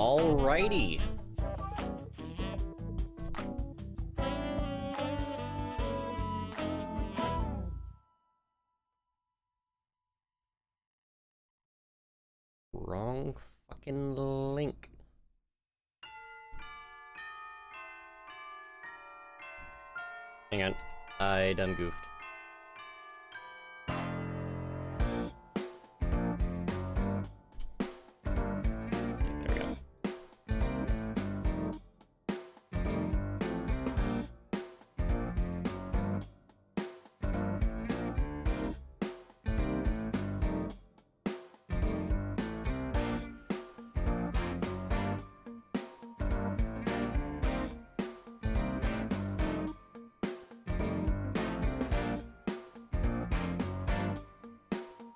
Alrighty. Wrong fucking link. Hang on. I done goofed.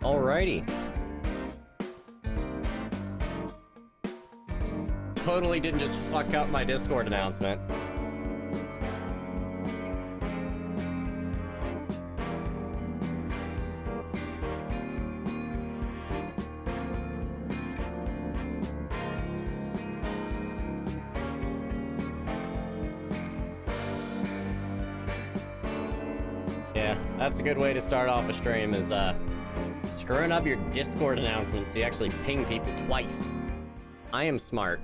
Alrighty. Totally didn't just fuck up my Discord announcement. Yeah, that's a good way to start off a stream is, screwing up your Discord announcement so you actually ping people twice. I am smart.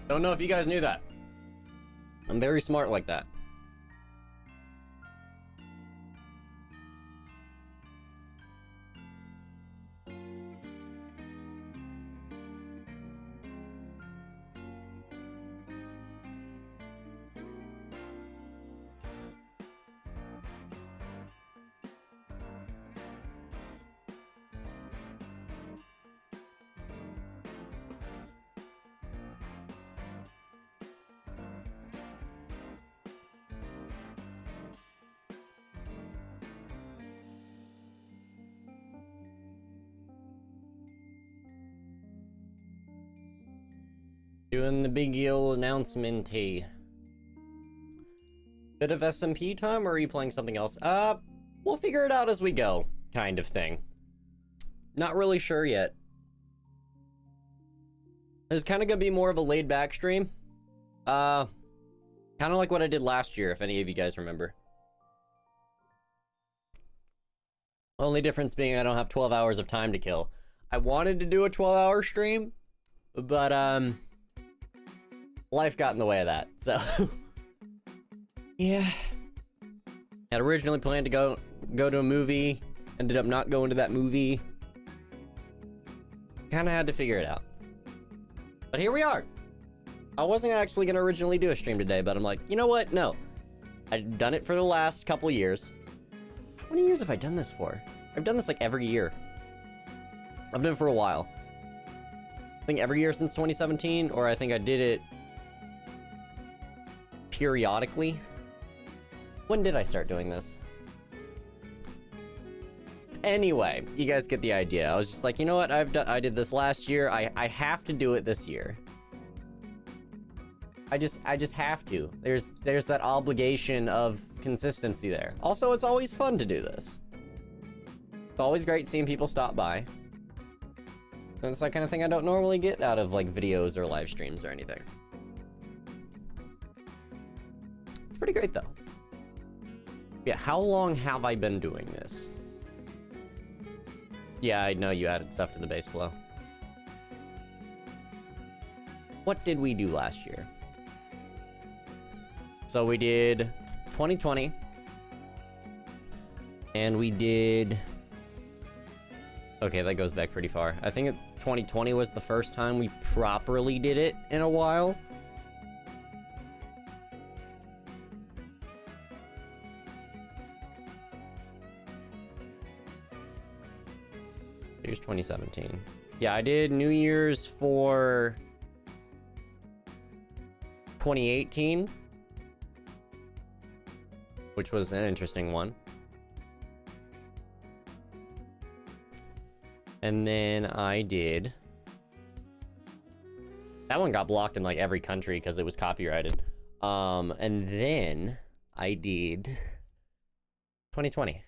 Don't know if you guys knew that. I'm very smart like that. Doing the big old announcement-y. Bit of SMP time, or are you playing something else? We'll figure it out as we go, kind of thing. Not really sure yet. It's kind of gonna be more of a laid-back stream. Kind of like what I did last year, if any of you guys remember. Only difference being I don't have 12 hours of time to kill. I wanted to do a 12-hour stream, but, life got in the way of that, so yeah. Had originally planned to go to a movie, ended up not going to that movie. Kind of had to figure it out. But here we are. I wasn't actually going to originally do a stream today, but I'm like, you know what? No. I've done it for the last couple years. How many years have I done this for? I've done this like every year. I've done it for a while. I think every year since 2017, or I think I did it periodically. When did I start doing this? Anyway, you guys get the idea. I was just like, you know what? I did this last year. I have to do it this year. I just have to. There's that obligation of consistency there. Also, it's always fun to do this. It's always great seeing people stop by. And it's that kind of thing I don't normally get out of like videos or live streams or anything. It's pretty great though. Yeah, how long have I been doing this? Yeah, I know you added stuff to the base flow. What did we do last year? So we did 2020. And we did... Okay, that goes back pretty far. I think 2020 was the first time we properly did it in a while. Here's 2017. Yeah, I did New Year's for 2018, which was an interesting one. And then I did... That one got blocked in like every country because it was copyrighted. And then I did 2020.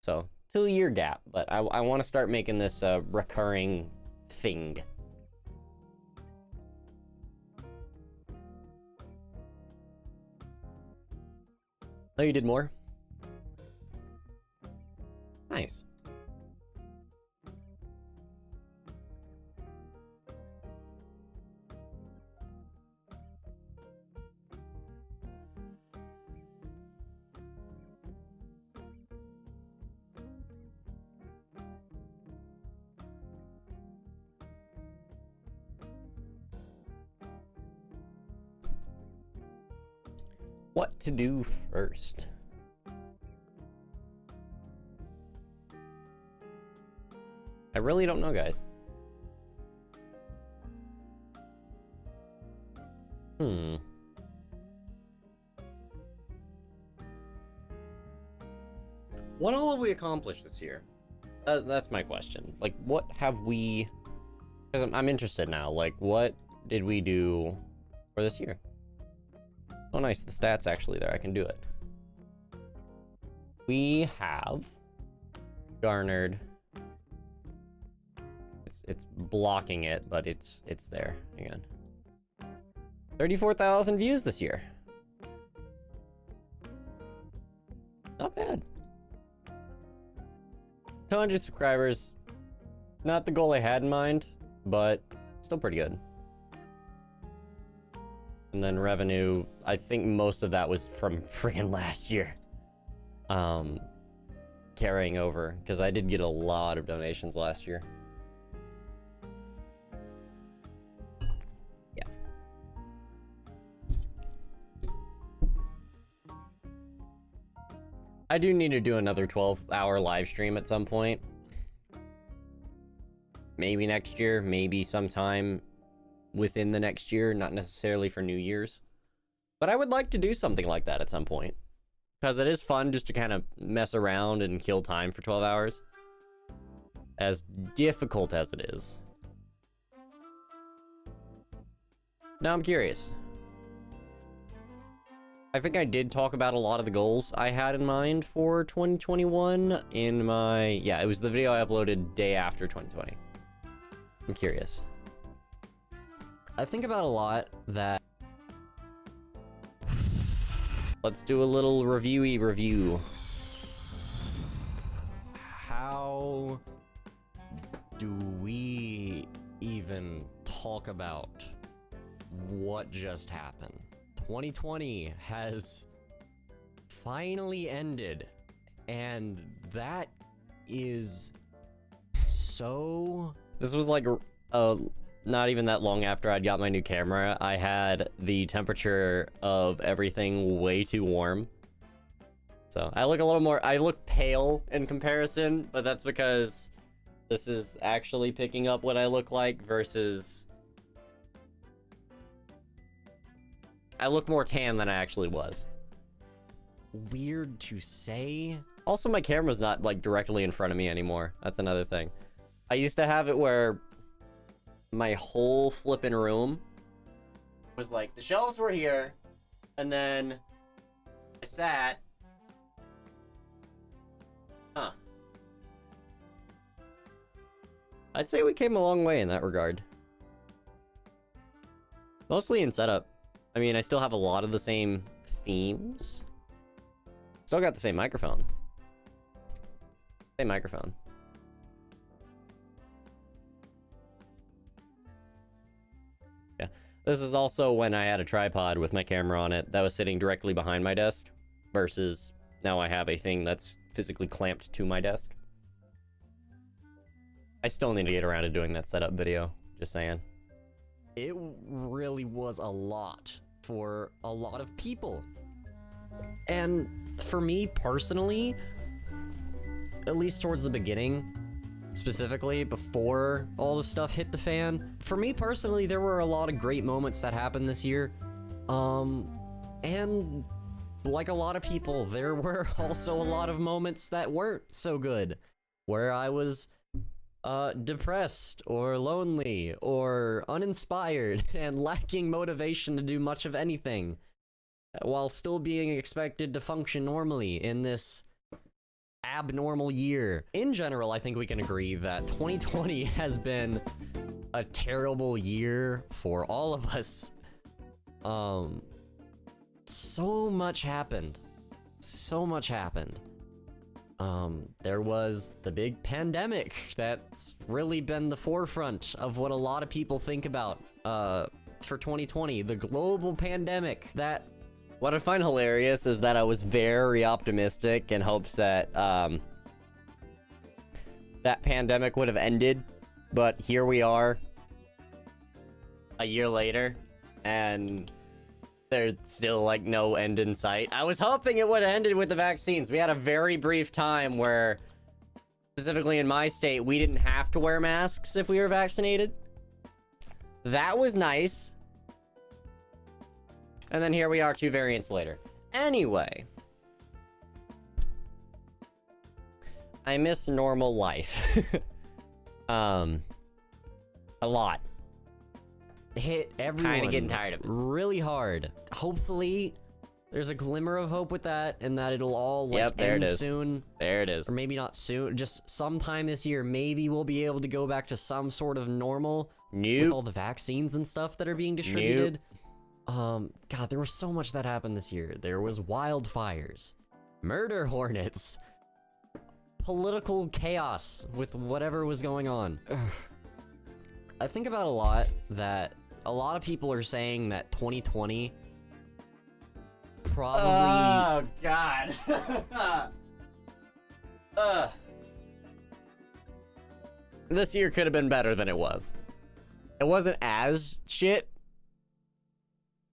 So 2-year gap, but I want to start making this a recurring thing. Oh, you did more? Nice. What to do first? I really don't know, guys. What all have we accomplished this year? That's my question. Like, what have we... Because I'm interested now. Like, what did we do for this year? Oh, nice. The stats actually there. I can do it. We have garnered... It's blocking it, but it's there. Hang on. 34,000 views this year. Not bad. 200 subscribers. Not the goal I had in mind, but still pretty good. And then revenue, I think most of that was from freaking last year. Carrying over, because I did get a lot of donations last year. Yeah. I do need to do another 12-hour live stream at some point. Maybe next year, maybe sometime within the next year, not necessarily for New Year's. But I would like to do something like that at some point. Because it is fun just to kind of mess around and kill time for 12 hours. As difficult as it is. Now I'm curious. I think I did talk about a lot of the goals I had in mind for 2021 in my... Yeah, it was the video I uploaded day after 2020. I'm curious. I think about a lot that... Let's do a little review. How do we even talk about what just happened? 2020 has finally ended, and that is so... This was like not even that long after I'd got my new camera. I had the temperature of everything way too warm. So I look a little more, I look pale in comparison, but that's because this is actually picking up what I look like versus... I look more tan than I actually was. Weird to say. Also, my camera's not like directly in front of me anymore. That's another thing. I used to have it where my whole flippin' room was like, the shelves were here, and then I sat. Huh. I'd say we came a long way in that regard. Mostly in setup. I mean, I still have a lot of the same themes. Still got the same microphone. Same microphone. Yeah. This is also when I had a tripod with my camera on it that was sitting directly behind my desk versus now I have a thing that's physically clamped to my desk. I still need to get around to doing that setup video, just saying. It really was a lot for a lot of people. And for me personally, at least towards the beginning, specifically before all the stuff hit the fan, for me personally, there were a lot of great moments that happened this year. And like a lot of people, there were also a lot of moments that weren't so good, where I was depressed or lonely or uninspired and lacking motivation to do much of anything while still being expected to function normally in this abnormal year. In general, I think we can agree that 2020 has been a terrible year for all of us. So much happened. So much happened. There was the big pandemic that's really been the forefront of what a lot of people think about, for 2020. The global pandemic that... What I find hilarious is that I was very optimistic in hopes that, that pandemic would have ended, but here we are, a year later, and there's still, like, no end in sight. I was hoping it would have ended with the vaccines. We had a very brief time where, specifically in my state, we didn't have to wear masks if we were vaccinated. That was nice. And then here we are 2 variants later. Anyway. I miss normal life. A lot. Hit everyone. Kinda getting tired of it. Really hard. Hopefully, there's a glimmer of hope with that, and that it'll all, like, end soon. There it is. Or maybe not soon. Just sometime this year, maybe we'll be able to go back to some sort of normal. With all the vaccines and stuff that are being distributed. God, there was so much that happened this year. There was wildfires, murder hornets, political chaos with whatever was going on. I think about a lot that a lot of people are saying that 2020 probably... Oh, God. This year could have been better than it was. It wasn't as shit,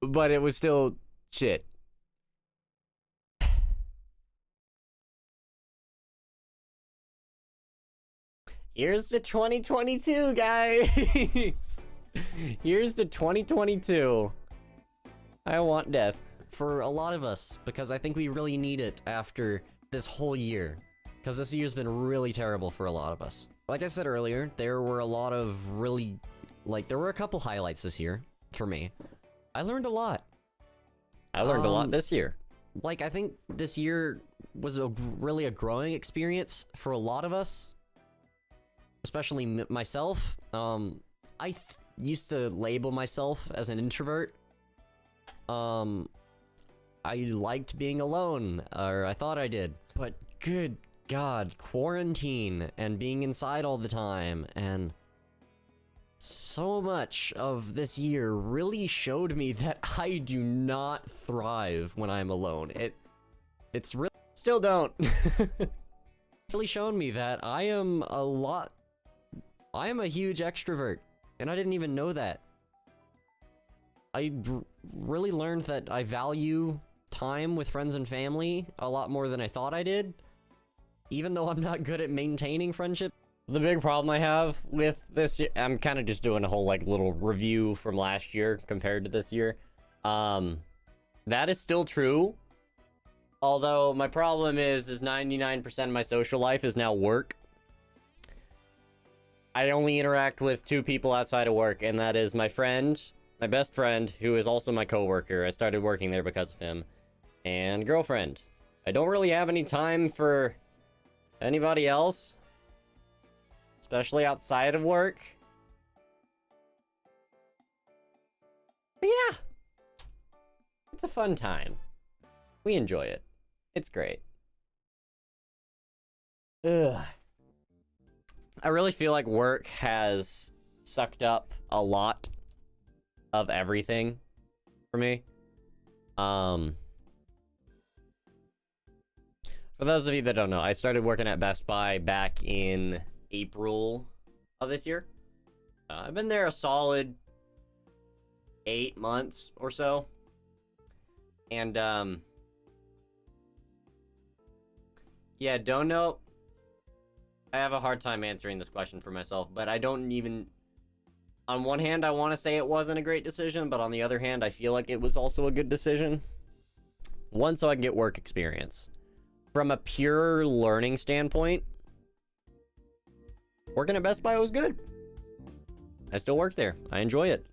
but it was still shit. Here's to 2022, guys. Here's to 2022. I want death. For a lot of us, because I think we really need it after this whole year. Because this year's been really terrible for a lot of us. Like I said earlier, there were a lot of really... Like, there were a couple highlights this year, for me. I learned a lot. I learned a lot this year. Like, I think this year was really a growing experience for a lot of us. Especially myself. I used to label myself as an introvert. I liked being alone, or I thought I did. But good God, quarantine and being inside all the time, and so much of this year really showed me that I do not thrive when I'm alone. It's really... Still don't. Really shown me that I am a huge extrovert, and I didn't even know that. I really learned that I value time with friends and family a lot more than I thought I did, even though I'm not good at maintaining friendship. The big problem I have with this year, I'm kind of just doing a whole, like, little review from last year compared to this year. That is still true. Although my problem is 99% of my social life is now work. I only interact with 2 people outside of work, and that is my friend, my best friend, who is also my coworker. I started working there because of him, and girlfriend. I don't really have any time for anybody else, especially outside of work. But yeah, it's a fun time. We enjoy it. It's great. Ugh. I really feel like work has sucked up a lot of everything for me. For those of you that don't know, I started working at Best Buy back in April of this year. I've been there a solid 8 months or so. And, yeah, don't know. I have a hard time answering this question for myself, but I don't even... On one hand, I want to say it wasn't a great decision, but on the other hand, I feel like it was also a good decision. One, so I can get work experience. From a pure learning standpoint, working at Best Buy was good. I still work there. I enjoy it.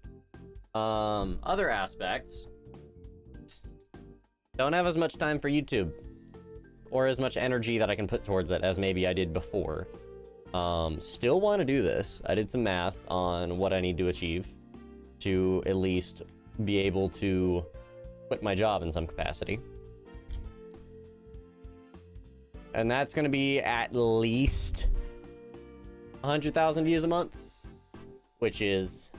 Other aspects. Don't have as much time for YouTube. or as much energy that I can put towards it as maybe I did before. Still want to do this. I did some math on what I need to achieve to at least be able to quit my job in some capacity. And that's going to be at least 100,000 views a month, which is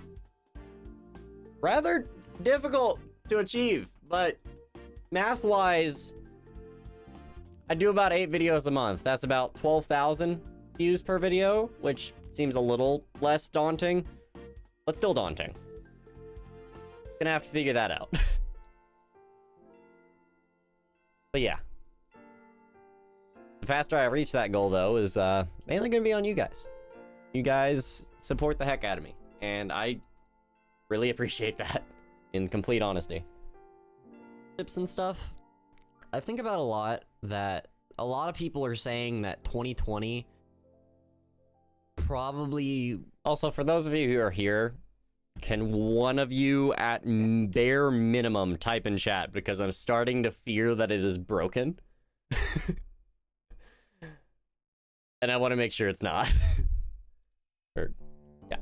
rather difficult to achieve, but math-wise, I do about 8 videos a month. That's about 12,000 views per video, which seems a little less daunting, but still daunting. Gonna have to figure that out. But yeah. The faster I reach that goal, though, is mainly gonna be on you guys. You guys support the heck out of me, and I really appreciate that, in complete honesty. Tips and stuff. I think about a lot that a lot of people are saying that 2020 probably... Also, for those of you who are here, can one of you at bare minimum type in chat, because I'm starting to fear that it is broken. And I want to make sure it's not. Yeah.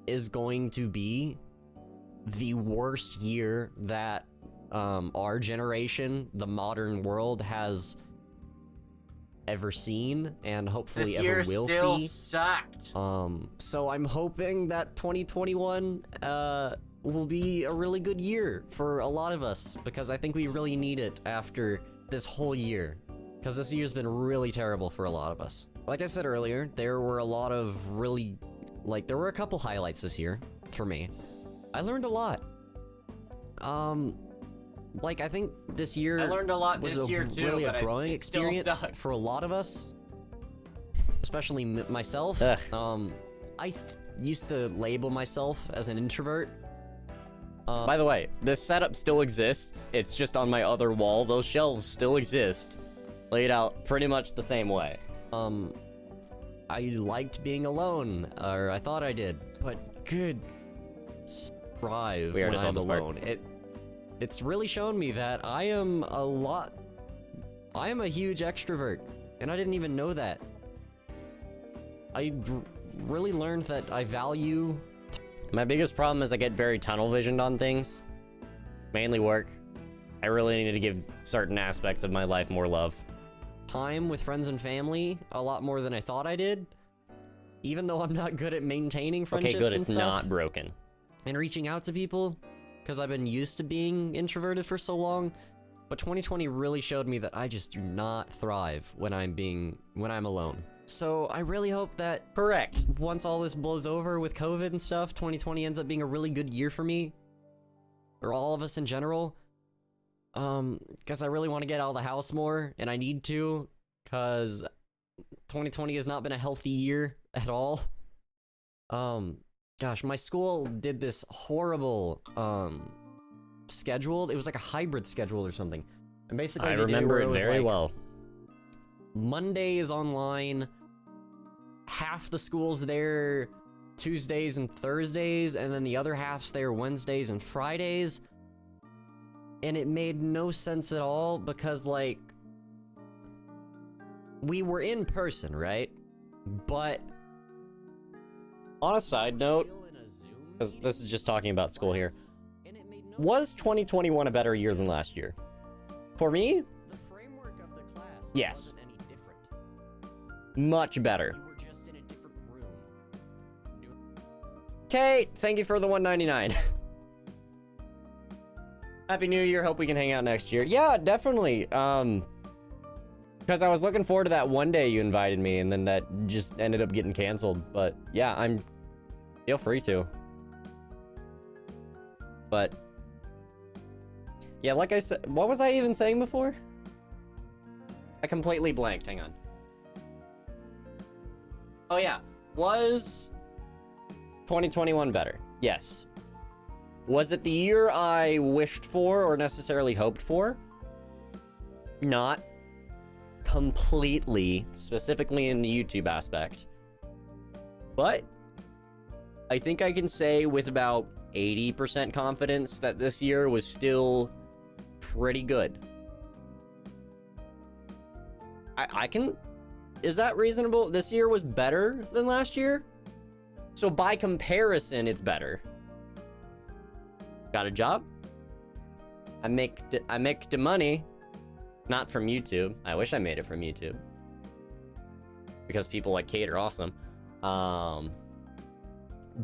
Is going to be the worst year that our generation, the modern world, has ever seen, and hopefully ever will see. This year still sucked. So I'm hoping that 2021 will be a really good year for a lot of us, because I think we really need it after this whole year, because this year's been really terrible for a lot of us. Like I said earlier, there were a lot of really, there were a couple highlights this year for me. I learned a lot. I think this year I learned a lot this year too, really a growing experience for a lot of us, especially myself. I used to label myself as an introvert. By the way, this setup still exists. It's just on my other wall. Those shelves still exist, laid out pretty much the same way. I liked being alone, or I thought I did, but good thrive when I'm alone. It's really shown me that I am a huge extrovert, and I didn't even know that. I really learned that I value... My biggest problem is I get very tunnel visioned on things. Mainly work. I really need to give certain aspects of my life more love. Time with friends and family a lot more than I thought I did. Even though I'm not good at maintaining friendships and stuff. Okay, good, it's not broken. And reaching out to people, because I've been used to being introverted for so long. But 2020 really showed me that I just do not thrive when I'm alone. So I really hope that once all this blows over with COVID and stuff, 2020 ends up being a really good year for me, or all of us in general. Because I really want to get out of the house more, and I need to, because 2020 has not been a healthy year at all. Gosh, my school did this horrible, schedule. It was like a hybrid schedule or something. And basically, I remember it very well. Monday is online, half the school's there Tuesdays and Thursdays, and then the other half's there Wednesdays and Fridays. And it made no sense at all, because, we were in person, right? But on a side note, because this is just talking about school here, was 2021 a better year than last year? For me, yes. Much better. Kate, thank you for the $1.99. Happy New Year. Hope we can hang out next year. Yeah, definitely. Because I was looking forward to that one day you invited me, and then that just ended up getting canceled. But yeah, feel free to. But yeah, like I said, what was I even saying before? I completely blanked. Hang on. Oh yeah, was 2021 better? Yes. Was it the year I wished for or necessarily hoped for? Not completely, specifically in the YouTube aspect. But I think I can say with about 80% confidence that this year was still pretty good. I can... Is that reasonable? This year was better than last year? So by comparison, it's better. Got a job? I make the money. Not from YouTube. I wish I made it from YouTube. Because people like Kate are awesome.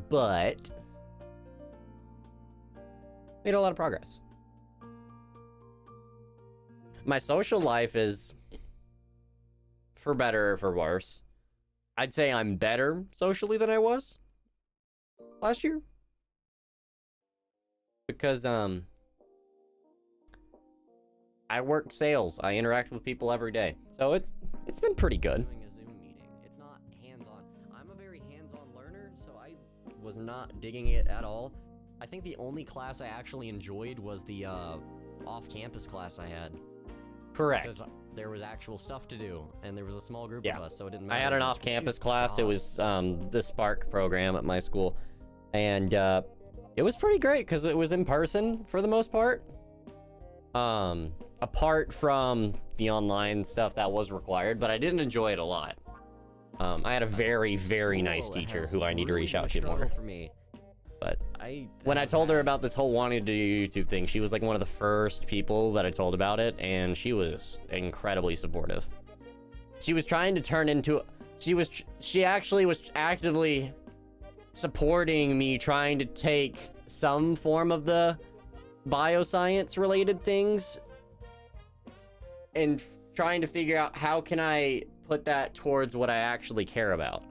But... made a lot of progress. My social life is... for better or for worse. I'd say I'm better socially than I was last year. Because, I work sales. I interact with people every day. So it's been pretty good. Doing a Zoom meeting. It's not hands-on. I'm a very hands-on learner, so I was not digging it at all. I think the only class I actually enjoyed was the off-campus class I had. Correct. Because there was actual stuff to do, and there was a small group of us, so it didn't matter. I had an off-campus class. It was the Spark program at my school, and it was pretty great because it was in person for the most part. Apart from the online stuff that was required, but I didn't enjoy it a lot. I had a very, very nice teacher who I need to reach out to more. But when I told her about this whole wanting to do YouTube thing, she was like one of the first people that I told about it, and she was incredibly supportive. She was trying to turn into... She actually was actively supporting me trying to take some form of the bioscience related things and trying to figure out how can I put that towards what I actually care about.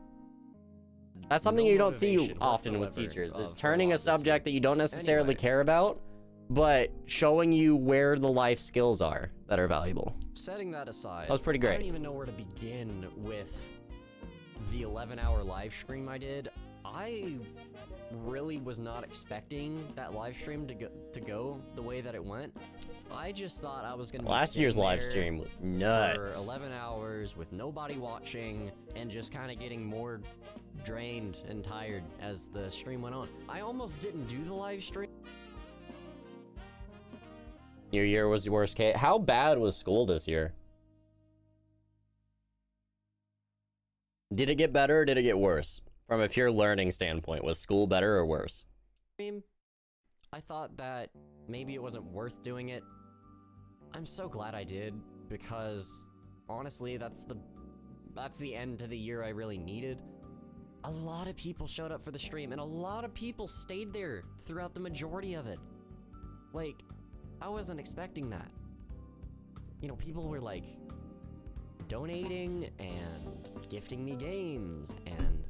That's something you don't see often with teachers, is turning a subject that you don't necessarily care about, but showing you where the life skills are that are valuable. Setting that aside, that was pretty great. I don't even know where to begin with the 11-hour live stream I did. I really was not expecting that live stream to go the way that it went. I just thought I was gonna last year's live stream was nuts. For 11 hours with nobody watching and just kind of getting more drained and tired as the stream went on. I almost didn't do the live stream. Your year was the worst case. How bad was school this year? Did it get better or did it get worse? From a pure learning standpoint, was school better or worse? I thought that maybe it wasn't worth doing it. I'm so glad I did, because honestly, that's the end to the year I really needed. A lot of people showed up for the stream, and a lot of people stayed there throughout the majority of it. Like, I wasn't expecting that. You know, people were like donating and gifting me games and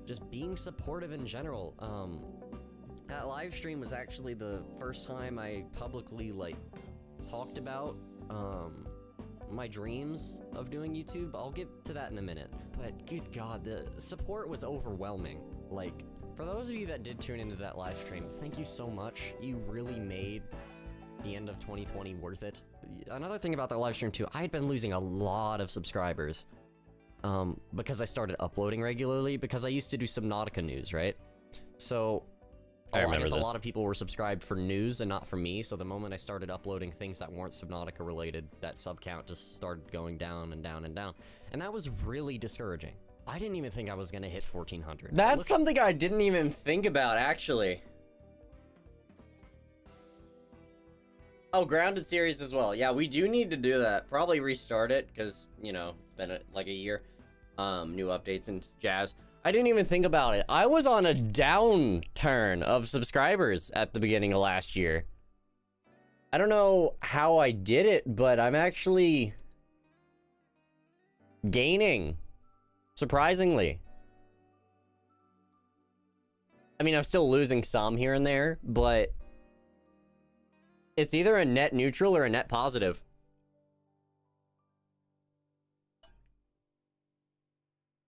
just being supportive in general. That live stream was actually the first time I publicly like talked about my dreams of doing YouTube. I'll get to that in a minute. But good God, the support was overwhelming. Like, for those of you that did tune into that live stream, thank you so much. You really made the end of 2020 worth it. Another thing about that live stream too, I had been losing a lot of subscribers because I started uploading regularly, because I used to do Subnautica news, right? So I guess a lot of people were subscribed for news and not for me, so the moment I started uploading things that weren't Subnautica related, that sub count just started going down and down and down. And that was really discouraging. I didn't even think I was gonna hit 1,400. That's something I didn't even think about, actually. Oh, Grounded series as well. Yeah, we do need to do that. Probably restart it, because, you know, it's been like a year. New updates and jazz. I didn't even think about it. I was on a downturn of subscribers at the beginning of last year. I don't know how I did it, but I'm actually gaining, surprisingly. I mean, I'm still losing some here and there, but it's either a net neutral or a net positive.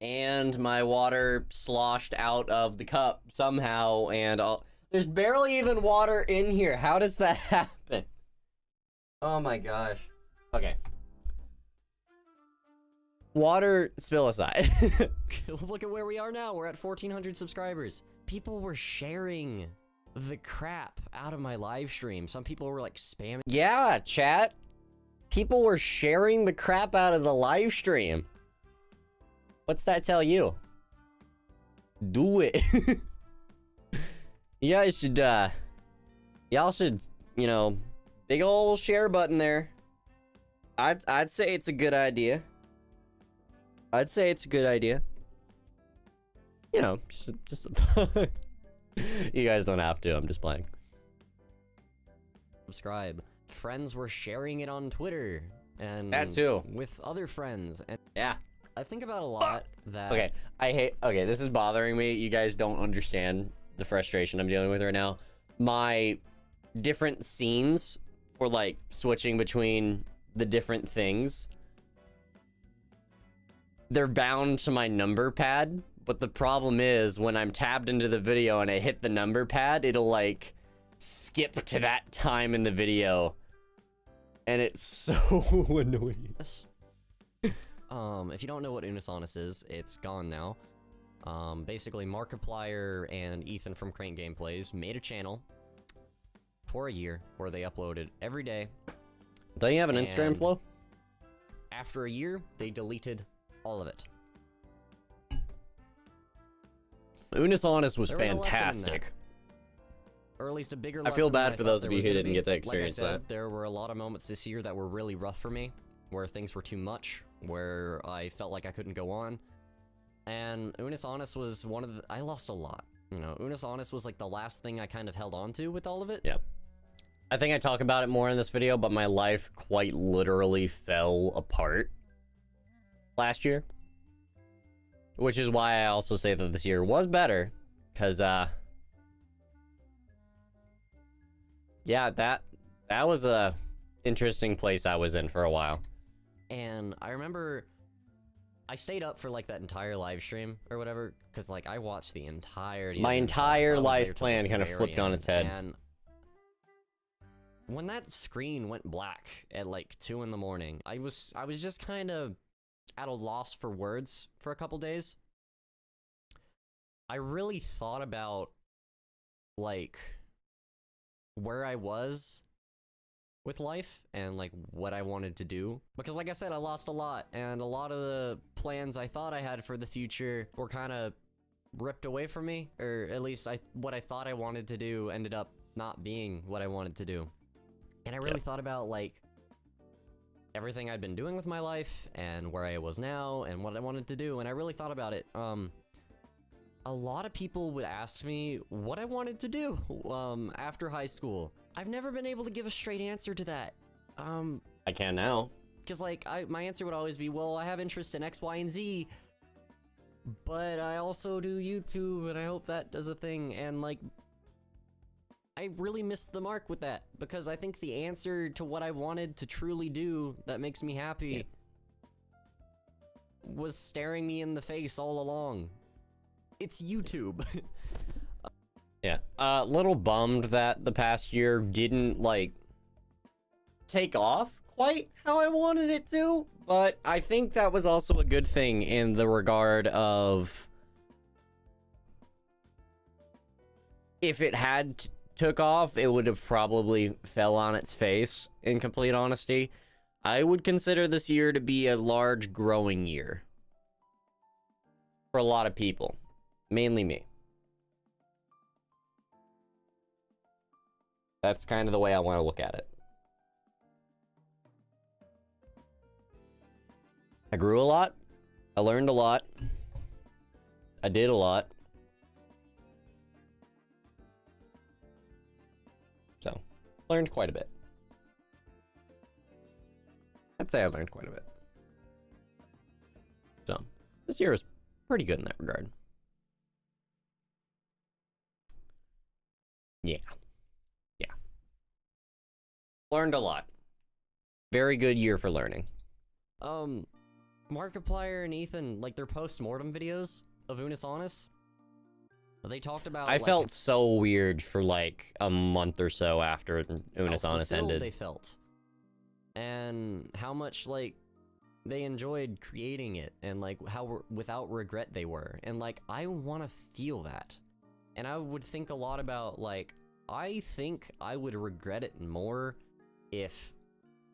And my water sloshed out of the cup somehow, and there's barely even water in here. How does that happen? Oh my gosh. Okay. Water spill aside. Look at where we are now. We're at 1,400 subscribers. People were sharing the crap out of my live stream. Some people were like spamming. Yeah, chat. People were sharing the crap out of the live stream. What's that tell you? Do it. You guys should, y'all should, you know, big ol' share button there. I'd say it's a good idea. I'd say it's a good idea. You know, just you guys don't have to, I'm just playing. Subscribe. Friends were sharing it on Twitter and That too. with other friends, and Yeah. I think about a lot that Okay, this is bothering me. You guys don't understand the frustration I'm dealing with right now. My different scenes for like switching between the different things, they're bound to my number pad, but the problem is when I'm tabbed into the video and I hit the number pad, it'll like skip to that time in the video, and it's so annoying. If you don't know what Unus Annus is, it's gone now. Basically, Markiplier and Ethan from Crank Gameplays made a channel for a year where they uploaded every day. Don't you have an Instagram And- flow? After a year, they deleted all of it. Unus Annus was There was a lesson in that. fantastic. Or at least a bigger I lesson feel than bad I for thought those there of you was who gonna didn't be. get to Like I experience said, that. there were a lot of moments this year that were really rough for me, where things were too much, where I felt like I couldn't go on. And Unus Annus was one of the... I lost a lot. You know, Unus Annus was like the last thing I kind of held on to with all of it. Yeah. I think I talk about it more in this video, but my life quite literally fell apart last year. Which is why I also say that this year was better. Because, yeah, that was a interesting place I was in for a while. And I remember I stayed up for like that entire live stream or whatever, because like I watched the entirety My of Unus Annus. entire I was life there till plan the kinda very flipped on end, its head. And when that screen went black at like 2 in the morning, I was just kind of at a loss for words for a couple days. I really thought about like where I was with life and like what I wanted to do, because like I said, I lost a lot, and a lot of the plans I thought I had for the future were kind of ripped away from me, or at least what I thought I wanted to do ended up not being what I wanted to do. And I really thought about like everything I'd been doing with my life and where I was now and what I wanted to do, and I really thought about it. A lot of people would ask me what I wanted to do after high school. I've never been able to give a straight answer to that. I can now. Because like my answer would always be, well, I have interest in X, Y, and Z, but I also do YouTube, and I hope that does a thing. And like, I really missed the mark with that, because I think the answer to what I wanted to truly do that makes me happy was staring me in the face all along. It's YouTube. Yeah. Little bummed that the past year didn't, like, take off quite how I wanted it to, but I think that was also a good thing in the regard of if it had took off, it would have probably fell on its face, in complete honesty. I would consider this year to be a large growing year for a lot of people, mainly me. That's kind of the way I want to look at it. I grew a lot. I learned a lot. I did a lot. So, learned quite a bit. I'd say I learned quite a bit. So, this year was pretty good in that regard. Yeah. Learned a lot. Very good year for learning. Markiplier and Ethan, like their post-mortem videos of Unus Annus, they talked about I like, felt so weird for like a month or so after Unus how Annus fulfilled ended. they felt, and how much like they enjoyed creating it, and like how without regret they were, and like I want to feel that. And I would think a lot about like, I think I would regret it more if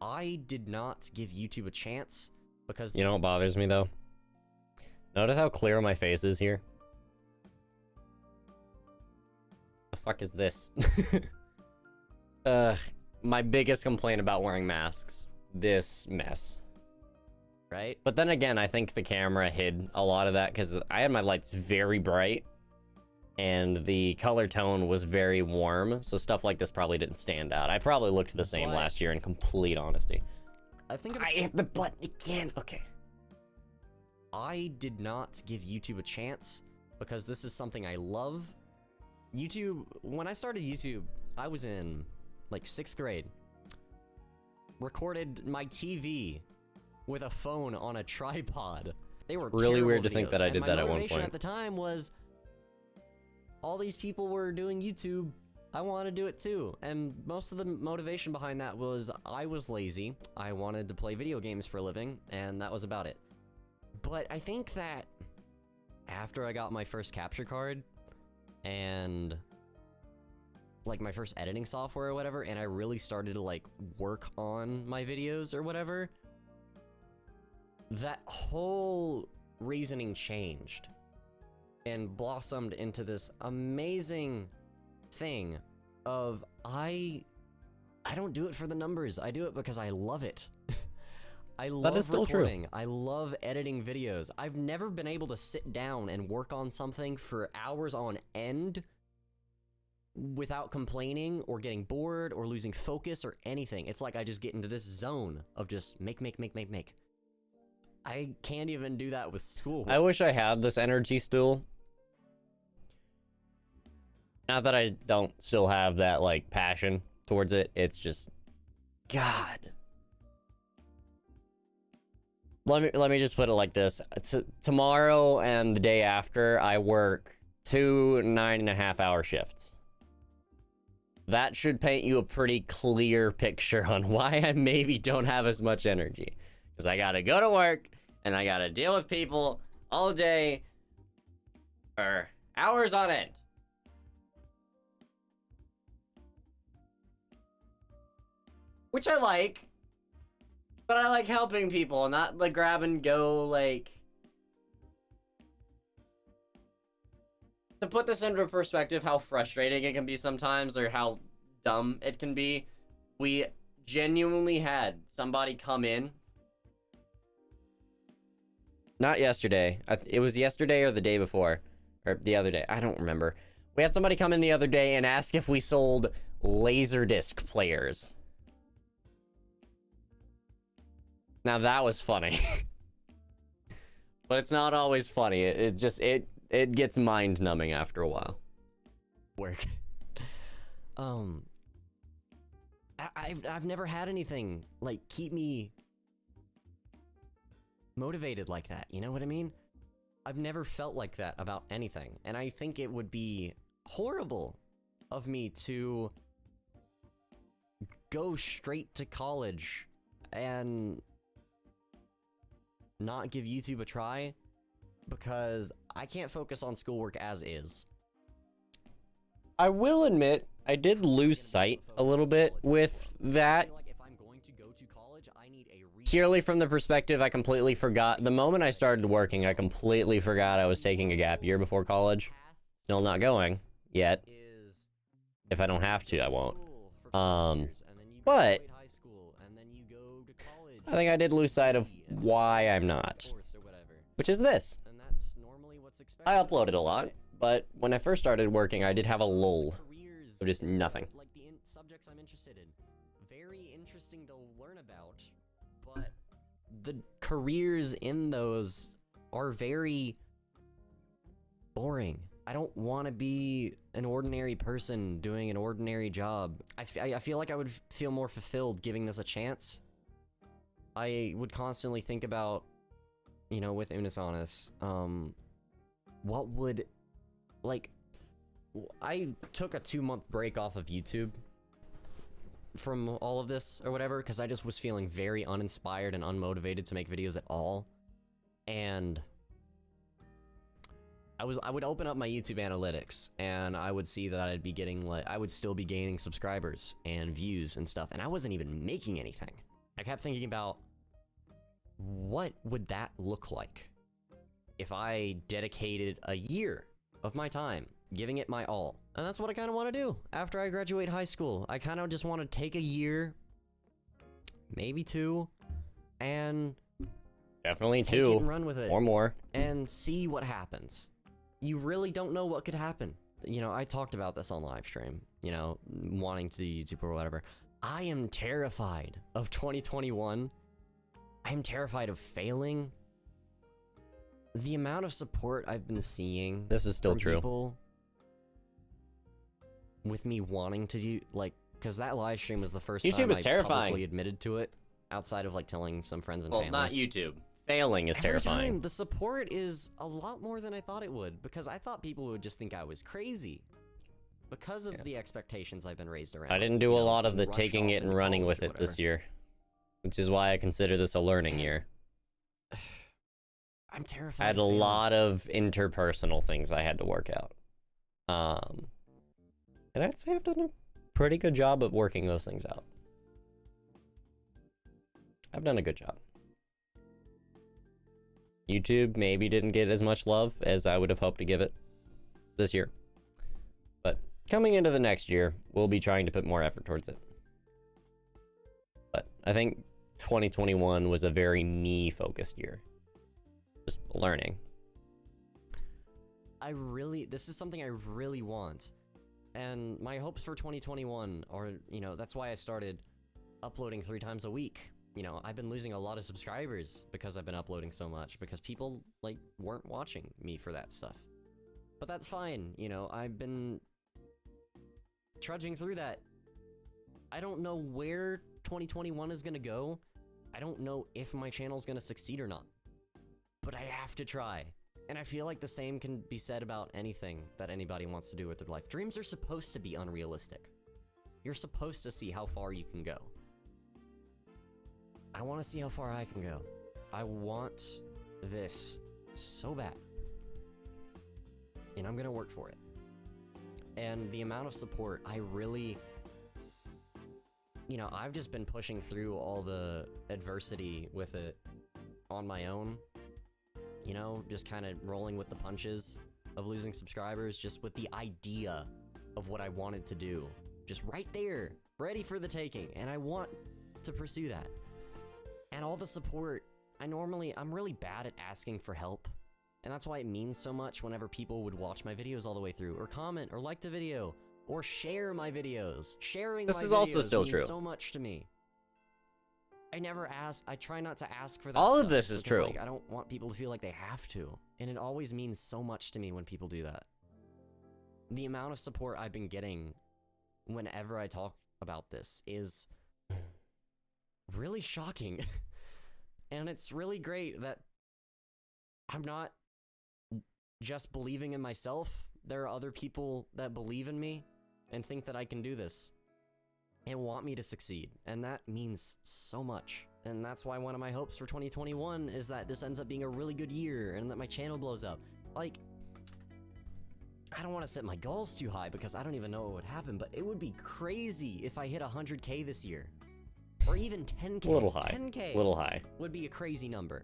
I did not give YouTube a chance because You know what bothers me though? Notice how clear my face is here? The fuck is this? My biggest complaint about wearing masks. This mess. right? But then again, I think the camera hid a lot of that because I had my lights very bright and the color tone was very warm, so stuff like this probably didn't stand out. I probably looked the same But- last year in complete honesty. I think I hit the button again. Okay. I did not give YouTube a chance because this is something I love. YouTube, when I started YouTube, I was in like 6th grade. Recorded my TV with a phone on a tripod. They were Really terrible weird to think videos, that I and did my that at one motivation point. at the time was all these people were doing YouTube. I want to do it too. And most of the motivation behind that was I was lazy. I wanted to play video games for a living, and that was about it. But I think that after I got my first capture card and like my first editing software or whatever, and I really started to like work on my videos or whatever, that whole reasoning changed and blossomed into this amazing thing of I don't do it for the numbers. I do it because I love it. I love is still true. recording. I love editing videos. I've never been able to sit down and work on something for hours on end without complaining or getting bored or losing focus or anything. It's like I just get into this zone of just make. I can't even do that with school. I wish I had this energy still. Not that I don't still have that, like, passion towards it. It's just... God. Let me just put it like this. Tomorrow and the day after, I work 2 9.5-hour shifts. That should paint you a pretty clear picture on why I maybe don't have as much energy. Because I gotta go to work, and I gotta deal with people all day for hours on end. Which I like. But I like helping people, not the grab and go, like... To put this into perspective, how frustrating it can be sometimes, or how dumb it can be, we genuinely had somebody come in. Not yesterday. It was yesterday or the day before. Or the other day. I don't remember. We had somebody come in the other day and ask if we sold Laserdisc players. Now that was funny. But it's not always funny. It gets mind-numbing after a while. Work. I've never had anything like keep me motivated like that. You know what I mean? I've never felt like that about anything, and I think it would be horrible of me to go straight to college and not give YouTube a try because I can't focus on schoolwork as is. I will admit, I did lose sight a little bit with that. Purely from the perspective, I completely forgot. The moment I started working, I completely forgot I was taking a gap year before college. Still not going yet. If I don't have to, I won't. But I think I did lose sight of why I'm not. Which is this. I uploaded a lot, but when I first started working, I did have a lull. So just nothing. Like the subjects I'm interested in. Very interesting to learn about, but the careers in those are very boring. I don't want to be an ordinary person doing an ordinary job. I feel like I would feel more fulfilled giving this a chance. I would constantly think about, you know, with Unisonis, what would, like, I took a 2-month break off of YouTube from all of this or whatever, because I just was feeling very uninspired and unmotivated to make videos at all. And I would open up my YouTube analytics and I would see that I'd be getting, like, I would still be gaining subscribers and views and stuff, and I wasn't even making anything. I kept thinking about what would that look like if I dedicated a year of my time giving it my all. And that's what I kind of want to do after I graduate high school. I kind of just want to take a year, maybe 2, and Definitely take it 2 and run with it or more. and see what happens. You really don't know what could happen. You know, I talked about this on live stream, you know, wanting to do YouTube or whatever. I am terrified of 2021. I'm terrified of failing. The amount of support I've been seeing This is still from true. people with me wanting to do, like, because that live stream was the first YouTube time is I terrifying. publicly admitted to it, outside of, like, telling some friends and Well, family. not YouTube. Failing is Every terrifying. time, the support is a lot more than I thought it would, because I thought people would just think I was crazy. Because of the expectations I've been raised around. I didn't do you a know, lot of the rush taking off it and into running college with or it this whatever. year, which is why I consider this a learning year. I'm terrified. I had a of failing. lot of interpersonal things I had to work out. And I'd say I've done a pretty good job of working those things out. I've done a good job. YouTube maybe didn't get as much love as I would have hoped to give it this year. But coming into the next year, we'll be trying to put more effort towards it. But I think 2021 was a very me-focused year. Just learning. This is something I really want. And my hopes for 2021 are, you know, that's why I started uploading 3 times a week. You know, I've been losing a lot of subscribers because I've been uploading so much, because people, like, weren't watching me for that stuff. But that's fine, you know, I've been trudging through that. I don't know where 2021 is gonna go. I don't know if my channel's gonna succeed or not. But I have to try. And I feel like the same can be said about anything that anybody wants to do with their life. Dreams are supposed to be unrealistic. You're supposed to see how far you can go. I want to see how far I can go. I want this so bad. And I'm going to work for it. And the amount of support, I really... You know, I've just been pushing through all the adversity with it on my own. You know, just kind of rolling with the punches of losing subscribers, just with the idea of what I wanted to do. Just right there, ready for the taking, and I want to pursue that. And all the support, I'm really bad at asking for help. And that's why it means so much whenever people would watch my videos all the way through, or comment, or like the video, or share my videos. Sharing This my is also videos still means true. so much to me. I try not to ask for that All of stuff, this is because, true. like, I don't want people to feel like they have to. And it always means so much to me when people do that. The amount of support I've been getting whenever I talk about this is really shocking. And it's really great that I'm not just believing in myself. There are other people that believe in me and think that I can do this and want me to succeed. And that means so much. And that's why one of my hopes for 2021 is that this ends up being a really good year and that my channel blows up. Like, I don't want to set my goals too high because I don't even know what would happen, but it would be crazy if I hit 100K this year. Or even 10K. A little high. 10K Little high. would be a crazy number.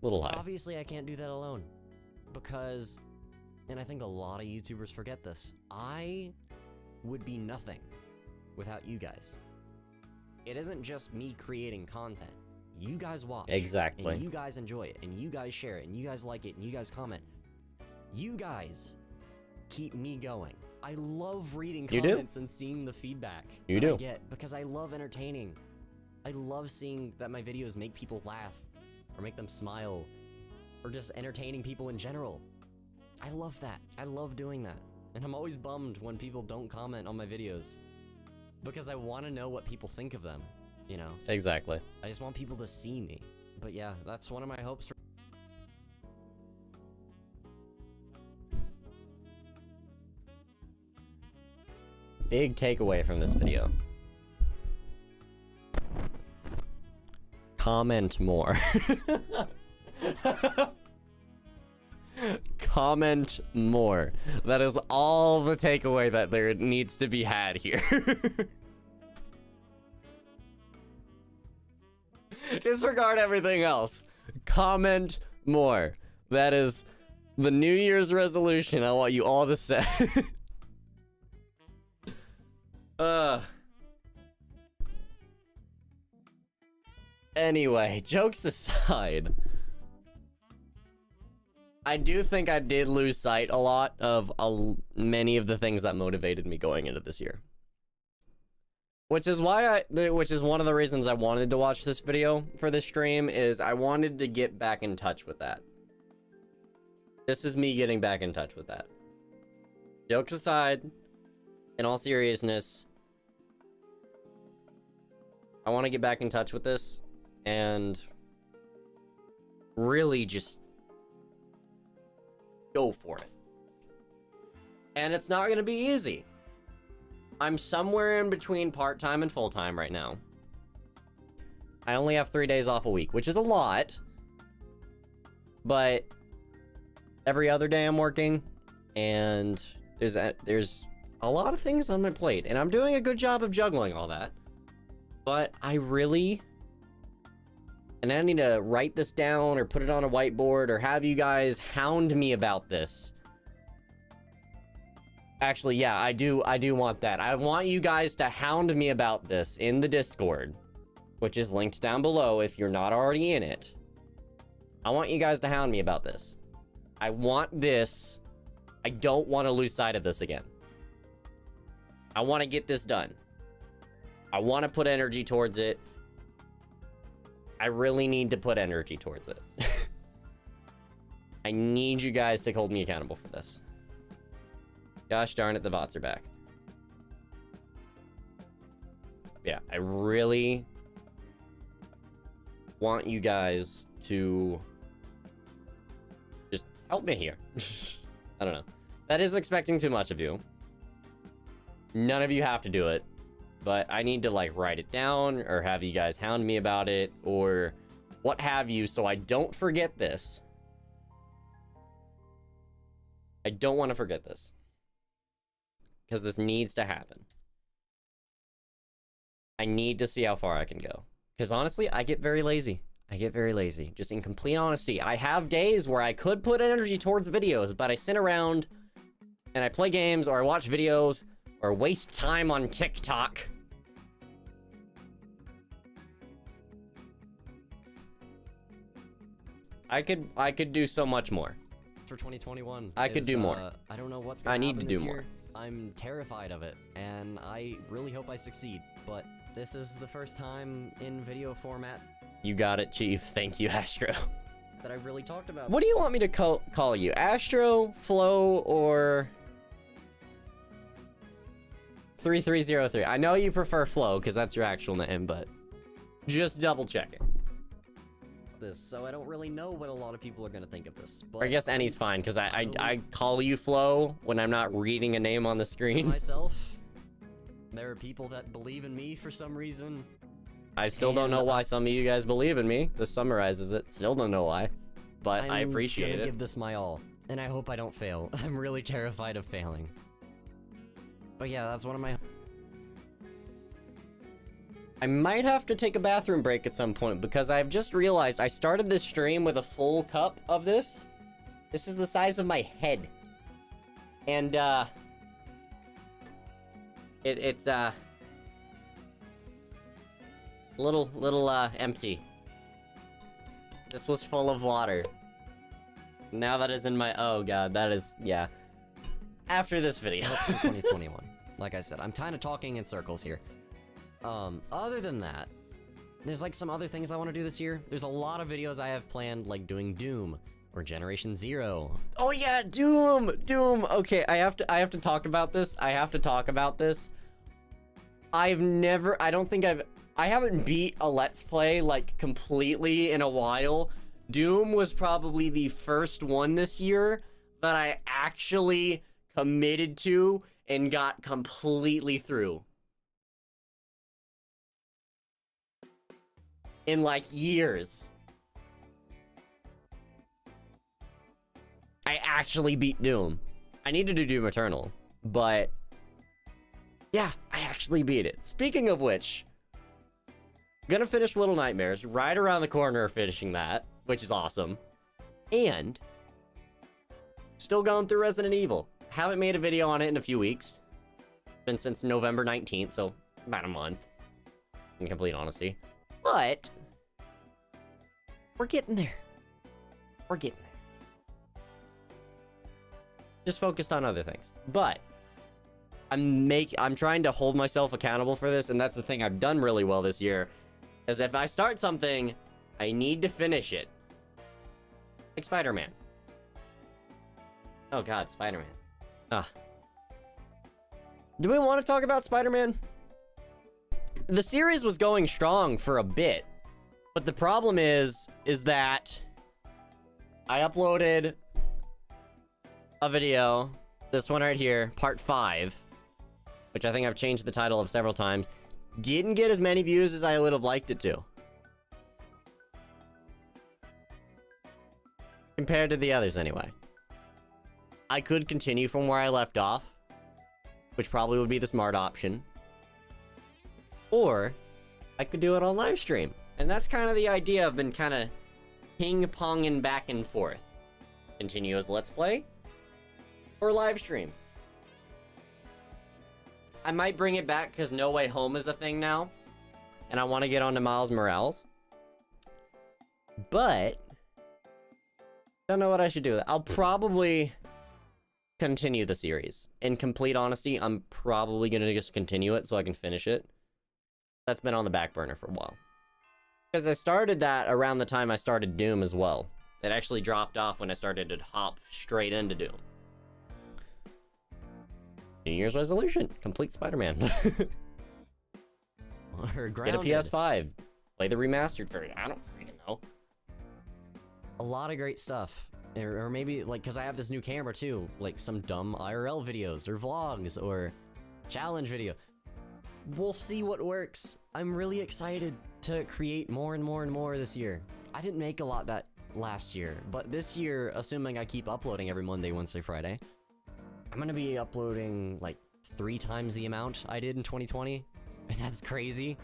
Little high. Obviously, I can't do that alone. Because, and I think a lot of YouTubers forget this, I would be nothing without you guys. It isn't just me creating content. You guys watch. Exactly. And you guys enjoy it. And you guys share it. And you guys like it. And you guys comment. You guys keep me going. I love reading You do? comments and seeing the feedback You that I do. get because I love entertaining. I love seeing that my videos make people laugh or make them smile or just entertaining people in general. I love that. I love doing that. And I'm always bummed when people don't comment on my videos because I want to know what people think of them, you know? Exactly. I just want people to see me. But yeah, that's one of my hopes for Big takeaway from this video. Comment more. Comment more. That is all the takeaway that there needs to be had here. Disregard everything else. Comment more. That is the New Year's resolution I want you all to set. Anyway, jokes aside, I do think I did lose sight a lot of many of the things that motivated me going into this year. Which is why which is one of the reasons I wanted to watch this video for this stream, is I wanted to get back in touch with that. This is me getting back in touch with that. Jokes aside, in all seriousness, I want to get back in touch with this and really just go for it. And it's not going to be easy. I'm somewhere in between part-time and full-time right now. I only have 3 days off a week, which is a lot. But every other day I'm working, and there's a lot of things on my plate, and I'm doing a good job of juggling all that. But I really... And I need to write this down or put it on a whiteboard or have you guys hound me about this. Actually, yeah, I do want that. I want you guys to hound me about this in the Discord, which is linked down below if you're not already in it. I want you guys to hound me about this. I want this. I don't want to lose sight of this again. I want to get this done. I want to put energy towards it. I really need to put energy towards it. I need you guys to hold me accountable for this. Gosh darn it, the bots are back. Yeah, I really want you guys to just help me here. I don't know. That is expecting too much of you. None of you have to do it. But I need to, like, write it down or have you guys hound me about it or what have you so I don't forget this. I don't want to forget this. Because this needs to happen. I need to see how far I can go. Because honestly, I get very lazy. Just in complete honesty. I have days where I could put energy towards videos, but I sit around and I play games or I watch videos or waste time on TikTok. I could do so much more. For 2021. I could do more. I don't know what's gonna I need happen to do this more. year. I'm terrified of it, and I really hope I succeed. But this is the first time in video format You got it, Chief. Thank you, Astro. that I've really talked about. What do you want me to call you? Astro, Flo, or 3303? I know you prefer Flo because that's your actual name, but just double checking. This, so I don't really know what a lot of people are gonna think of this. But Or I guess any's fine because I call you Flo when I'm not reading a name on the screen. myself, there are people that believe in me for some reason. I still don't know why some of you guys believe in me. This summarizes it. Still don't know why, but I appreciate I'm gonna it. give this my all, and I hope I don't fail. I'm really terrified of failing. But yeah, that's one of my... I might have to take a bathroom break at some point because I've just realized I started this stream with a full cup of this. This is the size of my head. And, it's little empty. This was full of water. Now that is in my, oh god, that is, yeah. After this video. Hopes for 2021. Like I said, I'm kind of talking in circles here. Other than that, there's like some other things I want to do this year. There's a lot of videos I have planned, like doing Doom or Generation Zero. Oh yeah, Doom. Okay, I have to talk about this. I haven't beat a Let's Play like completely in a while. Doom was probably the first one this year that I actually committed to and got completely through. In like years. I actually beat Doom. I needed to do Doom Eternal, but yeah, I actually beat it. Speaking of which, Gonna finish Little Nightmares, right around the corner finishing that, which is awesome. And still going through Resident Evil. Haven't made a video on it in a few weeks. Been since November 19th, so about a month, in complete honesty. But we're getting there. We're getting there. Just focused on other things. But I'm trying to hold myself accountable for this, and that's the thing I've done really well this year. Is if I start something, I need to finish it. Like Spider-Man. Oh god, Spider-Man. Ah. Do we want to talk about Spider-Man? The series was going strong for a bit, but the problem is that I uploaded a video, this one right here, part 5, which I think I've changed the title of several times. Didn't get as many views as I would have liked it to. Compared to the others, anyway. I could continue from where I left off, which probably would be the smart option. Or, I could do it on live stream. And that's kind of the idea I've been kind of ping-ponging back and forth. Continue as Let's Play, or live stream. I might bring it back because No Way Home is a thing now. And I want to get onto Miles Morales. But don't know what I should do. I'll probably continue the series. In complete honesty, I'm probably going to just continue it so I can finish it. That's been on the back burner for a while. Because I started that around the time I started Doom as well. It actually dropped off when I started to hop straight into Doom. New Year's resolution, complete Spider-Man. Or Get a Grounded. PS5. Play the remastered version. I don't freaking know. A lot of great stuff. Or maybe, like, because I have this new camera too. Like, some dumb IRL videos, or vlogs, or challenge video. We'll see what works. I'm really excited to create more and more and more this year. I didn't make a lot that last year, but this year, assuming I keep uploading every Monday, Wednesday, Friday, I'm gonna be uploading, like, 3 times the amount I did in 2020. And that's crazy.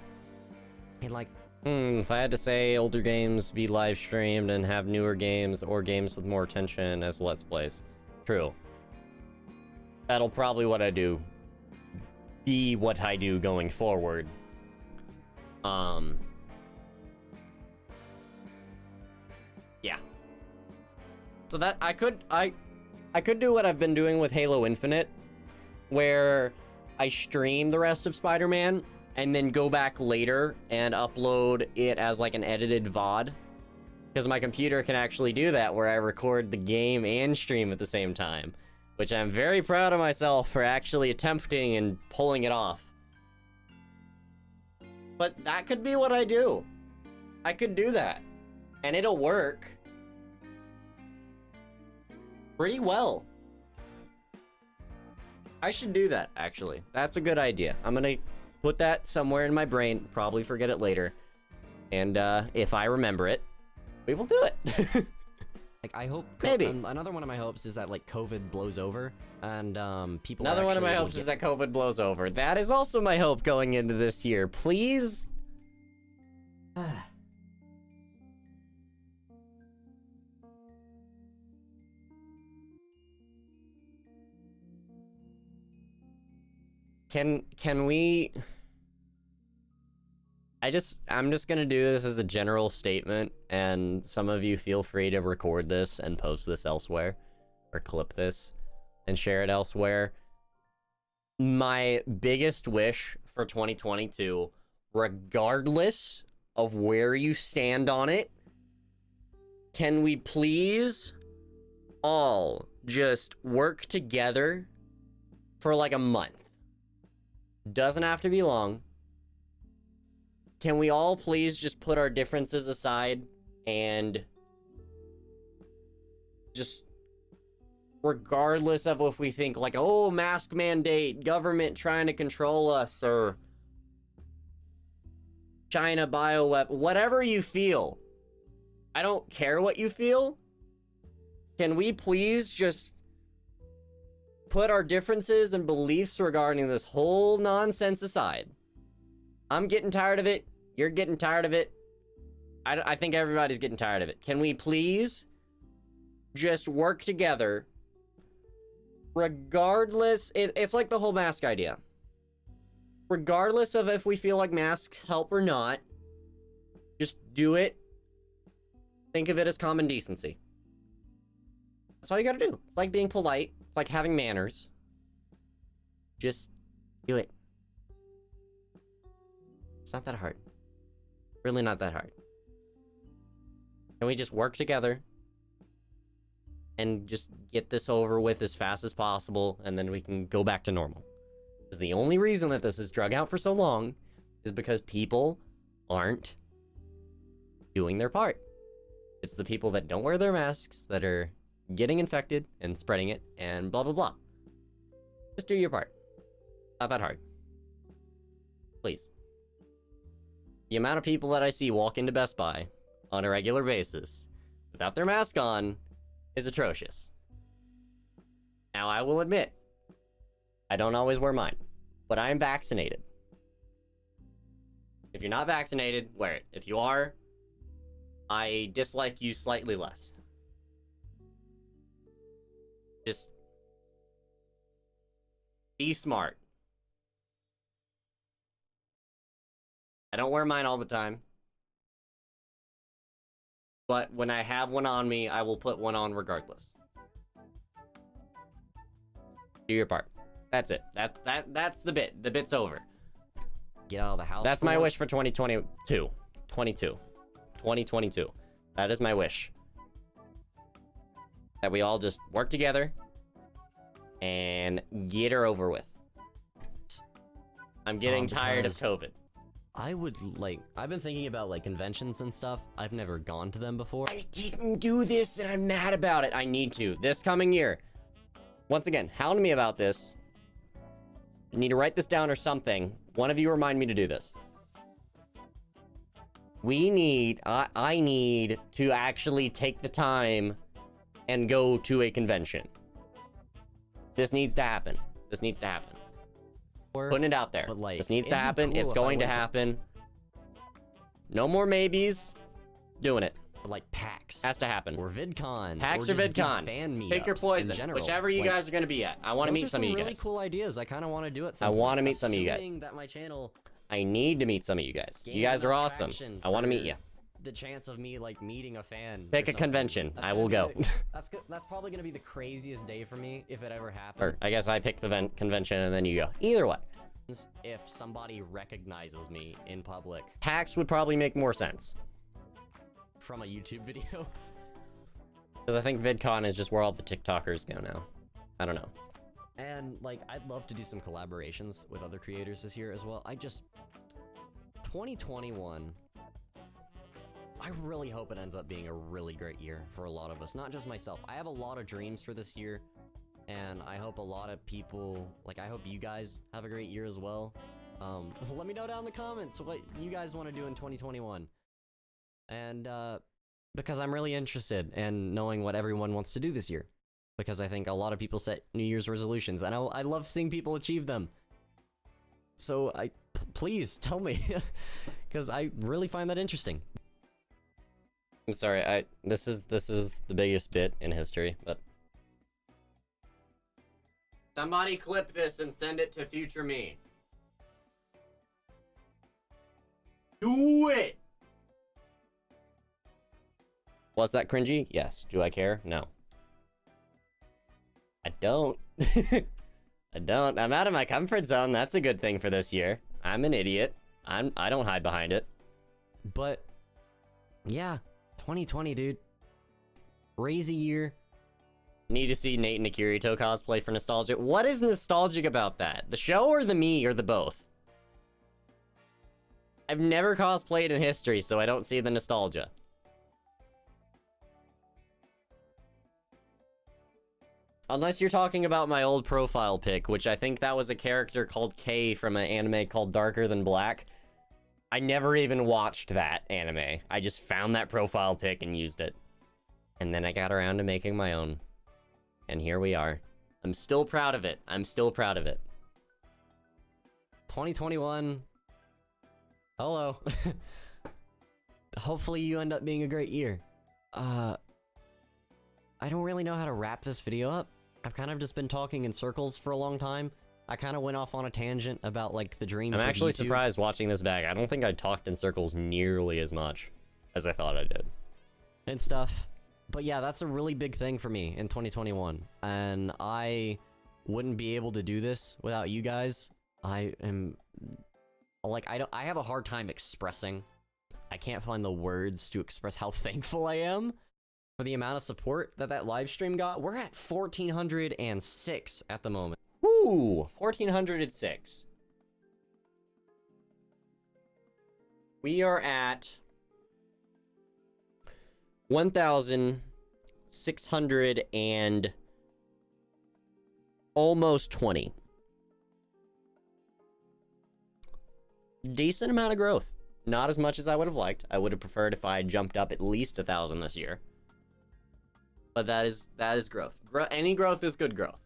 And, like, If I had to say older games be live streamed and have newer games or games with more attention as Let's Plays. True. That'll probably what I do. Be what I do going forward. Yeah. So that I could do what I've been doing with Halo Infinite, where I stream the rest of Spider-Man and then go back later and upload it as like an edited VOD. Because my computer can actually do that, where I record the game and stream at the same time. Which I'm very proud of myself for actually attempting and pulling it off. But that could be what I do. I could do that. And it'll work pretty well. I should do that, actually. That's a good idea. I'm gonna put that somewhere in my brain, probably forget it later. And if I remember it, we will do it. like I hope Maybe. Another one of my hopes is that, like, COVID blows over and people Another are one of my actually able hopes to is that COVID blows over. That is also my hope going into this year. Please. Can we... I'm just gonna do this as a general statement, and some of you feel free to record this and post this elsewhere, or clip this and share it elsewhere. My biggest wish for 2022, regardless of where you stand on it, can we please all just work together for like a month? Doesn't have to be long. Can we all please just put our differences aside and just, regardless of if we think like, oh, mask mandate, government trying to control us, or China bioweapon, whatever you feel, I don't care what you feel. Can we please just put our differences and beliefs regarding this whole nonsense aside? I'm getting tired of it. You're getting tired of it. I think everybody's getting tired of it. Can we please just work together regardless? It's like the whole mask idea. Regardless of if we feel like masks help or not, just do it. Think of it as common decency. That's all you gotta do. It's like being polite. It's like having manners. Just do it. It's not that hard. Really not that hard. Can we just work together and just get this over with as fast as possible, and then we can go back to normal? Because the only reason that this has drug out for so long is because people aren't doing their part. It's the people that don't wear their masks that are getting infected and spreading it and blah, blah, blah. Just do your part. Not that hard. Please. The amount of people that I see walk into Best Buy on a regular basis without their mask on is atrocious. Now, I will admit, I don't always wear mine, but I am vaccinated. If you're not vaccinated, wear it. If you are, I dislike you slightly less. Just be smart. I don't wear mine all the time. But when I have one on me, I will put one on regardless. Do your part. That's it. That's the bit. The bit's over. Get out of the house. That's my wish for 2022. 2022. That is my wish. That we all just work together and get her over with. I'm getting tired of COVID. I would like, I've been thinking about like conventions and stuff. I've never gone to them before. I didn't do this and I'm mad about it. I need to. This coming year. Once again, hound me about this. I need to write this down or something. One of you remind me to do this. We need, I need to actually take the time and go to a convention. This needs to happen. This needs to happen. Putting it out there. But, like, this needs to it'd be happen. cool It's if I going to went to- happen. No more maybes. Doing it. Like PAX. Has to happen. Or VidCon. PAX or or just big VidCon. fan Pick your meetups poison. in general. Whichever you Like, guys are going to be at. I want to those meet are some of you really guys. cool ideas. I kind of want to do it. I wanna meet some of you guys. Assuming that my channel I need to meet some of you guys. You gains guys are enough awesome. traction I want to meet for you. The chance of me like meeting a fan. Pick or a something. convention. That's I gonna will be go. That's probably gonna be the craziest day for me if it ever happens. Or I guess I pick the convention and then you go. Either way. If somebody recognizes me in public PAX would probably make more sense. from a YouTube video. Because I think VidCon is just where all the TikTokers go now. I don't know. And like, I'd love to do some collaborations with other creators this year as well. 2021, I really hope it ends up being a really great year for a lot of us, not just myself. I have a lot of dreams for this year, and I hope a lot of people, like, I hope you guys have a great year as well. Let me know down in the comments what you guys want to do in 2021. And, because I'm really interested in knowing what everyone wants to do this year. Because I think a lot of people set New Year's resolutions, and I love seeing people achieve them. So please tell me, because I really find that interesting. I'm sorry. This is the biggest bit in history, but somebody clip this and send it to future me. Do it. Was that cringy? Yes. Do I care? No. I don't. I don't. I'm out of my comfort zone. That's a good thing for this year. I'm an idiot. I don't hide behind it. But yeah, 2020, dude. Crazy year. Need to see Nate and Akirito cosplay for nostalgia. What is nostalgic about that? The show or the me or the both? I've never cosplayed in history, so I don't see the nostalgia. Unless you're talking about my old profile pic, which I think that was a character called K from an anime called Darker Than Black. I never even watched that anime. I just found that profile pic and used it. And then I got around to making my own. And here we are. I'm still proud of it. I'm still proud of it. 2021. Hello. Hopefully you end up being a great year. I don't really know how to wrap this video up. I've kind of just been talking in circles for a long time. I kind of went off on a tangent about, like, the dreams I'm with actually YouTube surprised watching this back. I don't think I talked in circles nearly as much as I thought I did. and stuff. But yeah, that's a really big thing for me in 2021. And I wouldn't be able to do this without you guys. I am... Like, I have a hard time expressing. I can't find the words to express how thankful I am for the amount of support that live stream got. We're at 1,406 at the moment. Woo! 1,406. We are at 1,600 and almost 20. Decent amount of growth. Not as much as I would have liked. I would have preferred if I had jumped up at least 1,000 this year. But that is growth. Any growth is good growth.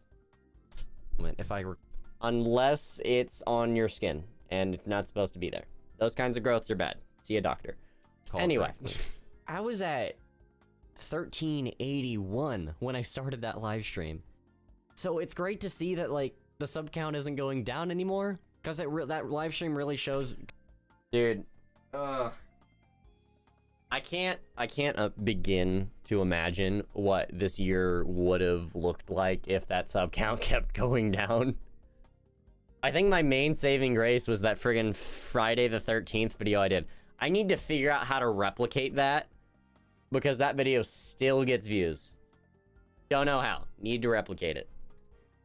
If I were... Unless it's on your skin and it's not supposed to be there. Those kinds of growths are bad. See a doctor. Anyway. I was at 1381 when I started that live stream. So it's great to see that, like, the sub count isn't going down anymore. Because that live stream really shows... Dude. I can't begin to imagine what this year would have looked like if that sub count kept going down. I think my main saving grace was that friggin' Friday the 13th video I did. I need to figure out how to replicate that because that video still gets views. Don't know how. Need to replicate it.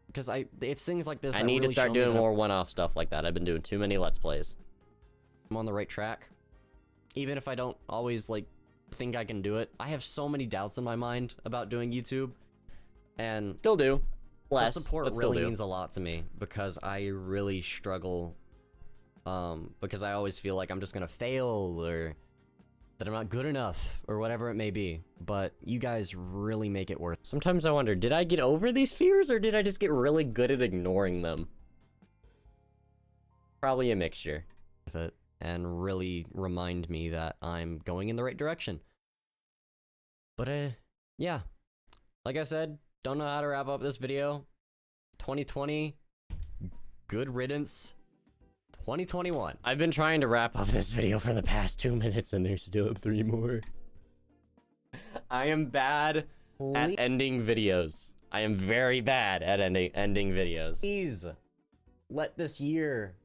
Because it's things like this. I that need to really start show me doing that more one-off stuff like that. I've been doing too many Let's Plays. I'm on the right track. Even if I don't always, like, think I can do it. I have so many doubts in my mind about doing YouTube. And Still do. Less, the support but still really do. means a lot to me. Because I really struggle. Because I always feel like I'm just gonna fail. Or that I'm not good enough. Or whatever it may be. But you guys really make it worth Sometimes I wonder, did I get over these fears or did I just get really good at ignoring them? Probably a mixture. it. And really remind me that I'm going in the right direction. But, yeah. Like I said, don't know how to wrap up this video. 2020, good riddance. 2021. I've been trying to wrap up this video for the past 2 minutes and there's still 3 more. I am bad at ending videos. I am very bad at ending videos. Please let this year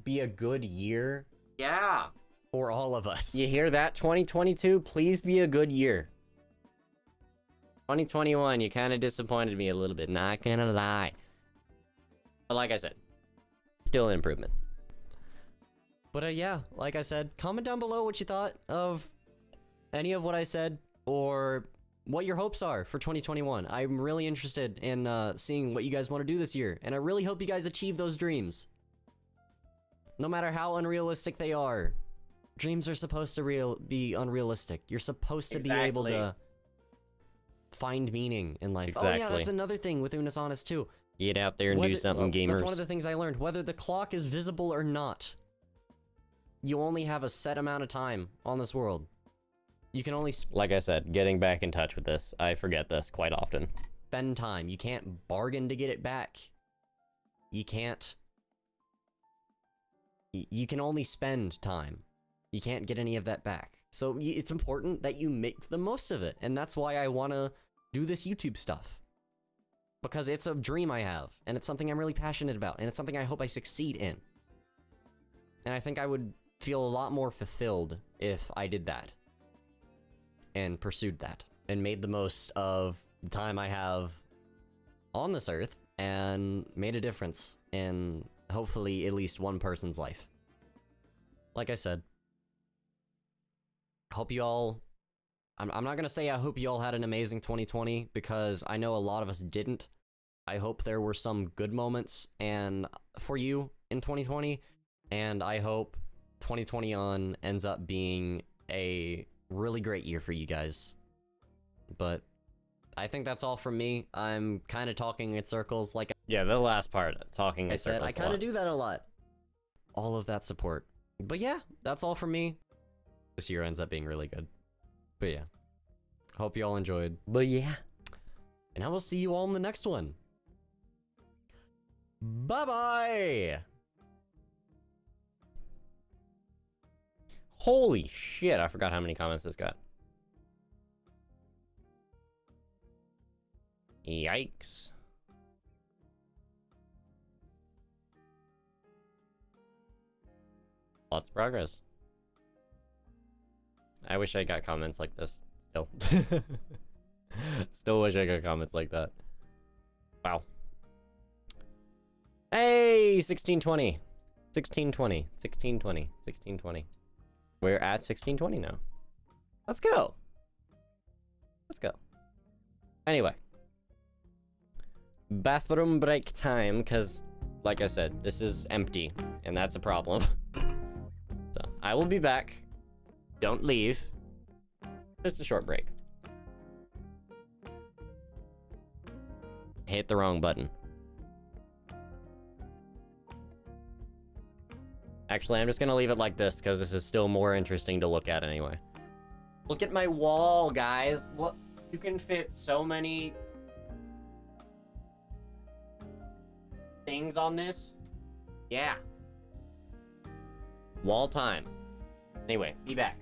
be a good year Yeah. for all of us. You hear that, 2022? Please be a good year. 2021, you kind of disappointed me a little bit, not gonna lie. But like I said, still an improvement. But yeah, like I said, comment down below what you thought of any of what I said or what your hopes are for 2021. I'm really interested in seeing what you guys want to do this year, and I really hope you guys achieve those dreams. No matter how unrealistic they are, dreams are supposed to be unrealistic. You're supposed to be able to find meaning in life. Oh yeah, Exactly. that's another thing with Unis Honest too. Get out there and do something, gamers. That's one of the things I learned. Whether the clock is visible or not, you only have a set amount of time on this world. You can only Like I said, getting back in touch with this. I forget this quite often. spend time. You can't bargain to get it back. You can't... You can only spend time. You can't get any of that back. So it's important that you make the most of it. And that's why I want to do this YouTube stuff. Because it's a dream I have. And it's something I'm really passionate about. And it's something I hope I succeed in. And I think I would feel a lot more fulfilled if I did that. And pursued that. And made the most of the time I have on this earth. And made a difference in hopefully at least one person's life. Like I said. Hope you all... I'm not gonna say I hope you all had an amazing 2020, because I know a lot of us didn't. I hope there were some good moments and for you in 2020, and I hope 2020 on ends up being a really great year for you guys. But I think that's all from me. I'm kind of talking in circles, like Yeah, the last part, talking I said. I kind of do that a lot. All of that support But yeah, that's all from me. This year ends up being really good. But yeah, hope you all enjoyed. But yeah. And I will see you all in the next one. Bye-bye! Holy shit, I forgot how many comments this got. Yikes. Lots of progress. I wish I got comments like this still. Still wish I got comments like that. Wow. Hey, 1620. 1620. 1620. 1620. We're at 1620 now. Let's go. Let's go. Anyway. Bathroom break time, because, like I said, this is empty, and that's a problem. So, I will be back. Don't leave. Just a short break. Hit the wrong button. Actually, I'm just gonna leave it like this, because this is still more interesting to look at anyway. Look at my wall, guys. Look, you can fit so many things on this. Yeah. Wall time. Anyway, be back.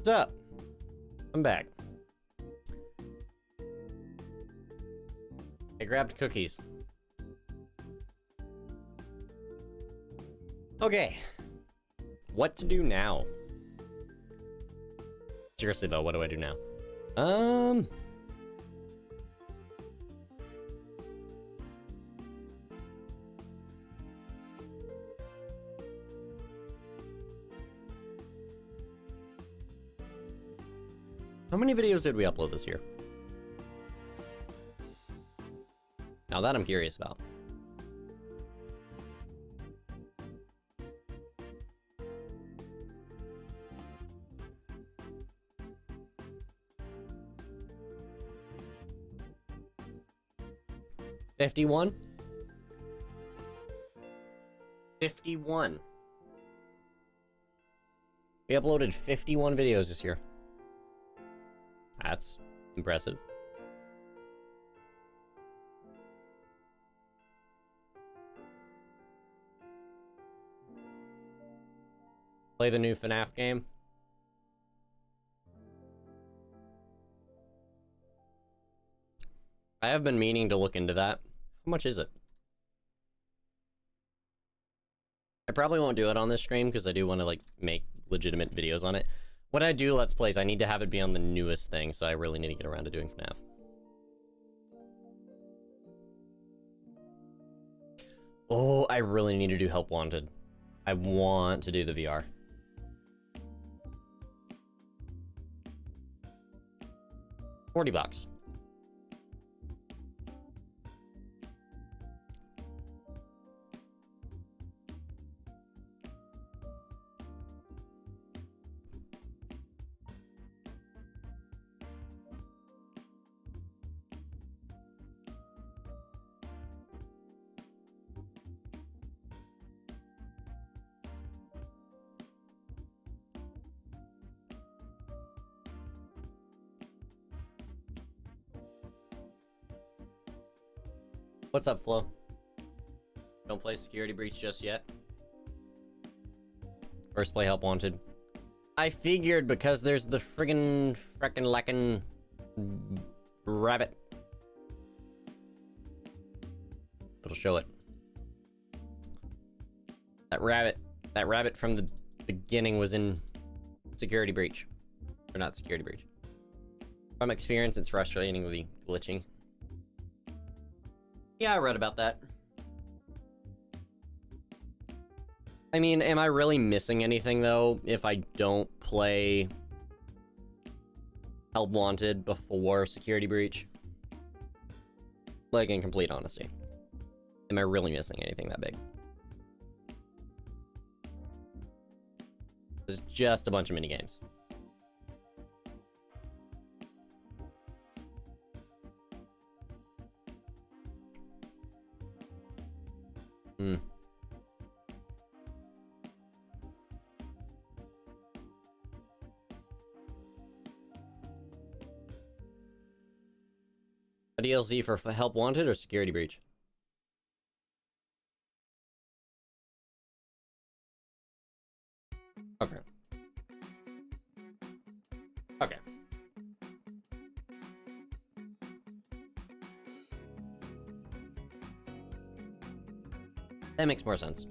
What's up? I'm back. I grabbed cookies. Okay. What to do now? Seriously though, what do I do now? How many videos did we upload this year? Now that I'm curious about. $51? 51. We uploaded 51 videos this year. That's impressive. Play the new FNAF game. I have been meaning to look into that. How much is it? I probably won't do it on this stream because I do want to like make legitimate videos on it. When I do Let's Plays, I need to have it be on the newest thing, so I really need to get around to doing FNAF. Oh, I really need to do Help Wanted. I want to do the VR. $40. What's up, Flo? Don't play Security Breach just yet. First play Help Wanted. I figured because there's the frickin' lackin' rabbit. It'll show it. That rabbit from the beginning was in Security Breach. Or not Security Breach. From experience, it's frustratingly glitching. Yeah, I read about that. I mean, am I really missing anything, though, if I don't play Help Wanted before Security Breach? Like, in complete honesty. Am I really missing anything that big? It's just a bunch of minigames. Hmm. A DLC for Help Wanted or Security Breach? Okay. Okay. That makes more sense.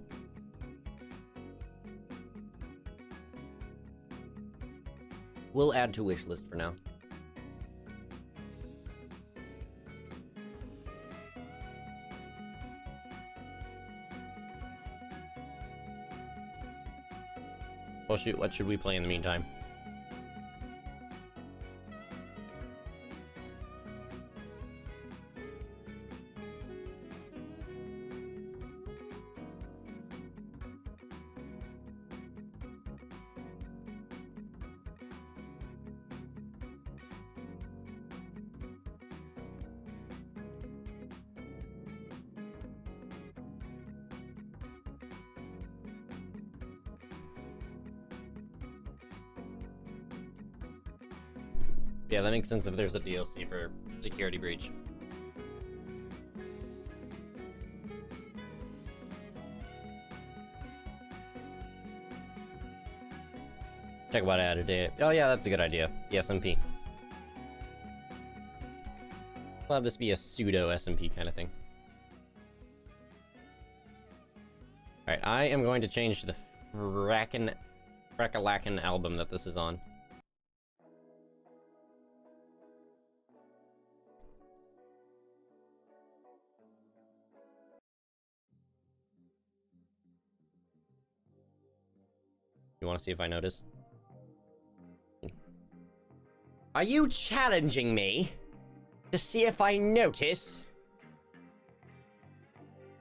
We'll add to wish list for now. Well, shoot, what should we play in the meantime? Yeah, that makes sense if there's a DLC for Security Breach. Check what I added it. Oh yeah, that's a good idea. The SMP. We'll have this be a pseudo SMP kind of thing. Alright, I am going to change the Freckalakin album that this is on. You want to see if I notice? Are you challenging me to see if I notice?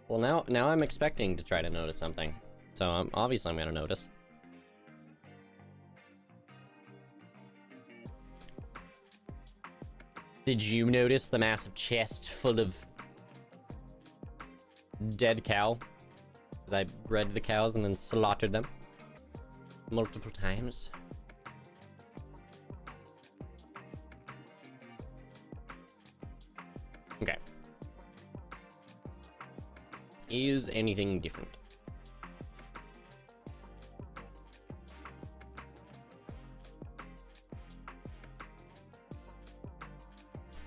Well, now I'm expecting to try to notice something. So obviously I'm gonna notice. Did you notice the massive chest full of dead cow? Because I bred the cows and then slaughtered them multiple times. Okay. Is anything different?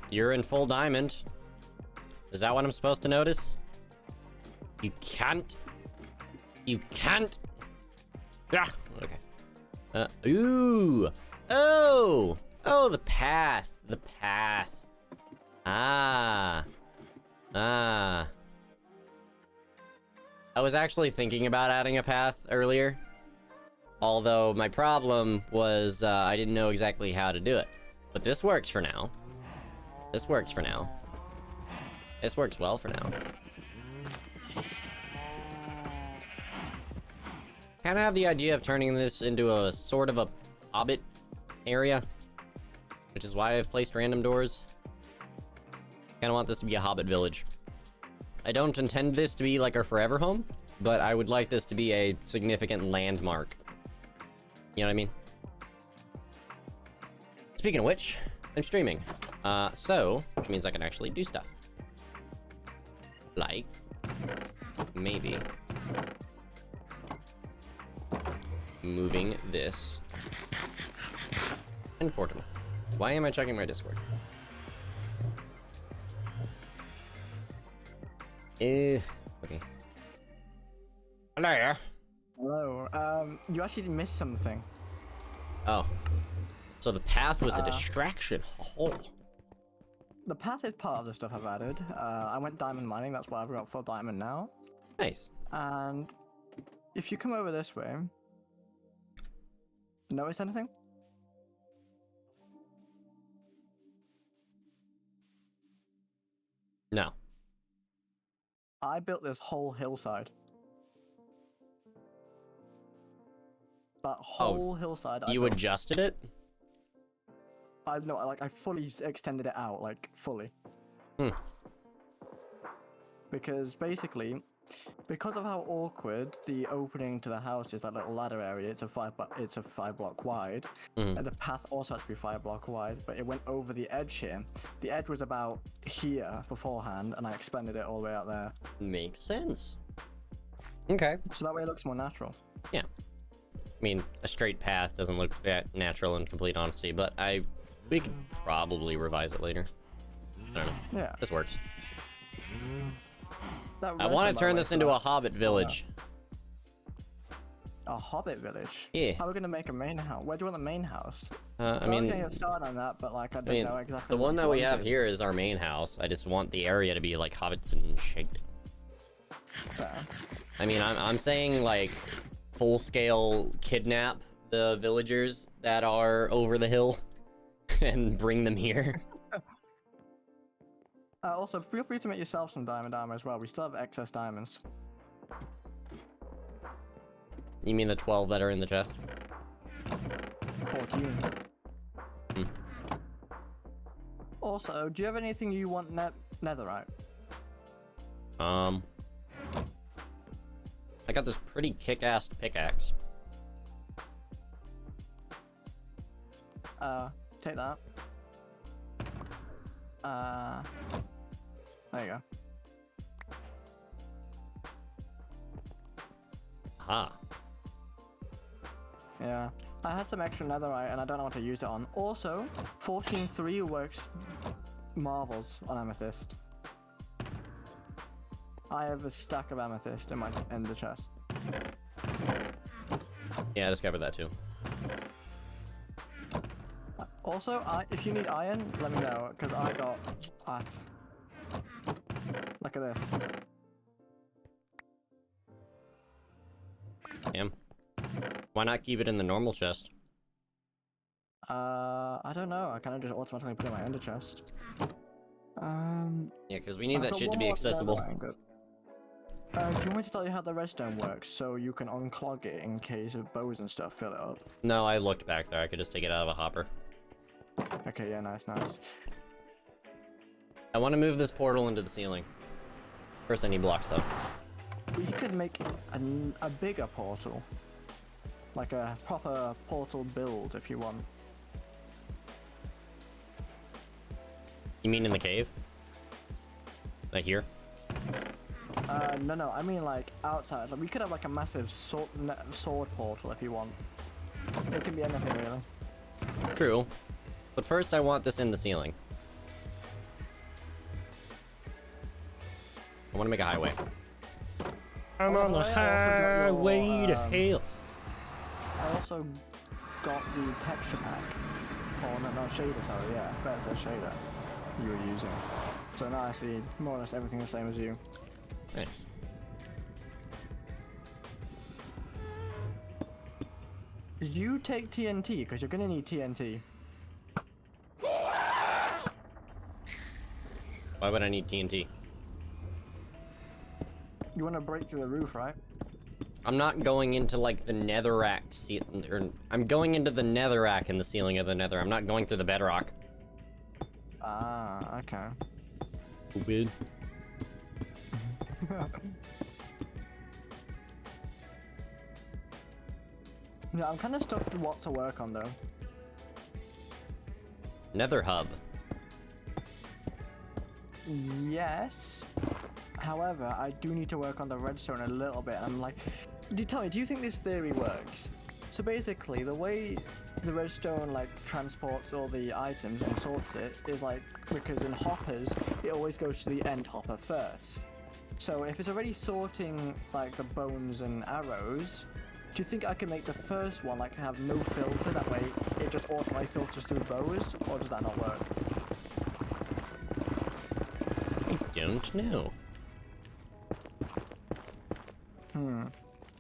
You're in full diamond. Is that what I'm supposed to notice? You can't. You can't. Ah, okay. Ooh. Oh. Oh, the path. The path. Ah. Ah. I was actually thinking about adding a path earlier. Although my problem was I didn't know exactly how to do it. But this works for now. This works for now. This works well for now. Kind of have the idea of turning this into a sort of a hobbit area, which is why I've placed random doors. Kind of want this to be a hobbit village. I don't intend this to be like our forever home, but I would like this to be a significant landmark. You know what I mean? Speaking of which, I'm streaming. Which means I can actually do stuff. Like, maybe moving this and portable. Why am I checking my Discord? Okay. Hello. Hello. You actually missed something. Oh. So the path was a distraction. Oh. The path is part of the stuff I've added. I went diamond mining, that's why I've got full diamond now. Nice. And if you come over this way, notice anything? No. I built this whole hillside. That whole hillside. You built. adjusted it? I fully extended it out, like fully. Because basically, because of how awkward the opening to the house is, that little ladder area, it's a 5 block wide, and the path also had to be 5 block wide, but it went over the edge here. The edge was about here beforehand, and I expanded it all the way out there. Makes sense. Okay. So that way it looks more natural. Yeah. I mean, a straight path doesn't look that natural in complete honesty, but we could probably revise it later. I don't know. Yeah. This works. I That want to resin, by turn the way, this for into that- a hobbit village. A hobbit village? Yeah. How are we going to make a main house? Where do you want the main house? I So mean, I'm getting started on that, but like I don't know exactly. the what one you that we want have to. here is our main house. I just want the area to be like Hobbiton shaped. Fair. I mean, I'm saying like full scale kidnap the villagers that are over the hill and bring them here. Also, feel free to make yourself some diamond armor as well. We still have excess diamonds. You mean the 12 that are in the chest? 14. Also, do you have anything you want netherite? I got this pretty kick-ass pickaxe. Take that. There you go. Ah. Yeah. I had some extra netherite and I don't know what to use it on. Also, 14.3 works marvels on amethyst. I have a stack of amethyst in my ender chest. Yeah, I discovered that too. Also, if you need iron, let me know, because I got axe. Look at this. Damn. Why not keep it in the normal chest? I don't know. I kind of just automatically put it in my ender chest. Yeah, because we need I've that got shit to one be more accessible. netherite ingot. Do you want me to tell you how the redstone works, so you can unclog it in case of bows and stuff fill it up? No, I looked back there. I could just take it out of a hopper. Okay, yeah, nice, nice. I want to move this portal into the ceiling. First, I need blocks, though. You could make a bigger portal. Like a proper portal build, if you want. You mean in the cave? Like here? No, I mean like outside. Like, we could have like a massive sword portal if you want. It can be anything really. True. But first, I want this in the ceiling. I want to make a highway. I'm on the highway to hell. I also got the texture pack. Oh, no, shader, sorry, yeah. That's a shader you were using. So now I see more or less everything the same as you. Nice. Did you take TNT? Because you're gonna need TNT. Why would I need TNT? You want to break through the roof, right? I'm not going into like the netherrack I'm going into the netherrack in the ceiling of the nether. I'm not going through the bedrock. Ah, okay. Stupid. Yeah, I'm kind of stuck with what to work on though. Nether hub. Yes. However, I do need to work on the redstone a little bit. I'm like, tell me, do you think this theory works? So basically, the way the redstone like transports all the items and sorts it is like, because in hoppers, it always goes to the end hopper first. So if it's already sorting like the bones and arrows, do you think I can make the first one like have no filter? That way it just automatically filters through bows, or does that not work? I don't know.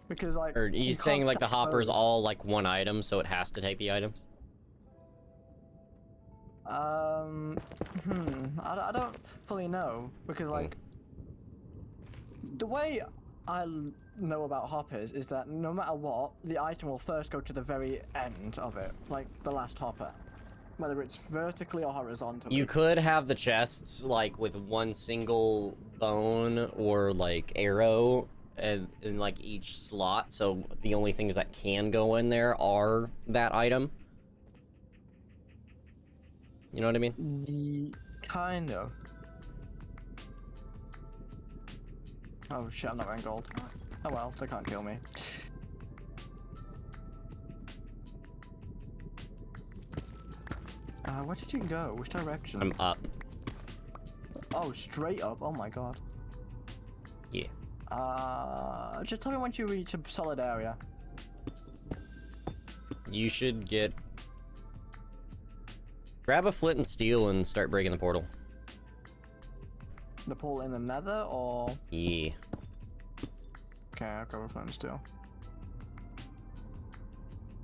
Because like, Or you can't saying like the stack hopper's bows. all like one item, so it has to take the items? I don't fully know, because like the way I know about hoppers is that no matter what, the item will first go to the very end of it, like the last hopper, whether it's vertically or horizontally. You could have the chests like with one single bone or like arrow and in like each slot, so the only things that can go in there are that item. You know what I mean? Kind of. Oh shit, I'm not wearing gold. Oh well, they can't kill me. Where did you go? Which direction? I'm up. Oh, straight up. Oh my god. Yeah. Just tell me once you reach a solid area. You should grab a flint and steel and start breaking the portal. The portal in the nether, or... Yeah. Okay, I'll grab a flint and steel.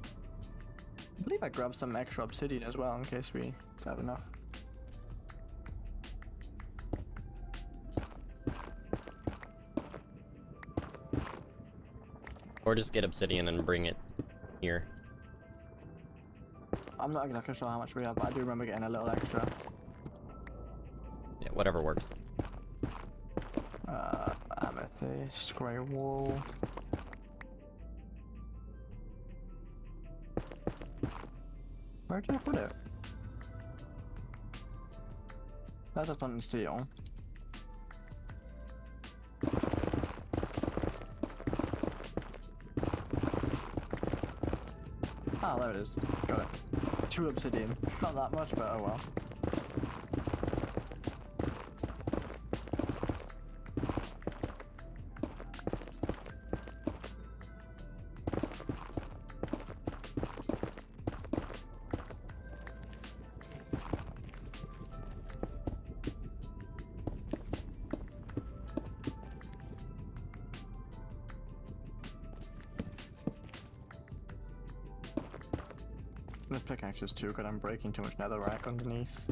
I believe I grabbed some extra obsidian as well, in case we have enough. Or just get obsidian and bring it here. I'm not exactly sure how much we have, but I do remember getting a little extra. Yeah, whatever works. Amethyst, grey wool. Where did I put it? That's a flint and steel. Ah, there it is. Got it. 2 obsidian. Not that much, but oh well. This pickaxe is too good, I'm breaking too much netherrack underneath.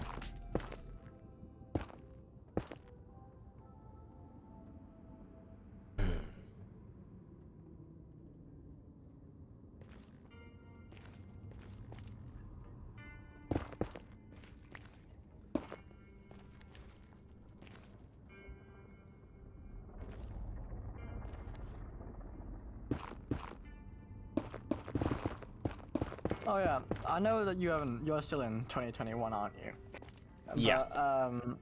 Oh yeah, I know that you're still in 2021, aren't you? Yeah. But,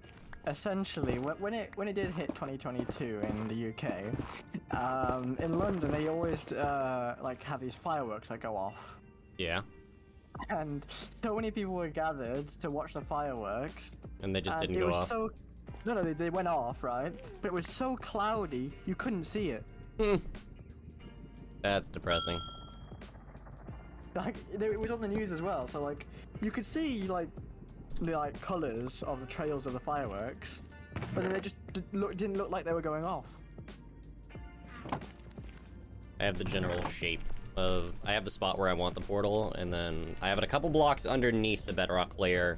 essentially, when it did hit 2022 in the UK, in London they always like have these fireworks that go off, Yeah. and so many people were gathered to watch the fireworks. And they just and didn't it go was off. So, no, they went off, right? But it was so cloudy you couldn't see it. That's depressing. Like it was on the news as well, so like you could see like the colors of the trails of the fireworks, but then they just didn't look like they were going off. I have the general shape of... I have the spot where I want the portal, and then I have it a couple blocks underneath the bedrock layer,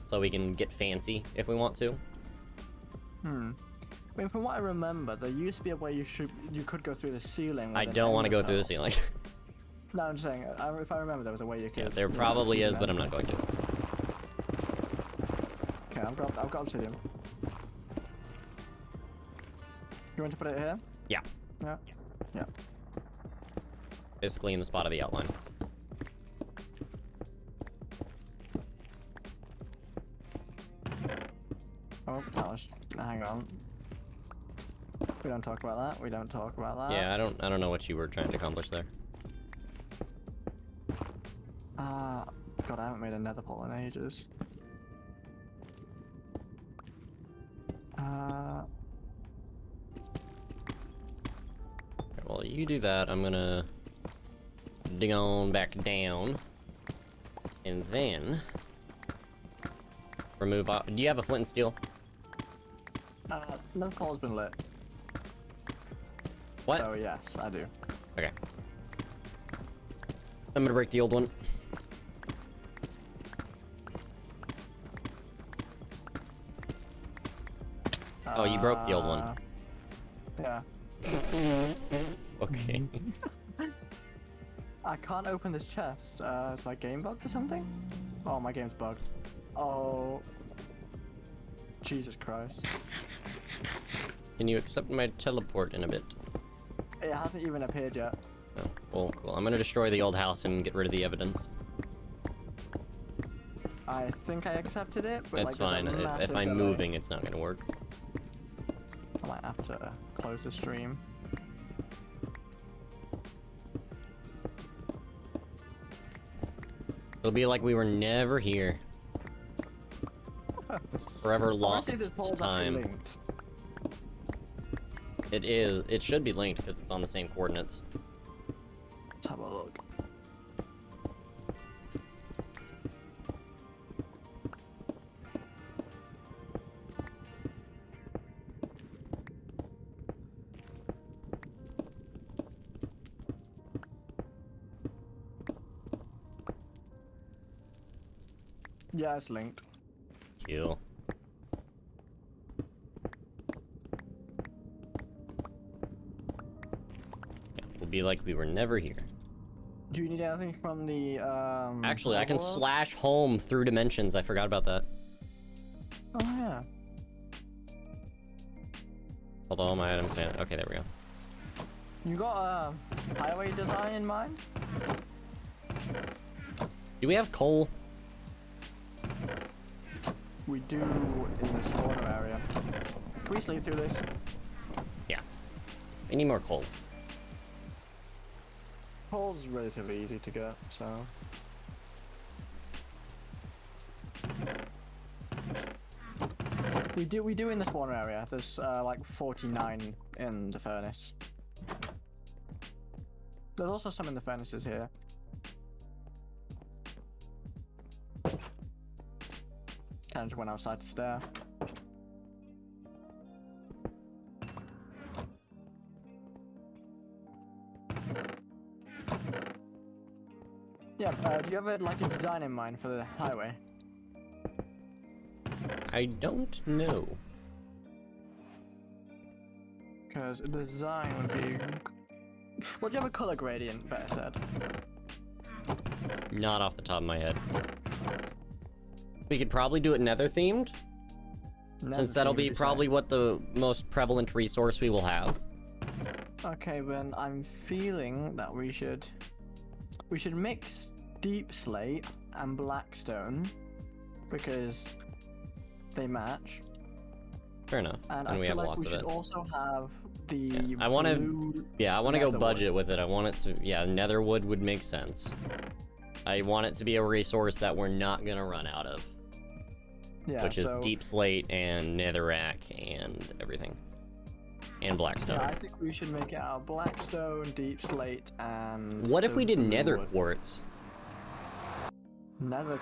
so we can get fancy if we want to. I mean, from what I remember, there used to be a way you could go through the ceiling. I with an don't want to ender go through the pearl. ceiling. No, I'm just saying, if I remember, there was a way you could. Yeah, there you know, probably use is, an but I'm ender. not going to. Okay, I've got obsidian. You want to put it here? Yeah. Yeah. Yeah. Basically in the spot of the outline. Oh, gosh. Hang on. We don't talk about that. We don't talk about that. Yeah, I don't know what you were trying to accomplish there. God, I haven't made a nether portal in ages. Okay, well, you do that. I'm gonna dig on back down. And then... remove... Do you have a flint and steel? Nether portal's been lit. What? Oh, yes, I do. Okay. I'm gonna break the old one. Oh, you broke the old one. Yeah. Okay. I can't open this chest. Is my game bugged or something? Oh, my game's bugged. Oh. Jesus Christ. Can you accept my teleport in a bit? It hasn't even appeared yet. Oh, well, cool. I'm gonna destroy the old house and get rid of the evidence. I think I accepted it, but That's like, fine. there's a If massive I'm delay. moving, it's not gonna work. I might have to close the stream. It'll be like we were never here. Forever I wanna lost see if this poll's actually time. linked. It is. It should be linked because it's on the same coordinates. Let's have a look. Yeah, it's linked. Cool. Yeah, we'll be like we were never here. Do you need anything from the Actually, I can overworld? slash home through dimensions. I forgot about that. Oh yeah. Hold on, my items. Okay, there we go. You got a highway design in mind? Do we have coal? We do in the spawner area. Can we sleep through this? Yeah. I need more coal. Coal's relatively easy to get, so. We do in the spawn area. There's like 49 in the furnace. There's also some in the furnaces here. Kind of just went outside to stare. Yeah, do you have like a design in mind for the highway? I don't know. Because the design would be... Well, do you have a color gradient, better said? Not off the top of my head. We could probably do it nether themed, since that'll be probably what the most prevalent resource we will have. Okay, then I'm feeling that we should mix deep slate and blackstone because they match. Fair enough. And And I we feel have like lots we of should it. also have the I want to, blue yeah, I want to go netherwood. budget with it. I want it to, yeah, netherwood would make sense. I want it to be a resource that we're not gonna run out of, Yeah, which is so, deep slate and netherrack and everything, and blackstone. Yeah, I think we should make it out of blackstone, deep slate, and. What if the we did blue nether wood. quartz? Nether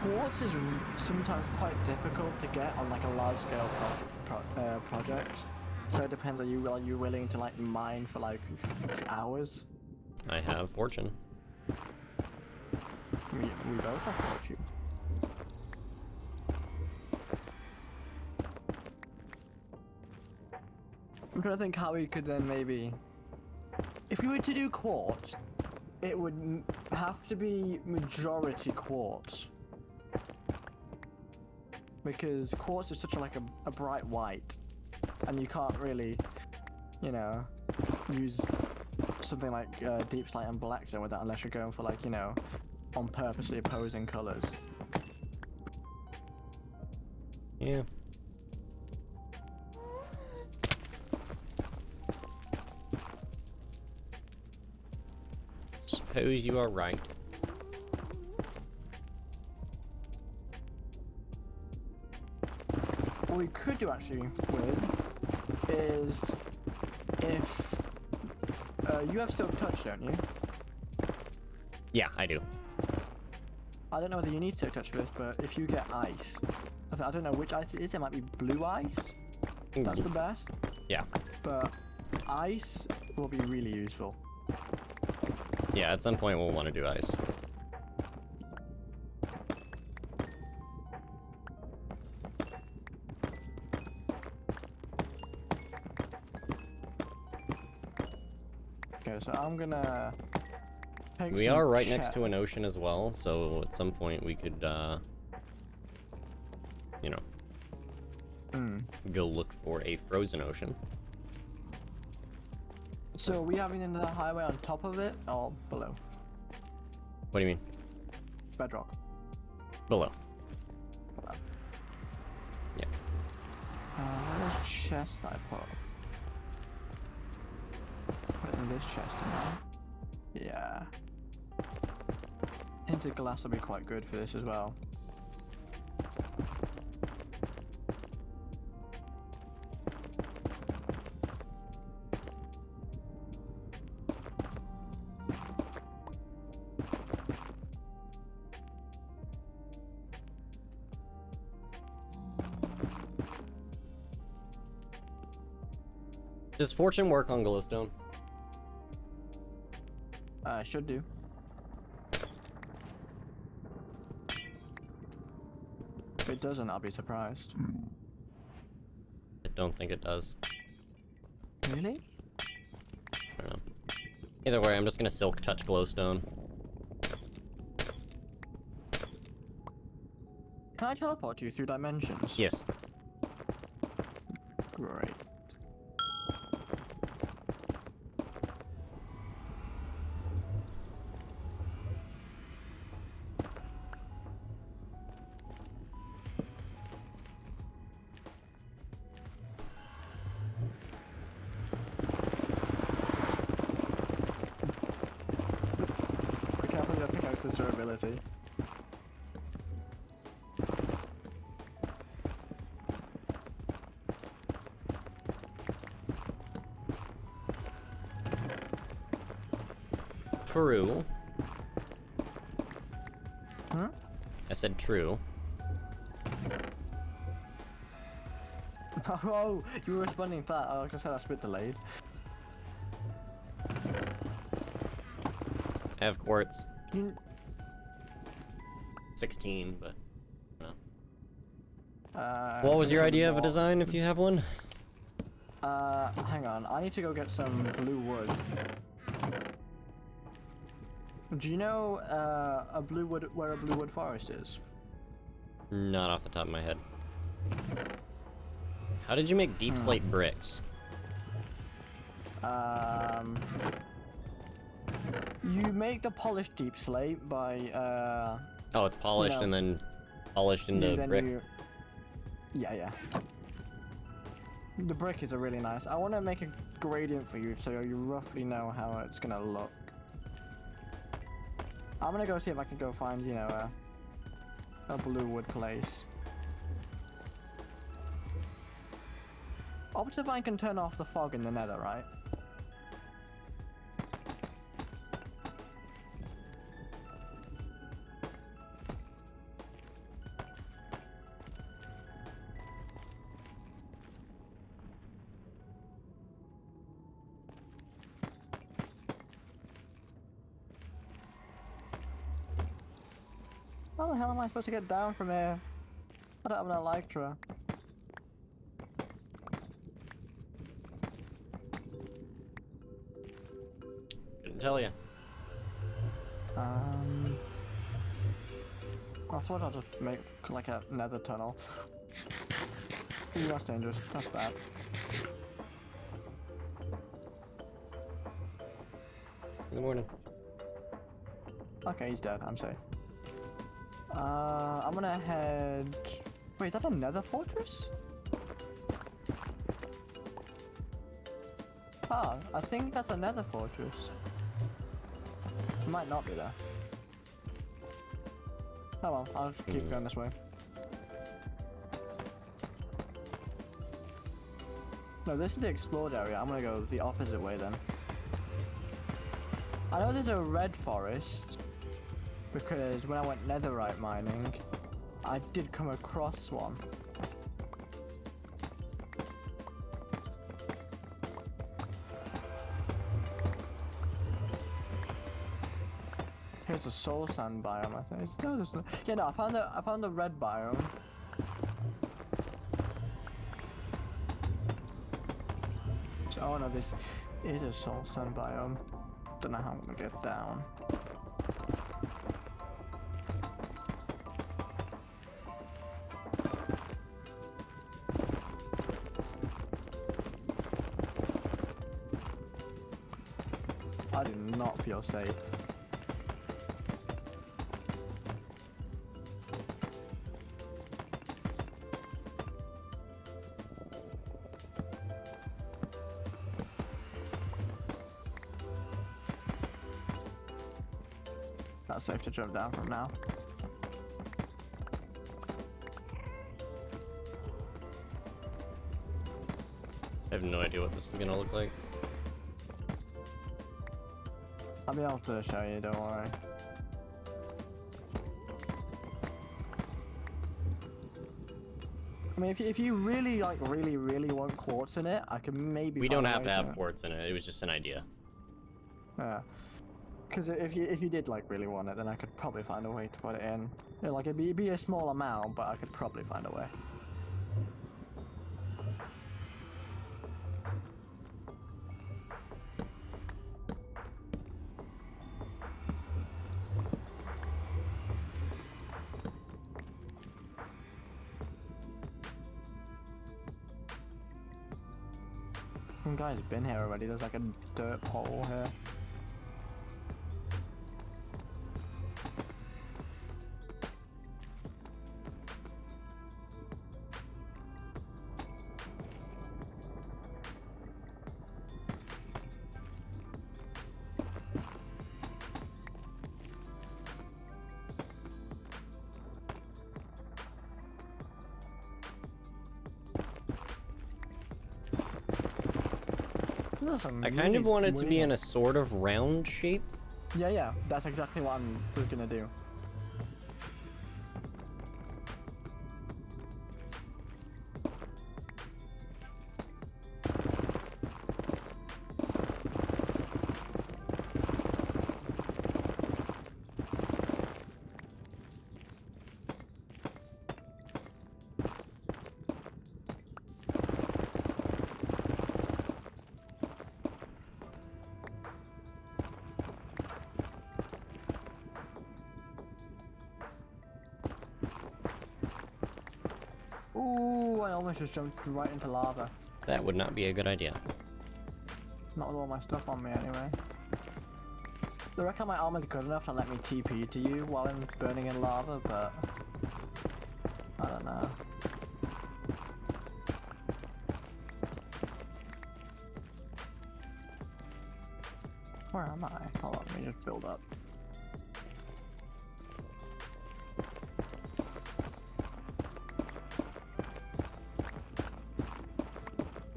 quartz is sometimes quite difficult to get on like a large scale project. So it depends. Are you willing to like mine for like hours? I have fortune. We both have fortune. I'm trying to think how we could then maybe, if we were to do quartz, it would have to be majority quartz. Because quartz is such a bright white, and you can't really, you know, use something like deep slate and blackstone with that unless you're going for like, you know, on purposely opposing colors. Yeah. Suppose you are right. What we could do actually with is if you have silk touch, don't you? Yeah, I do. I don't know whether you need silk touch for this, but if you get ice, I don't know which ice it is. It might be blue ice. That's the best. Yeah. But ice will be really useful. Yeah, at some point we'll want to do ice. Okay, so I'm gonna. Take We some are right next to check. an ocean as well, so at some point we could, you know, go look for a frozen ocean. So are we having into the highway on top of it or below? What do you mean? Bedrock. Below. Yeah. Where's chest I put? Put it in this chest now. Yeah. Tinted glass will be quite good for this as well. Does fortune work on glowstone? Should do. If it doesn't, I'll be surprised. I don't think it does. Really? I don't know. Either way, I'm just gonna silk touch glowstone. Can I teleport you through dimensions? Yes. Great. Be careful with the pickaxe's durability. True. Hmm? I said true. Oh, you were responding to that. Oh, like I said, that's a bit delayed. I have quartz. You, 16, but what what was your idea of a design if you have one? Hang on. I need to go get some blue wood. Do you know where a blue wood forest is? Not off the top of my head. How did you make deep slate bricks? You make the polished deep slate by Oh, it's polished No. and then polished into then brick. Yeah. The brick is a really nice. I want to make a gradient for you so you roughly know how it's gonna look. I'm gonna go see if I can go find, you know, a blue wood place. Optifine can turn off the fog in the nether, right? How the hell am I supposed to get down from here? I don't have an elytra. Couldn't tell you. I suppose I'll just make like a nether tunnel. Ooh, that's dangerous. That's bad. Good morning. Okay, he's dead. I'm safe. I'm gonna head. Wait, is that a nether fortress? Ah, I think that's a nether fortress. It might not be there. Oh well, I'll just keep going this way. No, this is the explored area. I'm gonna go the opposite way then. I know there's a red forest because when I went netherite mining, I did come across one. Here's a soul sand biome, I think. No, there's no. Yeah, no, I found the red biome. So, oh no, this is a soul sand biome. Don't know how I'm gonna get down. I do not feel safe. Not safe to jump down from now. I have no idea what this is gonna look like. I'll be able to show you, don't worry. I mean, if you really, like, really want quartz in it, I can maybe We find don't a have way to have quartz in it. It was just an idea. Yeah. Because if you did, like, really want it, then I could probably find a way to put it in. You know, like, it'd be a small amount, but I could probably find a way. Some guy's been here already. There's like a dirt hole here. I kind of want it to be in a sort of round shape. Yeah, that's exactly what I was gonna do. Ooh, I almost just jumped right into lava. That would not be a good idea. Not with all my stuff on me anyway. I reckon my armor's good enough to let me TP to you while I'm burning in lava, but I don't know. Where am I? Hold on, let me just build up.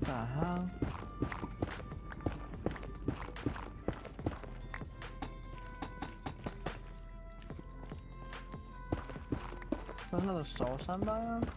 The hell? There's another soul sand biome?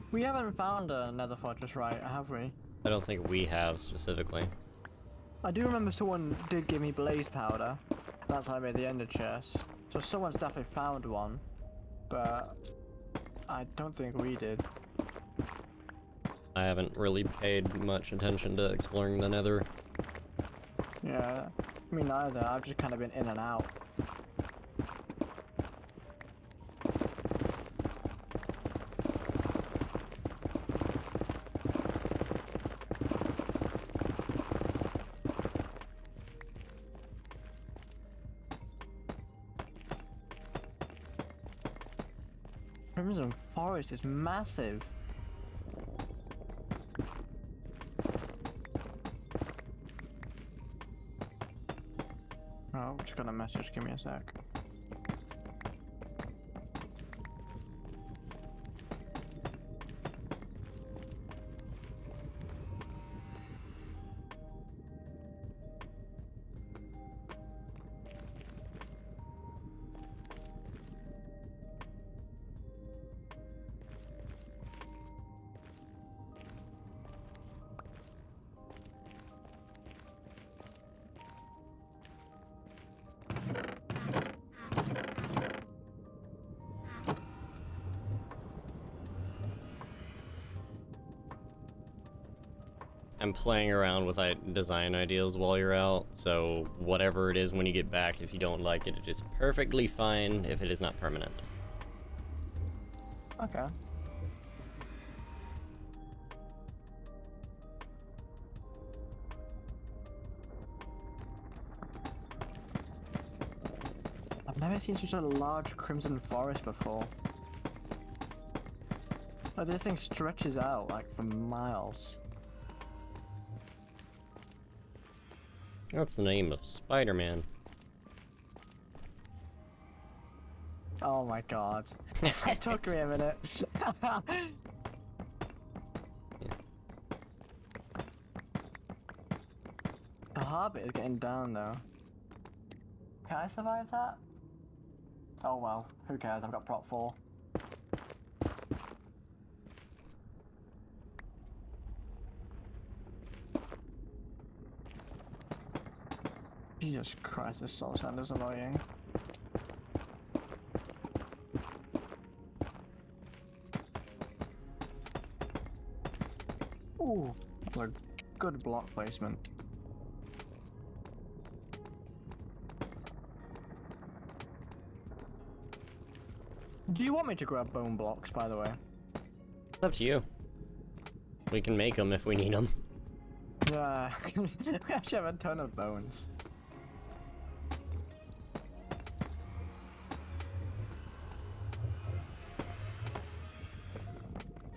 We haven't found a nether fortress, right, have we? I don't think we have specifically. I do remember someone did give me blaze powder. That's how I made the ender chest. So someone's definitely found one, but I don't think we did. I haven't really paid much attention to exploring the nether. Yeah, me neither. I've just kind of been in and out. Crimson Forest is massive. Oh, just got a message. Give me a sec. I'm playing around with design ideas while you're out, so whatever it is when you get back, if you don't like it, it is perfectly fine if it is not permanent. Okay. I've never seen such a large crimson forest before. Like, this thing stretches out like for miles. That's the name of Spider-Man. Oh my god. It took me a minute. The Hobbit is getting down though. Can I survive that? Oh well, who cares? I've got prop 4. Jesus Christ, this soul sand is annoying. Ooh, that's a good block placement. Do you want me to grab bone blocks, by the way? It's up to you. We can make them if we need them. Yeah, we actually have a ton of bones.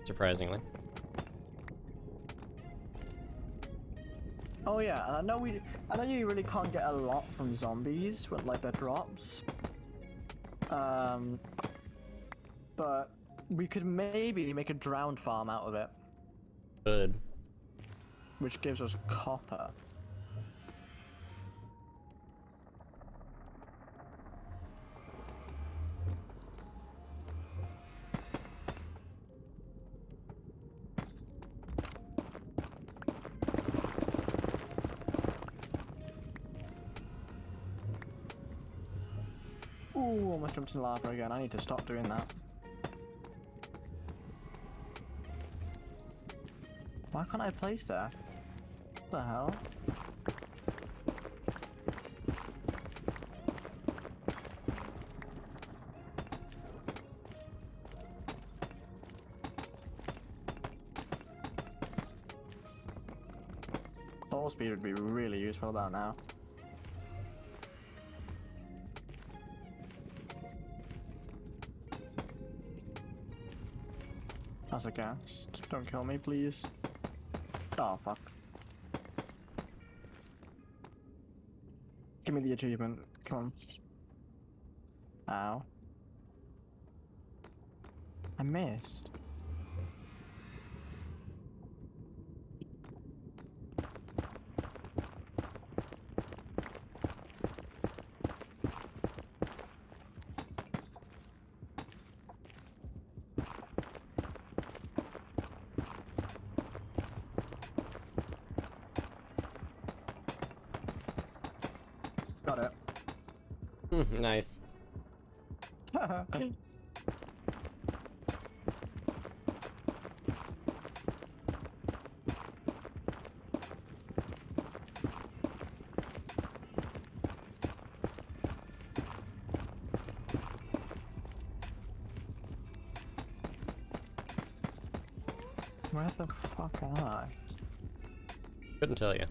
Surprisingly. Oh yeah, and I know you really can't get a lot from zombies with like their drops. But we could maybe make a drowned farm out of it, Good. which gives us copper. Ooh, almost jumped in lava again. I need to stop doing that. Why can't I place there? What the hell? Ball speed would be really useful about now. That's a ghast. Don't kill me, please. Oh, fuck. Give me the achievement. Come on. Ow. I missed. Got it. Nice. Where the fuck am I? Couldn't tell you.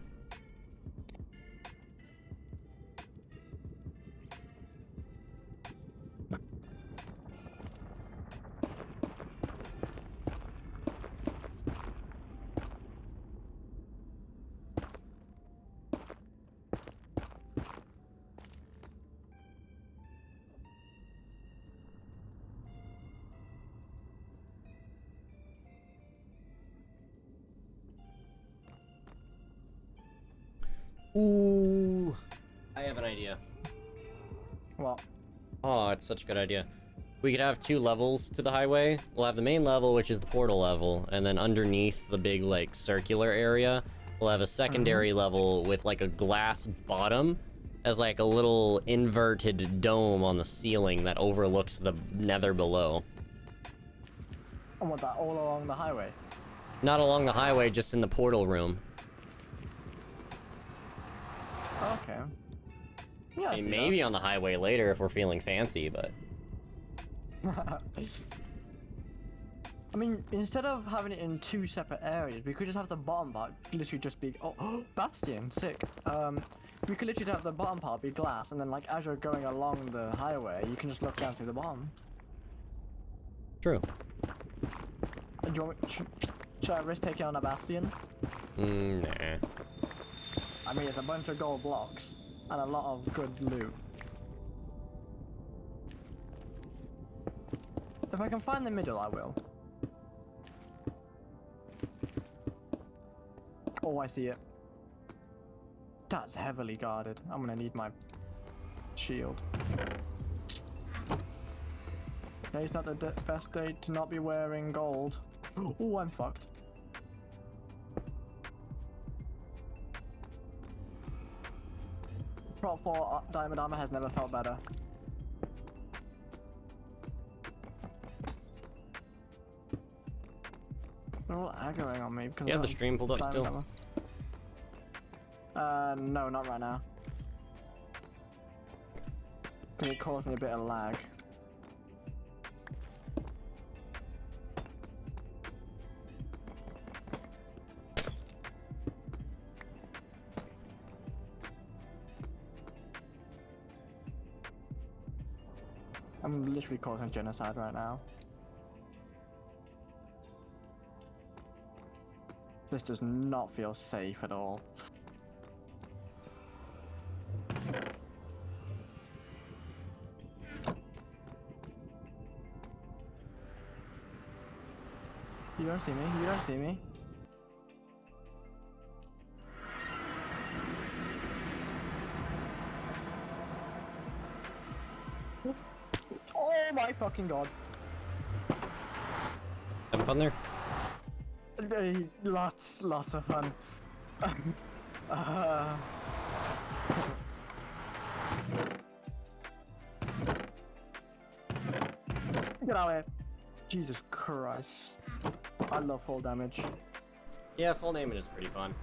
Ooh, I have an idea. What? Oh, it's such a good idea. We could have 2 levels to the highway. We'll have the main level, which is the portal level, and then underneath the big, like, circular area, we'll have a secondary level with, like, a glass bottom as, like, a little inverted dome on the ceiling that overlooks the nether below. I want that all along the highway. Not along the highway, just in the portal room. Okay. Yeah, I I mean, see maybe on the highway later if we're feeling fancy, but... that. I mean, instead of having it in 2 separate areas, we could just have the bottom part literally just be... Oh, Bastion, sick. We could literally have the bottom part be glass, and then, like, as you're going along the highway, you can just look down through the bottom. True. Do you want me, should I risk taking on a Bastion? Nah. I mean, it's a bunch of gold blocks, and a lot of good loot. If I can find the middle, I will. Oh, I see it. That's heavily guarded. I'm gonna need my shield. Today's not the best day to not be wearing gold. Oh, I'm fucked. Prop 4 diamond armor has never felt better. They're all aggroing on me because You have the stream pulled up still? No, not right now. Because it caused me a bit of lag. I'm literally causing genocide right now. This does not feel safe at all. You don't see me. You don't see me. Oh my fucking god. Having fun there? Lots of fun. Get out of here. Jesus Christ. I love full damage. Yeah, full damage is pretty fun.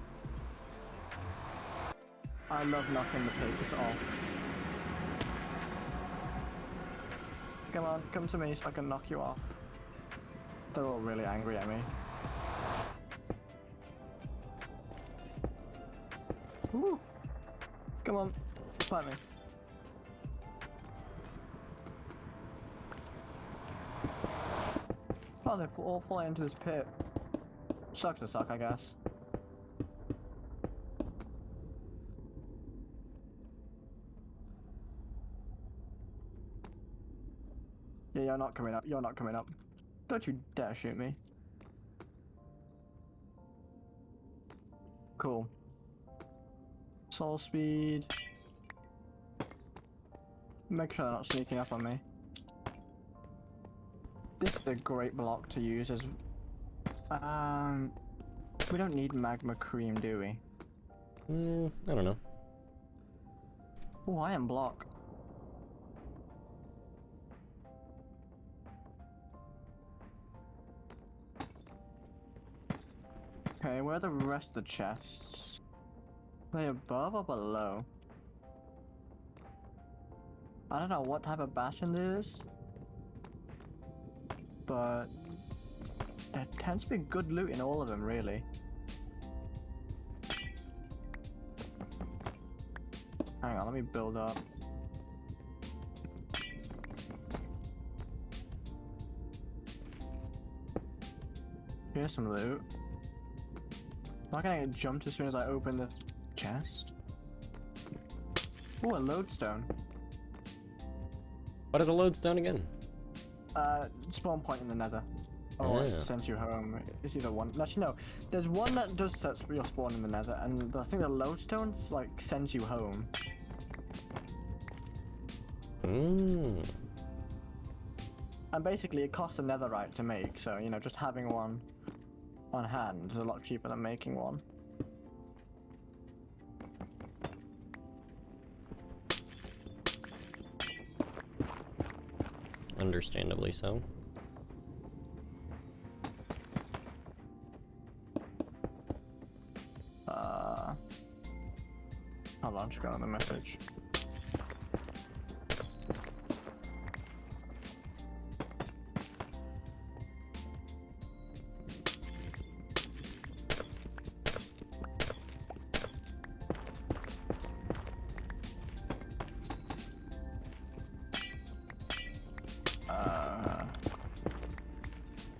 I love knocking the pigs off. Come on, come to me so I can knock you off. They're all really angry at me. Woo! Come on, fight me. Oh, they're all falling into this pit. Sucks to suck, I guess. Yeah, you're not coming up. You're not coming up. Don't you dare shoot me. Cool. Soul speed. Make sure they're not sneaking up on me. This is a great block to use as... we don't need magma cream, do we? I don't know. Oh, I am block. Okay, where are the rest of the chests? Are they above or below? I don't know what type of bastion this is, but there tends to be good loot in all of them, really. Hang on, let me build up. Here's some loot. I'm not gonna get jumped as soon as I open this chest. Oh, a lodestone. What is a lodestone again? Spawn point in the nether. Oh, it Yeah. sends you home. It's either one. Actually, no. There's one that does set your spawn in the nether, and I think the lodestone like sends you home. Hmm. And basically, it costs a netherite to make, so you know, just having one on hand is a lot cheaper than making one. Understandably so. Hold on, just got another message.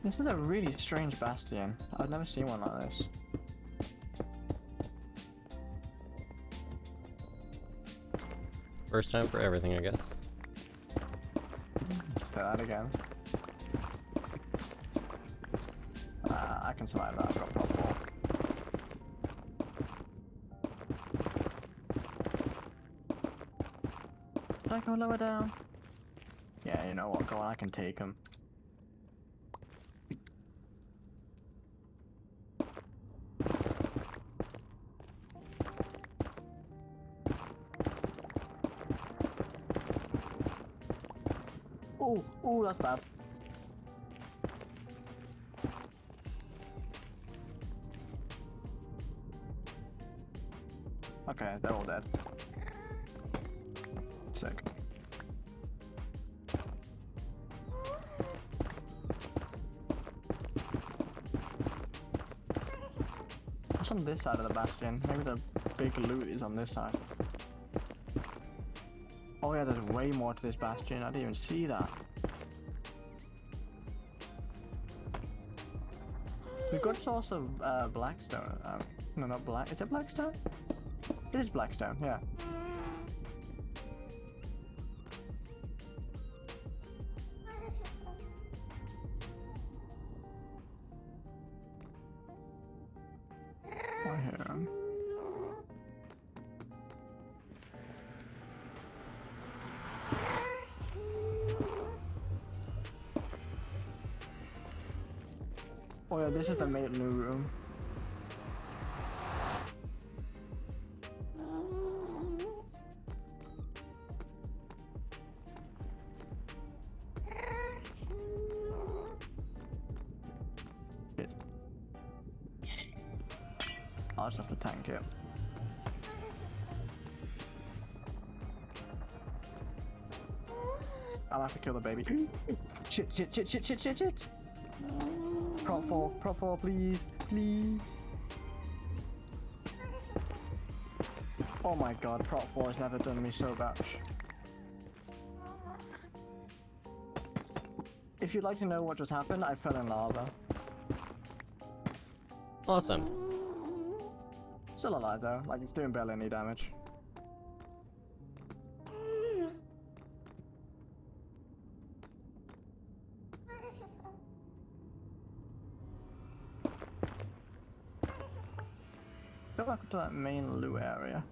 This is a really strange bastion. I've never seen one like this. First time for everything, I guess. Say that again. I can survive that. I've got plus 4. Should I go lower down? Yeah, you know what? Go on, I can take him. Oh, that's bad. Okay, they're all dead. Sick. What's on this side of the bastion? Maybe the big loot is on this side. Oh yeah, there's way more to this bastion. I didn't even see that. A good source of blackstone. No, not black. Is it blackstone? It is blackstone. Yeah. here. Oh yeah, this is the main new room. Shit. I'll just have to tank it. I'll have to kill the baby. Shit, shit, shit, shit, shit, shit, shit! Prop fall, please, please. Oh my god, prop 4 has never done me so much. If you'd like to know what just happened, I fell in lava. Awesome. Still alive though, like it's doing barely any damage. Go back to that main loot area.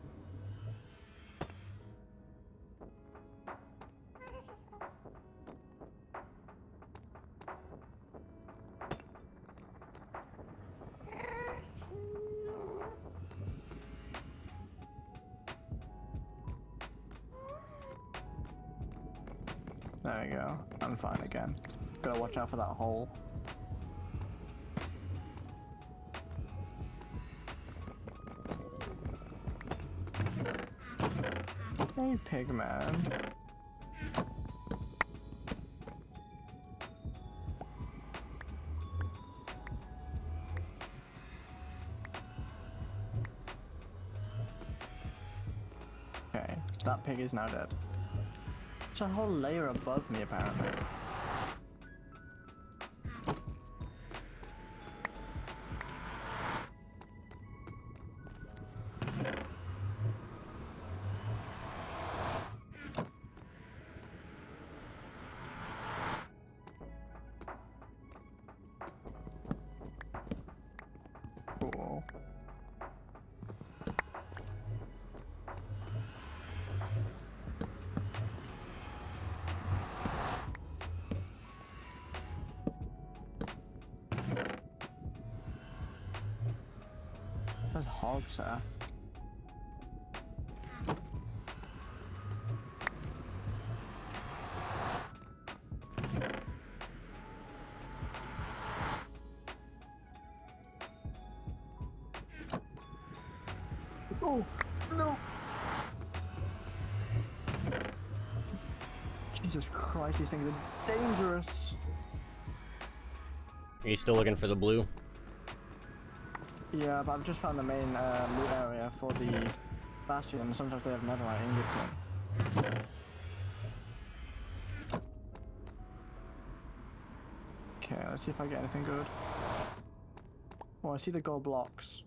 There we go. I'm fine again. Gotta watch out for that hole. Hey, Pigman. Okay, that pig is now dead. It's a whole layer above me, apparently. Cool. There's hogs there. Oh, no! Jesus Christ, these things are dangerous! Are you still looking for the blue? Yeah, but I've just found the main loot area for the bastion, and sometimes they have netherite ingots in. Okay, let's see if I get anything good. Oh, I see the gold blocks.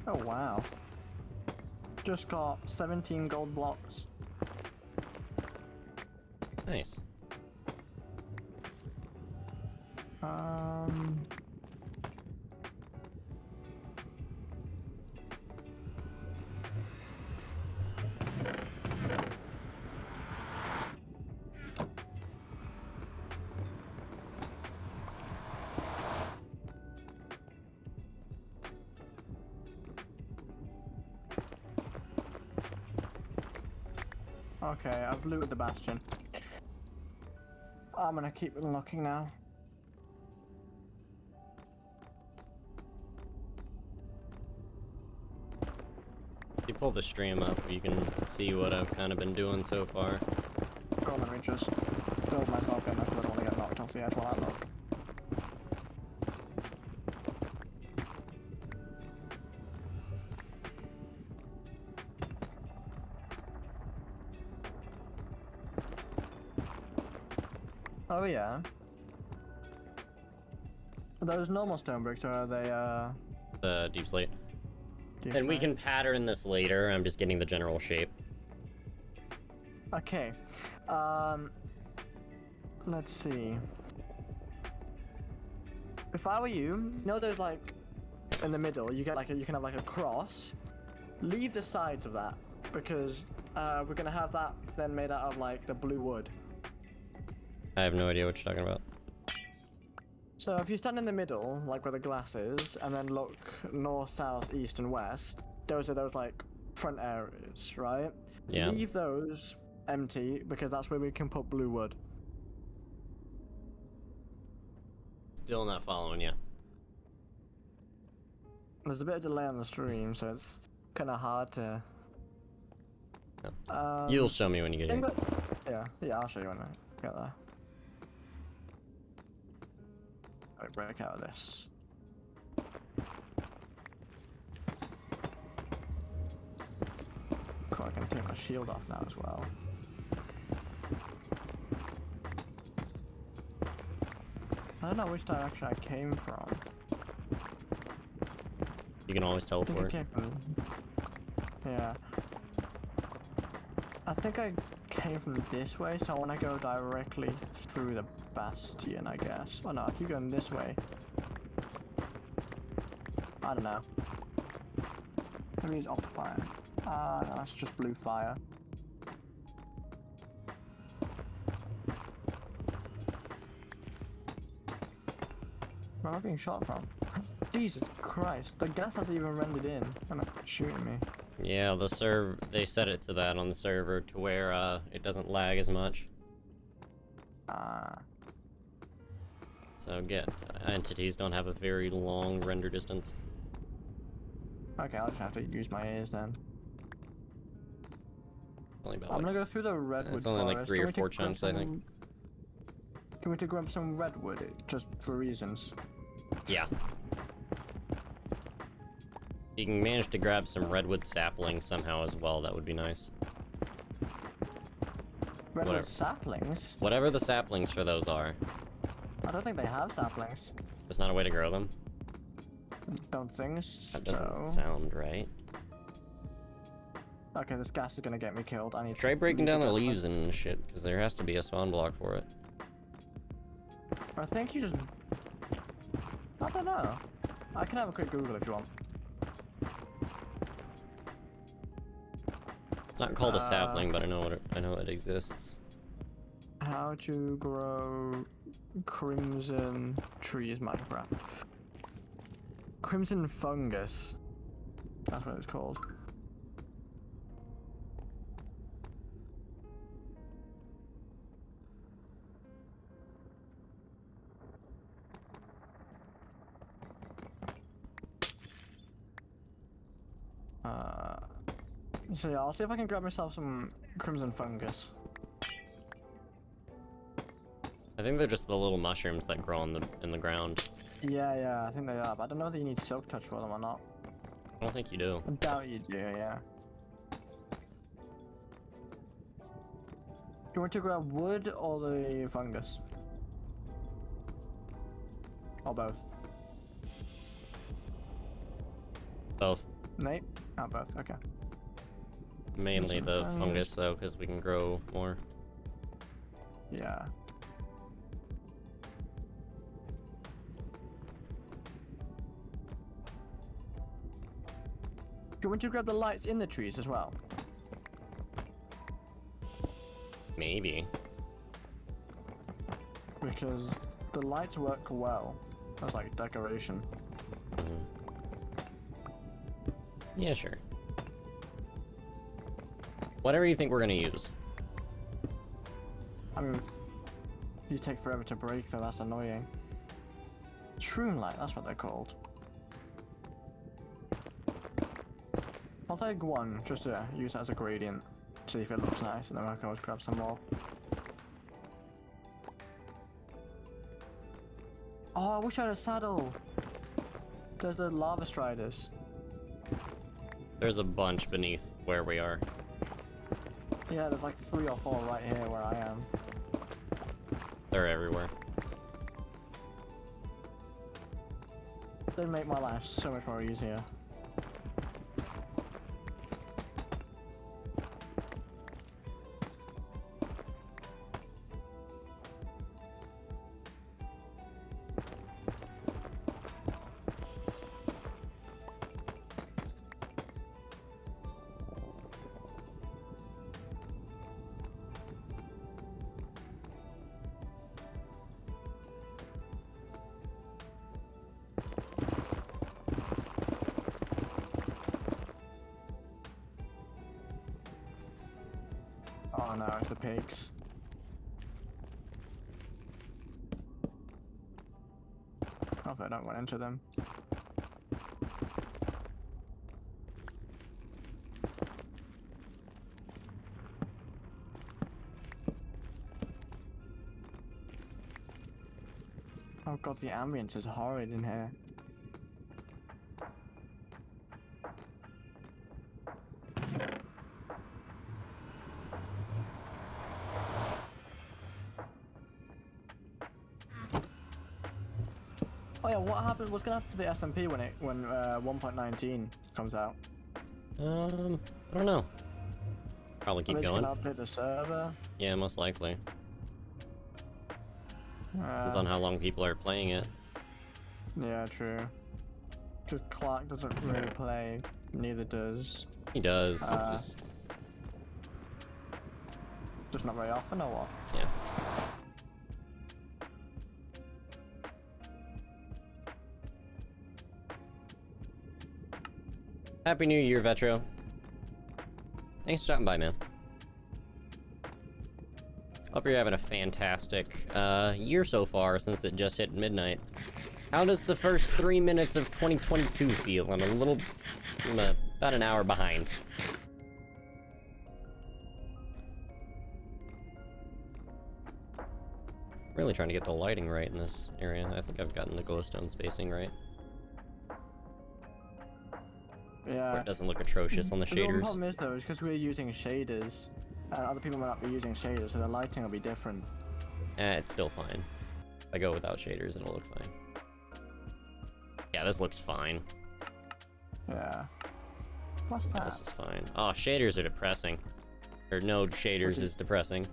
Oh wow. Just got 17 gold blocks. Nice. Um... Okay, I've looted the bastion. I'm gonna keep unlocking now. If you pull the stream up, you can see what I've kind of been doing so far. Oh, let me just build myself in. I don't want to get knocked off the edge while I look. Oh yeah. Are those normal stone bricks or are they The deep slate. deep And we slate? can pattern this later. I'm just getting the general shape. Okay. Let's see. If I were you know those like in the middle, you get like you can have like a cross. Leave the sides of that because we're gonna have that then made out of like the blue wood. I have no idea what you're talking about. So if you stand in the middle, like where the glass is, and then look north, south, east, and west, those are those like front areas, right? Yeah. Leave those empty because that's where we can put blue wood. Still not following you. There's a bit of delay on the stream, so it's kind of hard to. You'll show me when you get think here. about- yeah, I'll show you when I get there. Alright, break out of this. Cool, I can take my shield off now as well. I don't know which direction I came from. You can always I think I teleport. came from. Yeah. I think I came from this way, so I want to go directly through the bastion, I guess. Oh no, I keep going this way. I don't know. Maybe it's op fire. Ah, no, that's just blue fire. Where am I being shot from? Jesus Christ, the gas hasn't even rendered in. And it's shooting me. Yeah, they set it to that on the server to where it doesn't lag as much. Ah. So entities don't have a very long render distance. Okay, I'll just have to use my ears then. Only about I'm like, gonna go through the redwood it's only like forest. 3 Can or we 4 to grab chunks, I think. Can we to grab some redwood just for reasons? Yeah. You can manage to grab some redwood saplings somehow as well, that would be nice. Redwood Whatever. saplings? Whatever the saplings for those are. I don't think they have saplings. There's not a way to grow them. Don't think so. That doesn't sound right. Okay, this gas is gonna get me killed. I need Try to breaking leave down it the this way. leaves and shit, because there has to be a spawn block for it. I think you just. I don't know. I can have a quick Google if you want. It's not called a sapling, but I know it exists. How to grow crimson trees Minecraft. Crimson fungus. That's what it's called. So yeah, I'll see if I can grab myself some crimson fungus. I think they're just the little mushrooms that grow in the ground. Yeah, I think they are, but I don't know whether you need silk touch for them or not. I don't think you do. I doubt you do, yeah. Do you want to grab wood or the fungus? Or both? Both. Nate? Oh, both, okay. Mainly Some the fungus. fungus though, because we can grow more. Yeah. Do you want to grab the lights in the trees as well? Maybe. Because the lights work well as like decoration. Mhm. Yeah, sure. Whatever you think we're gonna use. I mean, these take forever to break though, that's annoying. Shroom light, that's what they're called. I'll take one just to use it as a gradient, see if it looks nice, and then I can always grab some more. Oh, I wish I had a saddle! There's the lava striders. There's a bunch beneath where we are. Yeah, there's like 3 or 4 right here where I am. They're everywhere. They make my life so much more easier. Oh no, it's the pigs. Hope I don't run into them. Oh god, the ambience is horrid in here. Oh yeah, what happened? What's gonna happen to the SMP when 1.19 comes out? I don't know. Probably Are keep they just going. gonna update the server? Yeah, most likely. Depends on how long people are playing it. Yeah, true. Because Clark doesn't really play. Neither does. He does. Uh, Just not very often, or what? Yeah. Happy New Year, Vetro. Thanks for stopping by, man. Hope you're having a fantastic year so far since it just hit midnight. How does the first 3 minutes of 2022 feel? I'm about an hour behind. Really trying to get the lighting right in this area. I think I've gotten the glowstone spacing right. Where Yeah. it doesn't look atrocious on the The one shaders. problem is though, is because we're using shaders, and other people might not be using shaders, so the lighting will be different. It's still fine. If I go without shaders, it'll look fine. Yeah, this looks fine. Yeah. What's Yeah, that? this is fine. Oh, shaders are depressing. Or no shaders is depressing.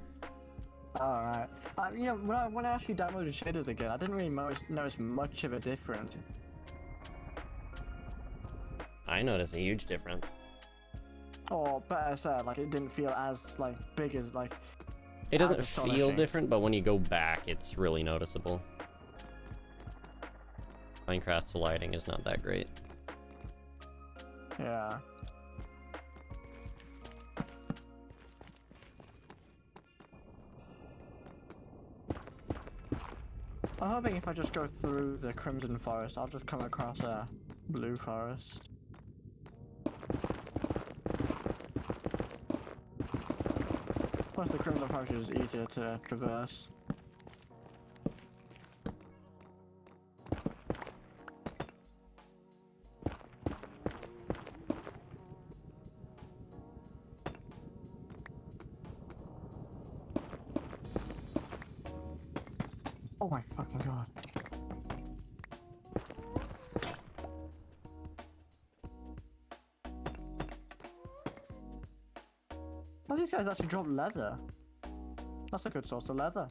Alright. You know, when I actually downloaded shaders again, I didn't really notice much of a difference. I notice a huge difference. Or better said, like it didn't feel as like big as like. It doesn't as feel astonishing. different, but when you go back, it's really noticeable. Minecraft's lighting is not that great. Yeah. I'm hoping if I just go through the Crimson Forest, I'll just come across a Blue Forest. Plus the Crimson Forest is easier to traverse. Oh my fucking god. Oh, these guys actually drop leather. That's a good source of leather.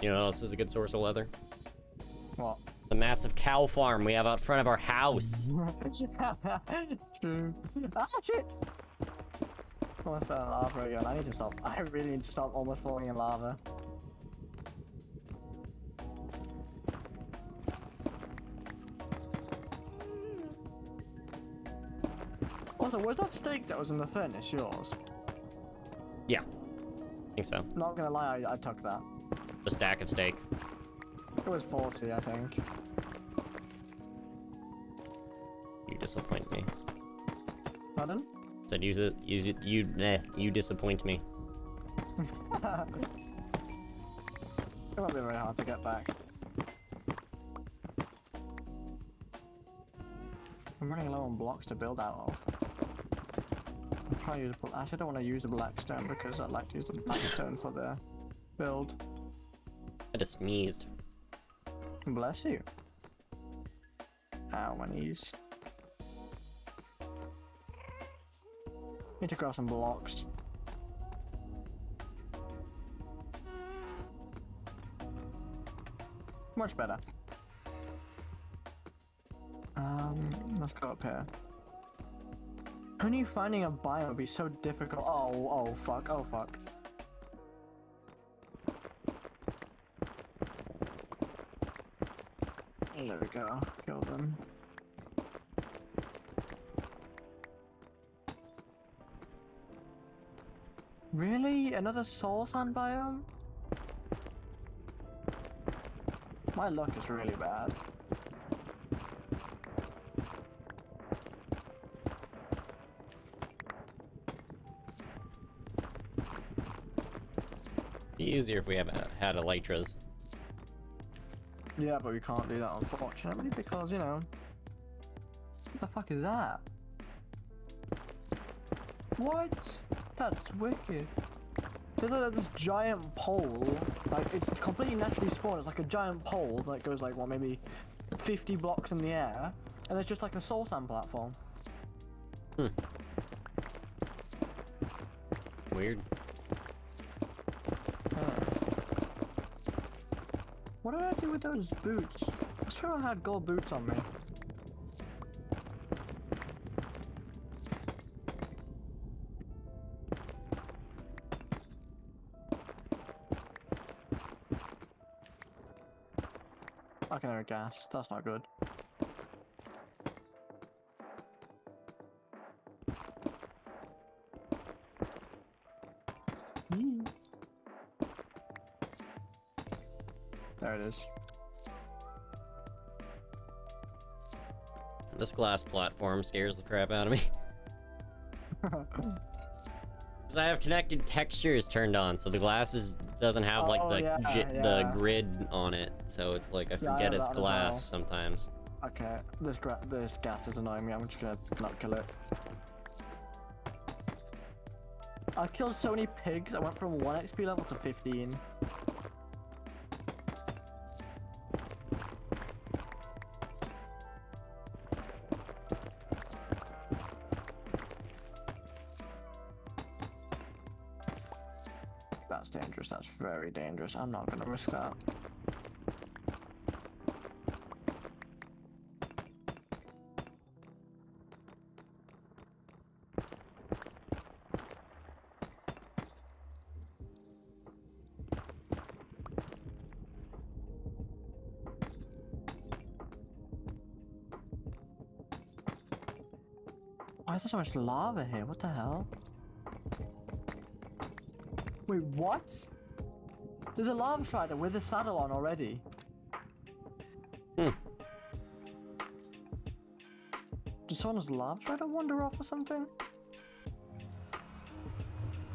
You know what else is a good source of leather? What? The massive cow farm we have out front of our house. True. Ah, shit! Almost fell in lava again. I need to stop. I really need to stop almost falling in lava. Also, was that steak that was in the furnace yours? Yeah. I think so. Not gonna lie, I took that. A stack of steak. It was 40, I think. You disappoint me. Pardon? Said you disappoint me. It won't be very hard to get back. I'm running low on blocks to build out of. probably use actually I don't want to use the blackstone because I'd like to use the blackstone for the build. I just sneezed. Bless you. Ow, my knees. Need to grab some blocks. Much better. Let's go up here. Only finding a biome would be so difficult. Oh fuck, oh fuck. There we go, kill them. Really? Another soul sand biome? My luck is really bad. Be easier if we had elytras. Yeah, but we can't do that unfortunately because, you know... What the fuck is that? What? That's wicked. There's like this giant pole, like it's completely naturally spawned. It's like a giant pole that goes like, what, maybe 50 blocks in the air, and there's just like a soul sand platform. Weird. What did I do with those boots? I swear I had gold boots on me. I can hear gas. That's not good. There it is. This glass platform scares the crap out of me. Because I have connected textures turned on, so the glass doesn't have like the grid on it, so it's like I forget it's glass sometimes. Okay, this gas is annoying me. I'm just gonna not kill it. I've killed so many pigs. I went from 1 XP level to 15. That's dangerous. That's very dangerous. I'm not gonna risk that. Why is there so much lava here? What the hell? Wait, what? There's a lava strider with a saddle on already. Did someone's lava strider wander off or something?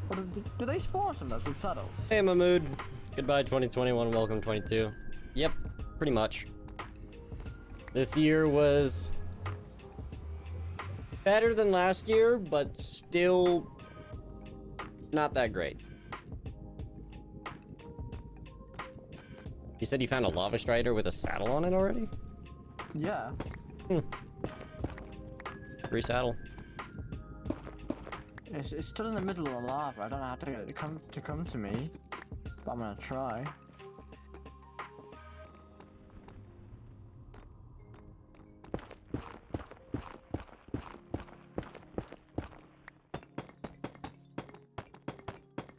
Or do they spawn some of those with saddles? Hey Mahmood, goodbye 2021, welcome 22. Yep, pretty much. This year was better than last year, but still not that great. You said you found a lava strider with a saddle on it already? Yeah. Resaddle. It's stood in the middle of the lava. I don't know how to get it to come to me, but I'm gonna try.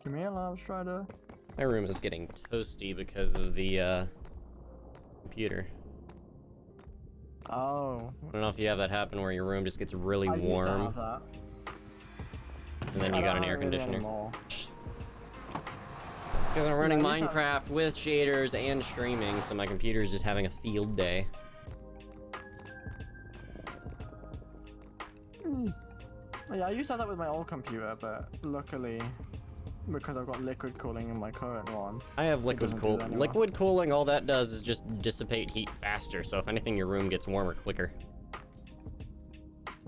Give me a lava strider. My room is getting toasty because of the computer. Oh. I don't know if you have that happen where your room just gets really I used to warm, have that. and then I you got don't an air have it really conditioner. anymore. It's because I'm running Yeah, I used to Minecraft with shaders and streaming, so my computer is just having a field day. Yeah, I used to have that with my old computer, but luckily, because I've got liquid cooling in my current one. I have liquid doesn't do cool. that anymore. Liquid cooling, all that does is just dissipate heat faster, so if anything, your room gets warmer quicker.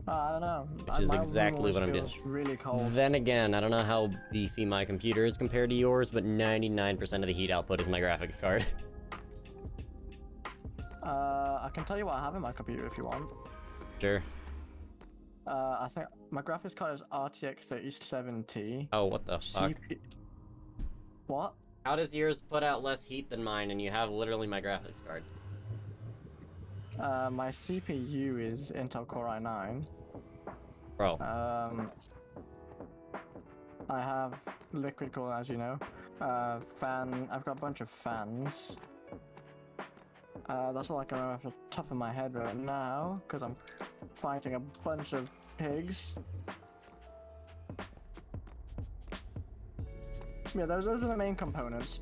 I don't know. Which is My room exactly always what I'm doing. feels really cold. Then again, I don't know how beefy my computer is compared to yours, but 99% of the heat output is my graphics card. I can tell you what I have in my computer if you want. Sure. I think my graphics card is RTX 3070. Oh, what the fuck? What? How does yours put out less heat than mine, and you have literally my graphics card? My CPU is Intel Core i9. Bro, I have liquid cooling, as you know. I've got a bunch of fans. That's all I can remember off the top of my head right now, because I'm fighting a bunch of pigs. Yeah, those are the main components.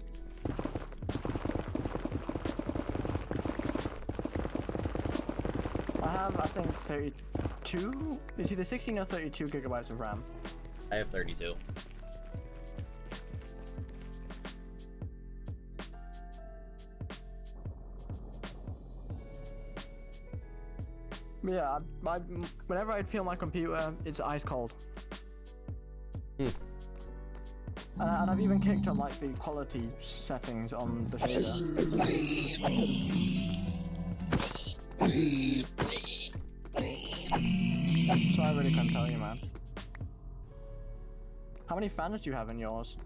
I have, I think, 32? It's either 16 or 32 gigabytes of RAM. I have 32. Yeah, whenever I feel my computer, it's ice cold. And I've even kicked on like the quality settings on the shader. So I really can't tell you, man. How many fans do you have in yours?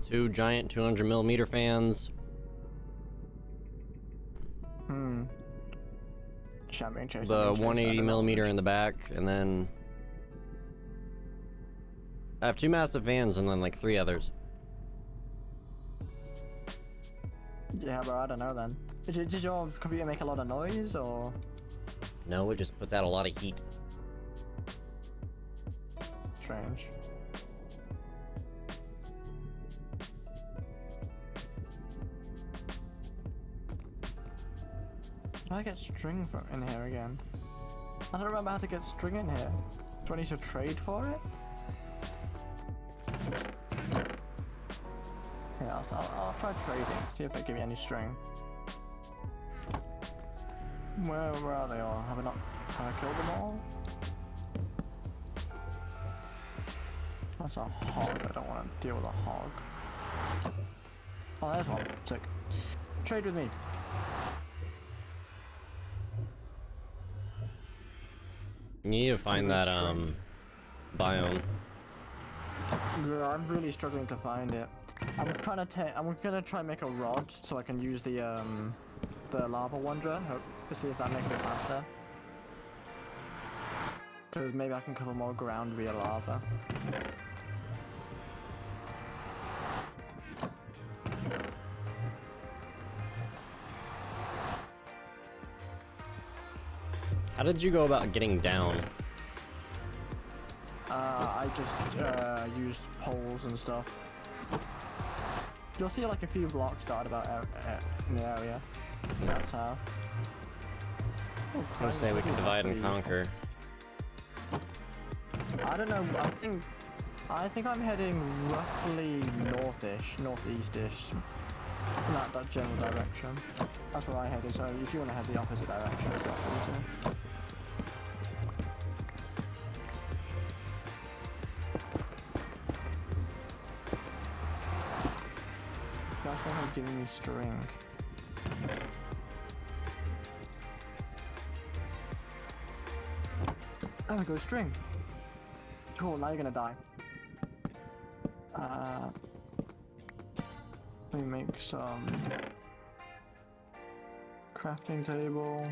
2 giant 200mm fans. Champion chase. The 180mm in the back, and then I have 2 massive fans and then like 3 others. Yeah, bro, I don't know then. Does your computer make a lot of noise, or? No, it just puts out a lot of heat. Strange. How do I get string from in here again? I don't remember how to get string in here. Do I need to trade for it? Yeah, I'll try trading, see if they give me any string. Where are they all? Have I killed them all? That's a hog, I don't want to deal with a hog. Oh, there's one, sick. Trade with me. You need to find that biome. Yeah, I'm really struggling to find it. I'm gonna try and make a rod so I can use the lava wanderer. To see if that makes it faster. Because maybe I can cover more ground via lava. How did you go about getting down? I just used poles and stuff. You'll see like a few blocks dotted about in the area. That's how. I was gonna say we can divide and conquer. I don't know. I think I'm heading roughly northish, northeastish, in that general direction. That's where I headed. So if you want to head the opposite direction, it's not for you too. That's why they're giving me string. Oh, go string. Cool, now you're gonna die. Let me make some crafting table.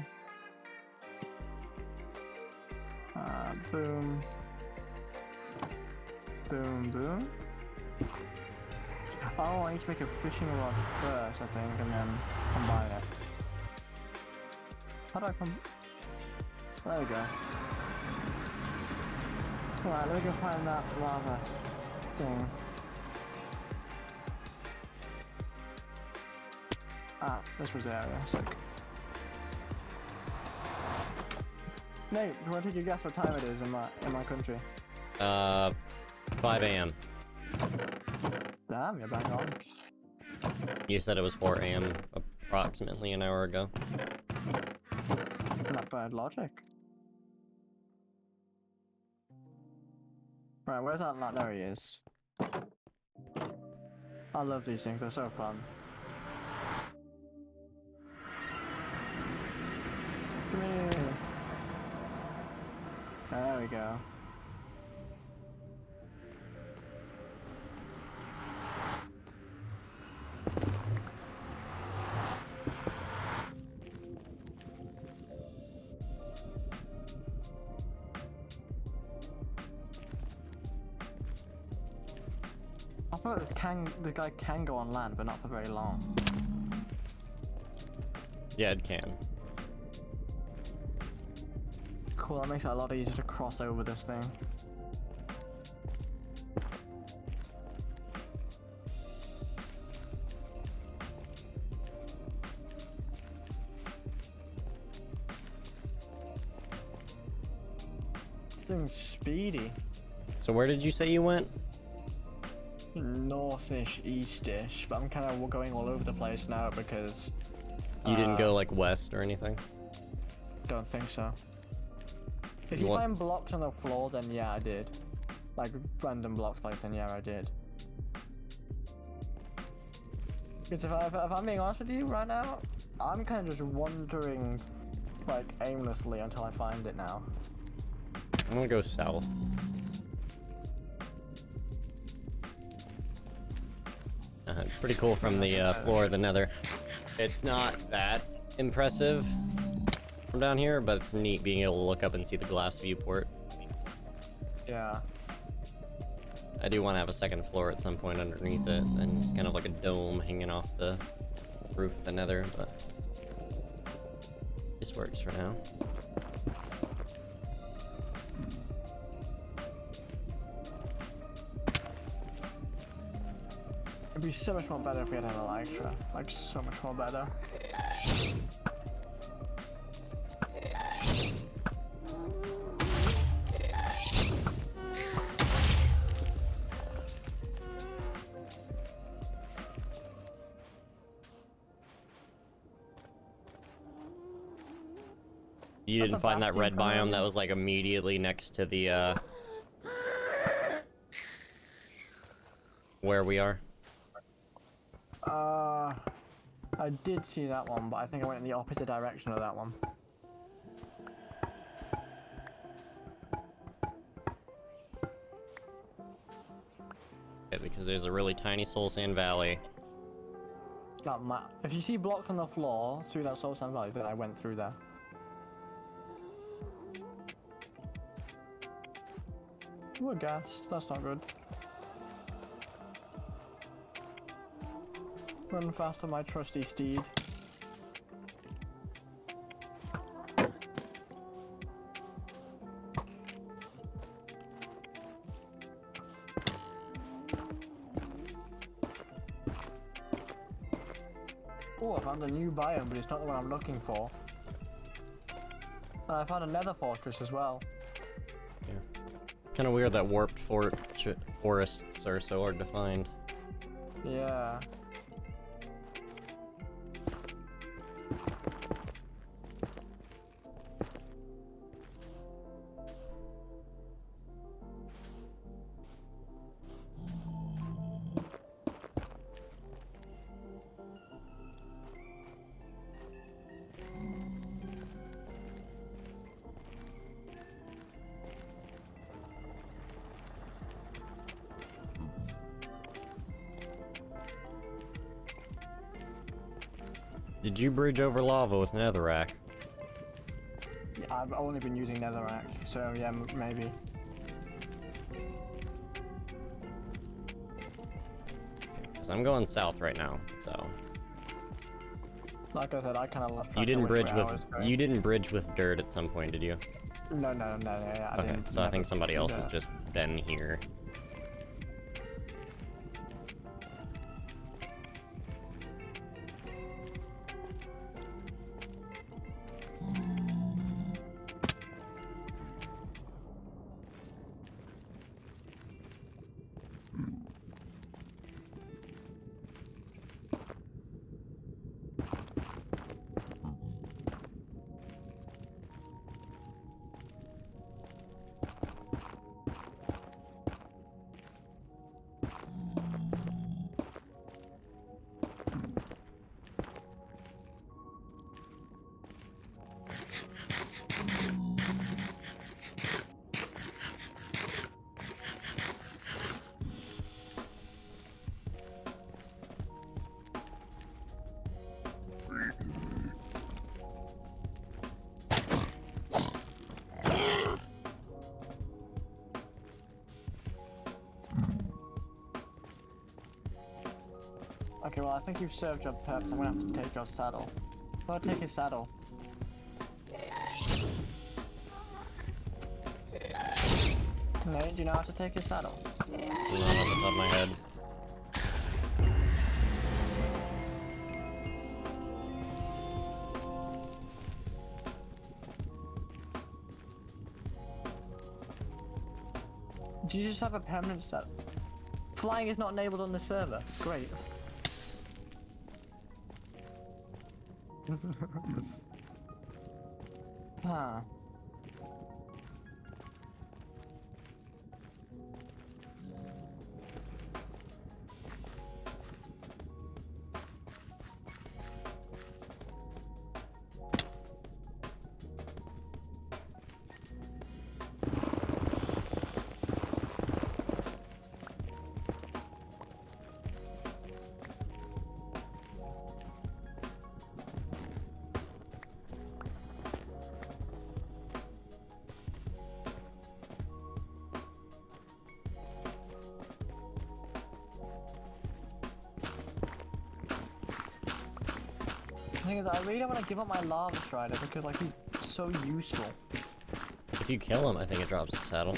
Boom. Boom, boom. Oh, I need to make a fishing rod first, I think, and then combine it. How do I There we go. Alright, let me go find that lava thing. Ah, this was the area. Sick. Nate, do you want to take a guess what time it is in my country? 5 AM. Damn, you're back on. You said it was 4 AM approximately an hour ago. Not bad logic. Right, where's that lad? There he is. I love these things, they're so fun. Come here. There we go. I thought the guy can go on land, but not for very long. Yeah, it can. Cool, that makes it a lot easier to cross over this thing. Thing's speedy. So where did you say you went? Northish, eastish, but I'm kind of going all over the place now because You didn't go like west or anything? don't think so. If You you want- find blocks on the floor, then yeah, I did. Like random blocks placed, then yeah, I did. Because if I'm being honest with you right now, I'm kind of just wandering like aimlessly until I find it now. I'm gonna go south. It's pretty cool from the floor of the nether. It's not that impressive from down here, but it's neat being able to look up and see the glass viewport. Yeah. I do want to have a second floor at some point underneath it, and it's kind of like a dome hanging off the roof of the nether, but this works for now. It'd be so much more better if we had an Elytra. Like so much more better. You didn't find that red biome that was like immediately next to the where we are? I did see that one, but I think I went in the opposite direction of that one. Yeah, because there's a really tiny soul sand valley. If you see blocks on the floor through that Soul Sand Valley, then I went through there. Ooh, a gas. That's not good. Run faster, my trusty steed. Oh, I found a new biome, but it's not the one I'm looking for. And I found a nether fortress as well. Kind of weird that warped forests are so hard to find. Yeah. Did you bridge over lava with netherrack? Yeah, I've only been using netherrack, so yeah, maybe. Because I'm going south right now, so. Like I said, I kind of lost track You didn't of which bridge way I with was going. you didn't bridge with dirt at some point, did you? No, yeah, I Okay, didn't. so I think never- somebody else has yeah. just been here. Okay, well, I think you've served your purpose. I'm gonna have to take your saddle. Go take his saddle. Nate, do you know how to take his saddle? Not off the top of my head. Do you just have a permanent saddle? Flying is not enabled on the server. Great. Huh. The thing is, I really don't want to give up my Lava Strider because, like, he's so useful. If you kill him, I think it drops the saddle.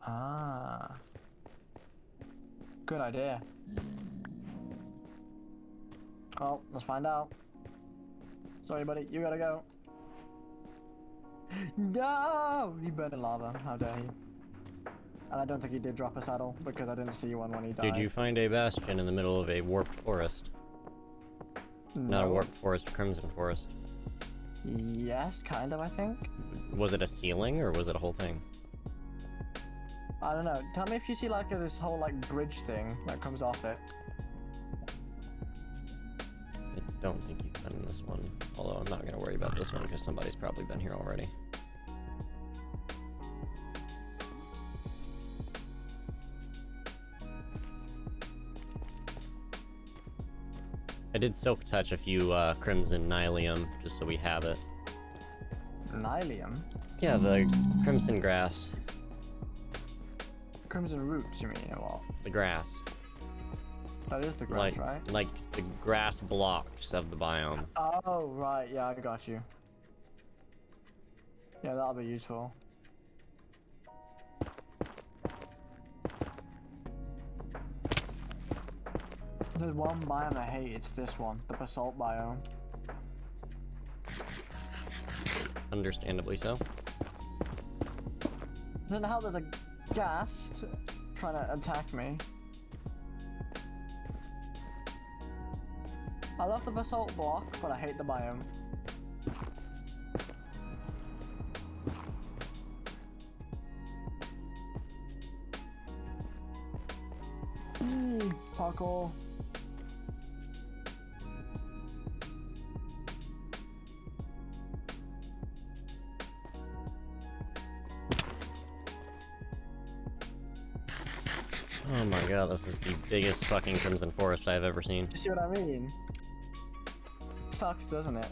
Ah. Good idea. Well, let's find out. Sorry, buddy, you gotta go. No! He burned in lava. How dare he? And I don't think he did drop a saddle because I didn't see one when he died. Did you find a bastion in the middle of a warped forest? Not a No. warped forest, crimson forest. Yes, kind of, I think. Was it a ceiling or was it a whole thing? I don't know. Tell me if you see, like, this whole, like, bridge thing that comes off it. I don't think you've been in this one. Although I'm not going to worry about this one because somebody's probably been here already. I did silk touch a few crimson nylium just so we have it. Nylium? Yeah, the crimson grass. Crimson roots, you mean, or what? The grass. That is the grass, right? Like the grass blocks of the biome. Oh, right, yeah, I got you. Yeah, that'll be useful. There's one biome I hate, it's this one, the basalt biome. Understandably so. I don't know how there's a ghast trying to attack me. I love the basalt block, but I hate the biome. Parkour. Oh my god, this is the biggest fucking crimson forest I've ever seen. You see what I mean? Sucks, doesn't it?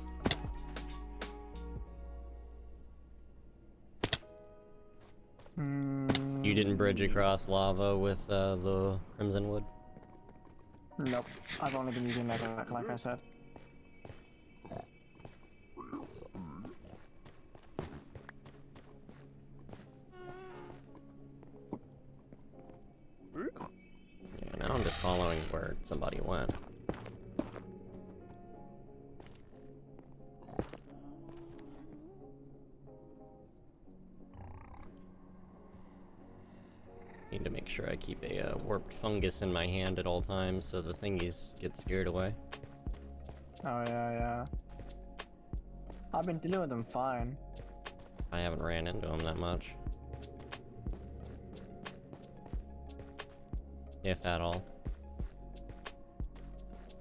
You didn't bridge across lava with the crimson wood? Nope. I've only been using Netherrack, like I said. Yeah, now I'm just following where somebody went. Need to make sure I keep a warped fungus in my hand at all times so the thingies get scared away. Oh yeah, yeah. I've been dealing with them fine. I haven't ran into them that much. If at all.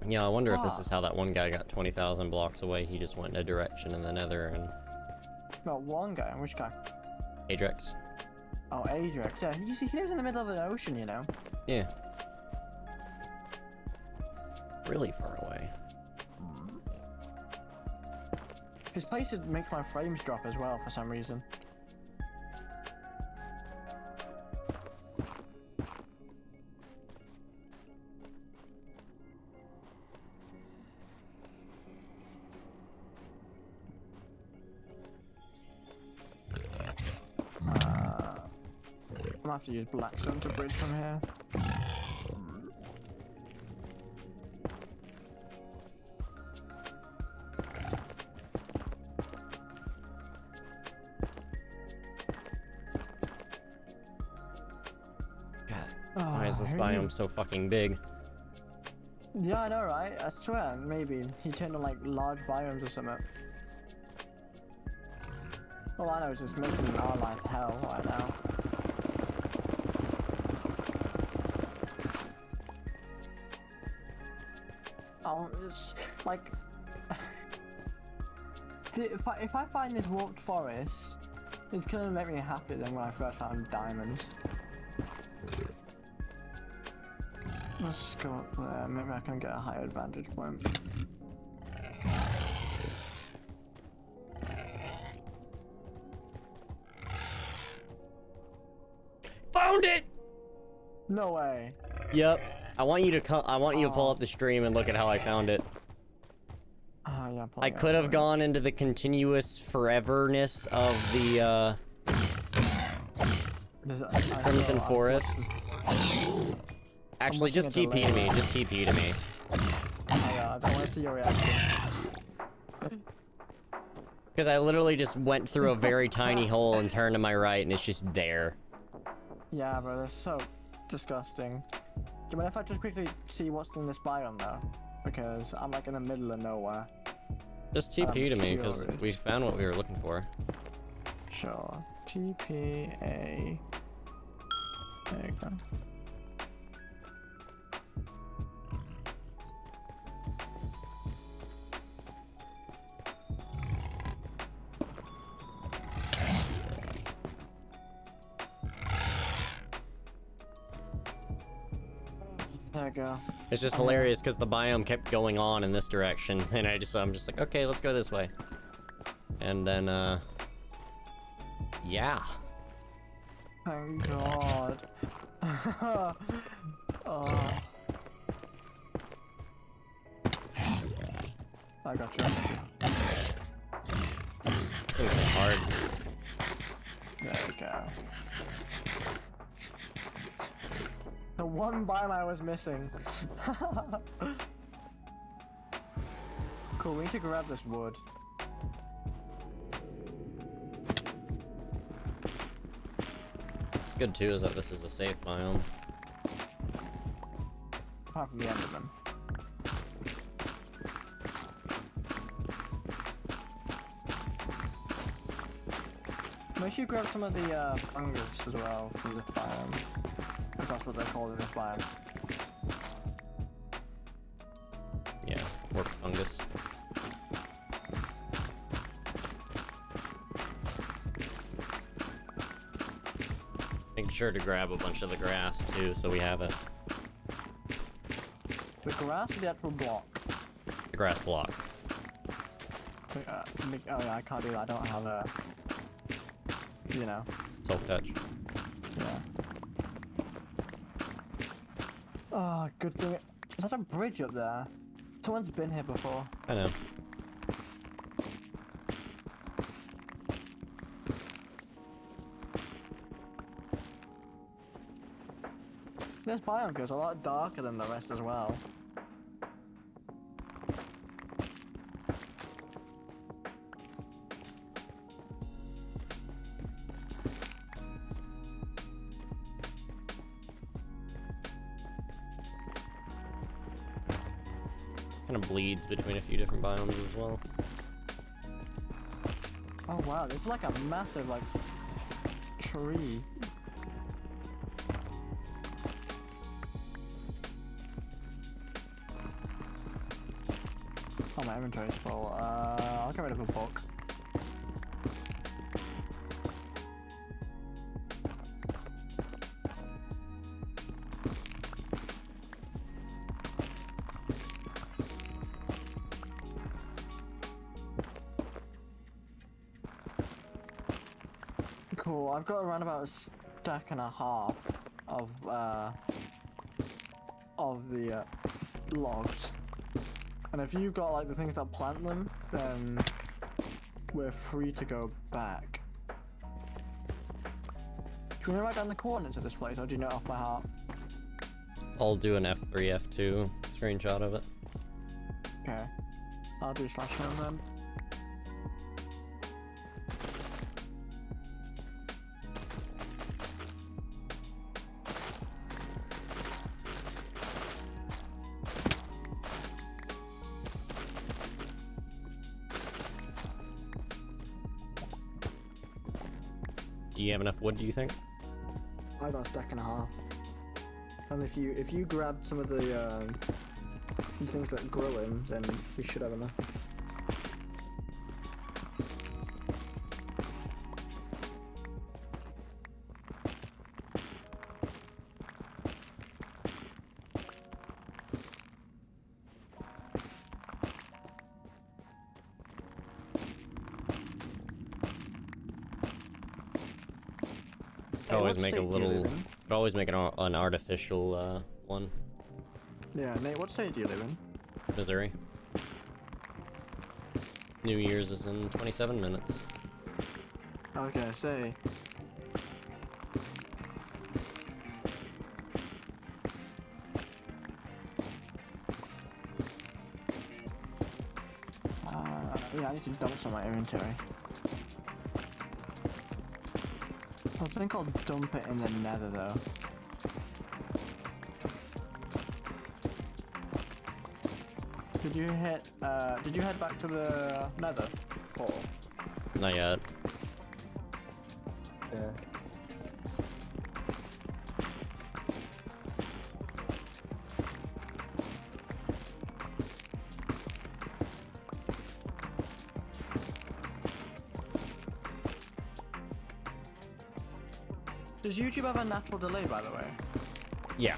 Yeah, I wonder if this is how that one guy got 20,000 blocks away. He just went in a direction in the nether and... Not one guy, which guy? Adrex. Oh, Adrex. Yeah, he lives in the middle of an ocean, you know. Yeah. Really far away. His place makes my frames drop as well for some reason. have to use Blackstone to bridge from here. God, why is this who knew? biome so fucking big? Yeah, I know, right? I swear, maybe he turned on like large biomes or something. All I know is just making our life hell right now. Oh, it's like if I find this warped forest, it's gonna make me happier than when I first found diamonds. Let's just go up there. Maybe I can get a higher advantage point. Found it! No way. Yep. I want you to come. I want you to pull up the stream and look at how I found it. Oh yeah. I could have gone into the continuous foreverness of the Crimson Forest. Actually, just watching a TP to delay. me. Just TP to me. Oh yeah, I don't want to see your reaction. Because I literally just went through a very tiny hole and turned to my right, and it's just there. Yeah, bro, that's so disgusting. Do you mind if I just quickly see what's in this biome though? Because I'm like in the middle of nowhere. Just TP to me, because curious. we found what we were looking for. Sure. TPA. There you go. There we go. It's just hilarious because the biome kept going on in this direction, and I'm just like, okay, let's go this way. And then, yeah. Thank God. Oh. I got you. This is hard. There we go. The one biome I was missing. Cool, we need to grab this wood. What's good too is that this is a safe biome. Apart from the Enderman. Make sure you grab some of the fungus as well from this biome. Because that's what they're called in this biome. Yeah, warp fungus. Make sure to grab a bunch of the grass too, so we have it. The grass or the actual block? The grass block. Oh yeah, I can't do that. I don't have a... You know. Silk touch. Yeah. Oh, good thing. There's such a bridge up there. Someone's been here before. I know. This biome feels a lot darker than the rest as well. Kind of bleeds between a few different biomes as well. Oh wow, this is like a massive like tree. Oh, my inventory's full. I'll get rid of a book. Cool, I've got around about a stack and a half of the logs. And if you've got like the things that plant them, then we're free to go back. Should you want to write down the coordinates of this place, or do you know it off by heart? I'll do an F3, F2 screenshot of it. Okay. I'll do slash home then. Do you have enough wood, do you think? I got a stack and a half. And if you grab some of the things that grow in, then we should have enough. Could always what make a state do you live little. in? Could always make an artificial one. Yeah, Nate, what state do you live in? Missouri. New Year's is in 27 minutes. Okay, say. Yeah, I need to dump some of my inventory. I think I'll dump it in the nether though. Did you head back to the nether portal? Not yet. Yeah. Does YouTube have a natural delay, by the way? Yeah.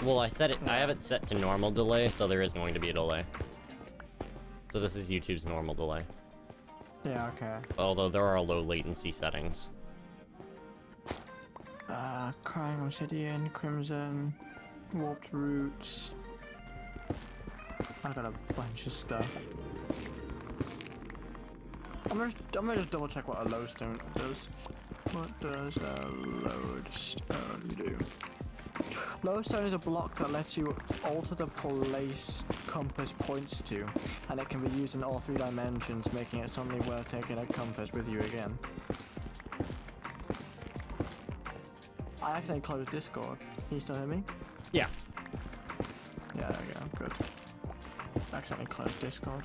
Well, I set it. I Yeah. have it set to normal delay, so there is going to be a delay. So this is YouTube's normal delay. Yeah, okay. Although there are low latency settings. Crying Obsidian, Crimson, Warped Roots. I've got a bunch of stuff. I'm gonna just double check what a lodestone does. What does a lodestone do? Lodestone is a block that lets you alter the place compass points to, and it can be used in all 3 dimensions, making it suddenly worth taking a compass with you again. I accidentally closed Discord. Can you still hear me? Yeah. Yeah, there we go. Good. I accidentally closed Discord.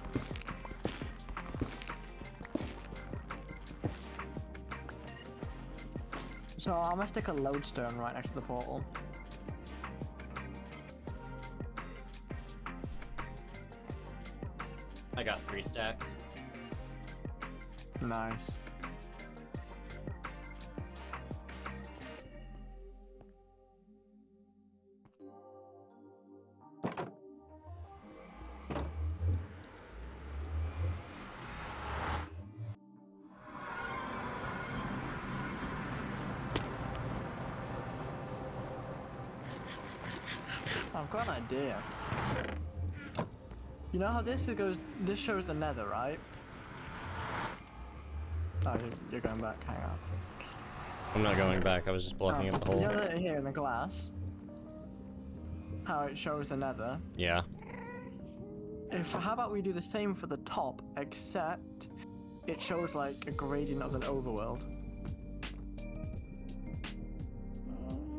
So I'm gonna stick a lodestone right next to the portal. I got 3 stacks. Nice. I've got an idea. You know how this goes? This shows the nether, right? Oh, you're going back. Hang on. I'm not going back. I was just blocking up the You hole. know that here in the glass? How it shows the nether? Yeah. How about we do the same for the top, except it shows like a gradient of an overworld.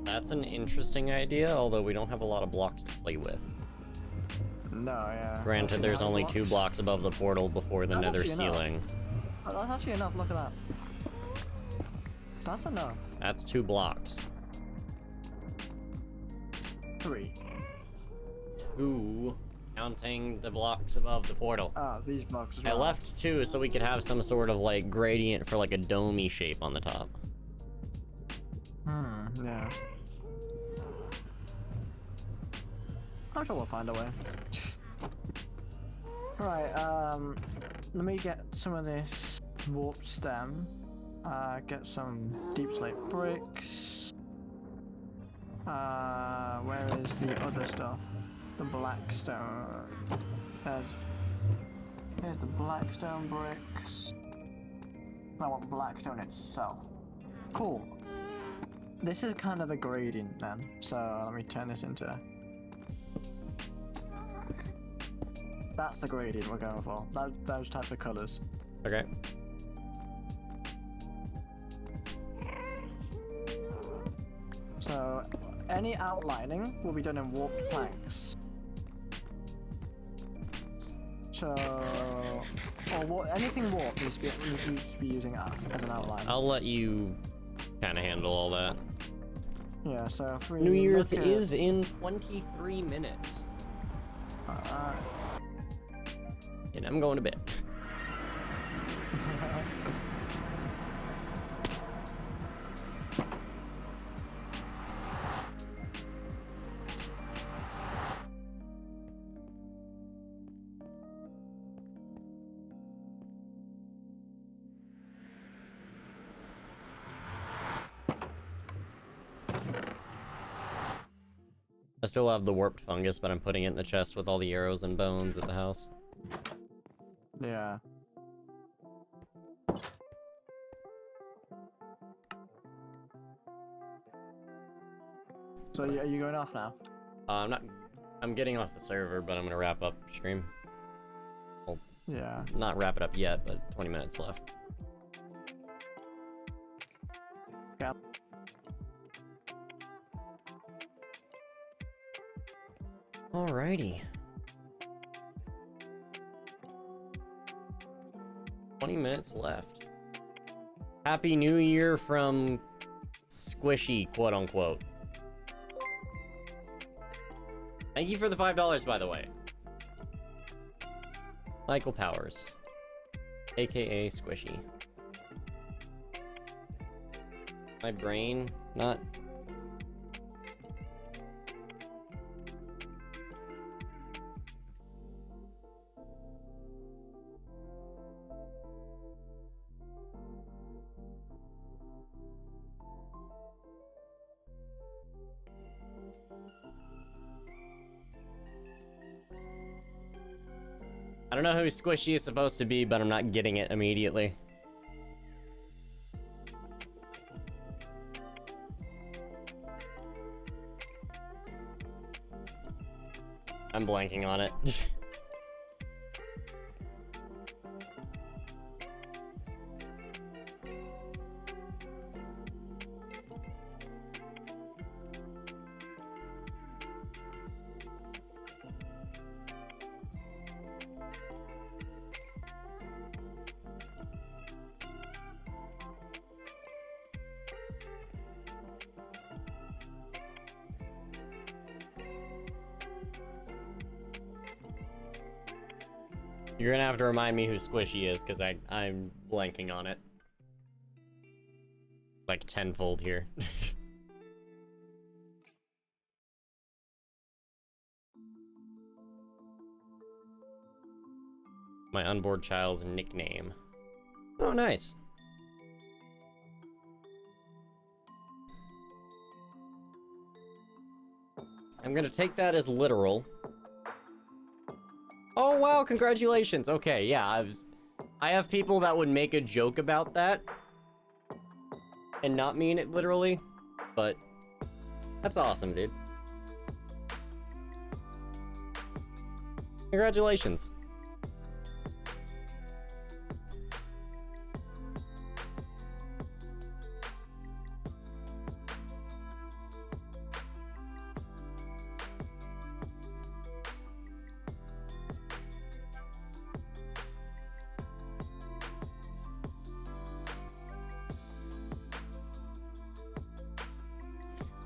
That's an interesting idea, although we don't have a lot of blocks to play with. No, yeah. Granted, Let's see there's how only 2 blocks above the portal before the That's nether actually enough. ceiling. Oh, that's actually enough. Look at that. That's enough. That's 2 blocks. 3. 2, counting the blocks above the portal. Ah, these blocks as I well. left 2 so we could have some sort of like gradient for like a domey shape on the top. Yeah. I'm sure we'll find a way. Right, let me get some of this warp stem. Get some deep slate bricks. Where is the other stuff? The black stone. Here's the blackstone bricks. I want blackstone itself. Cool. This is kind of the gradient then. So let me turn this into. That's the gradient we're going for. Those types of colors. Okay. So any outlining will be done in warped planks. So, anything warped needs to be using as an outline. I'll let you kind of handle all that. Yeah. So if we New Year's look at- is in 23 minutes. Alright. And I'm going to bed. I still have the warped fungus, but I'm putting it in the chest with all the arrows and bones at the house. Yeah. So are you going off now? I'm not. I'm getting off the server, but I'm gonna wrap up stream. Yeah. Not wrap it up yet, but 20 minutes left. Yeah. Alrighty. 20 minutes left. Happy New Year from Squishy, quote unquote. Thank you for the $5, by the way. Michael Powers, aka Squishy. My brain, not. I don't know who Squishy is supposed to be, but I'm not getting it immediately. I'm blanking on it. You're gonna have to remind me who Squishy is, because I'm blanking on it. Like tenfold here. My unborn child's nickname. Oh, nice. I'm gonna take that as literal. Oh wow, congratulations. Okay, yeah, I have people that would make a joke about that and not mean it literally, but that's awesome, dude. Congratulations.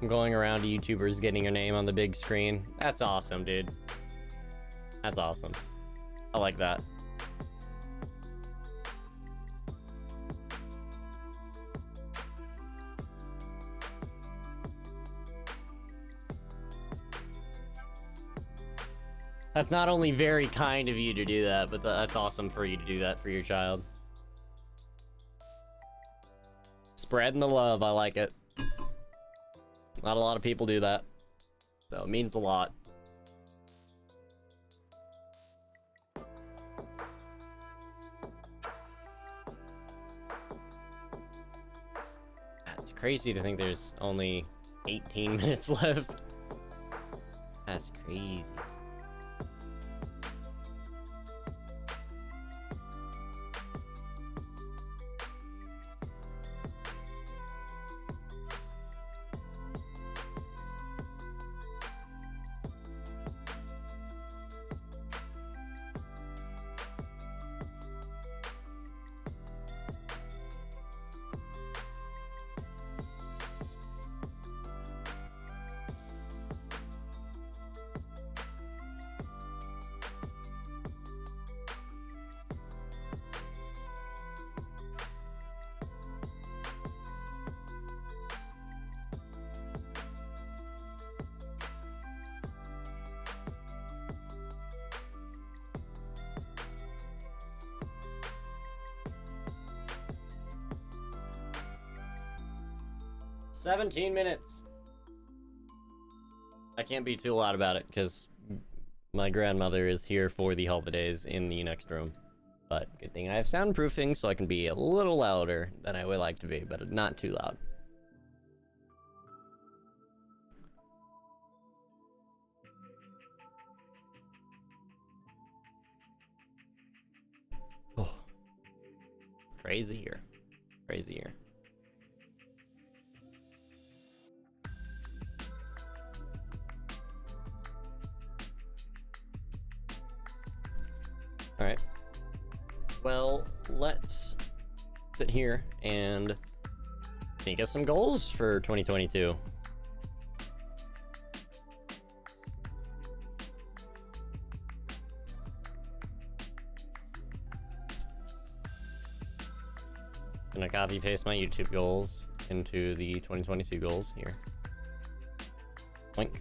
I'm going around to YouTubers getting your name on the big screen. That's awesome, dude. That's awesome. I like that. That's not only very kind of you to do that, but that's awesome for you to do that for your child. Spreading the love, I like it. Not a lot of people do that, so it means a lot. That's It's crazy to think there's only 18 minutes left. That's crazy. "17 minutes. I can't be too loud about it because my grandmother is here for the holidays in the next room. But good thing I have soundproofing so I can be a little louder than I would like to be, but not too loud. Oh. Crazy year. Crazy year. Alright. Well, let's sit here and think of some goals for 2022. Gonna copy paste my YouTube goals into the 2022 goals here. Boink.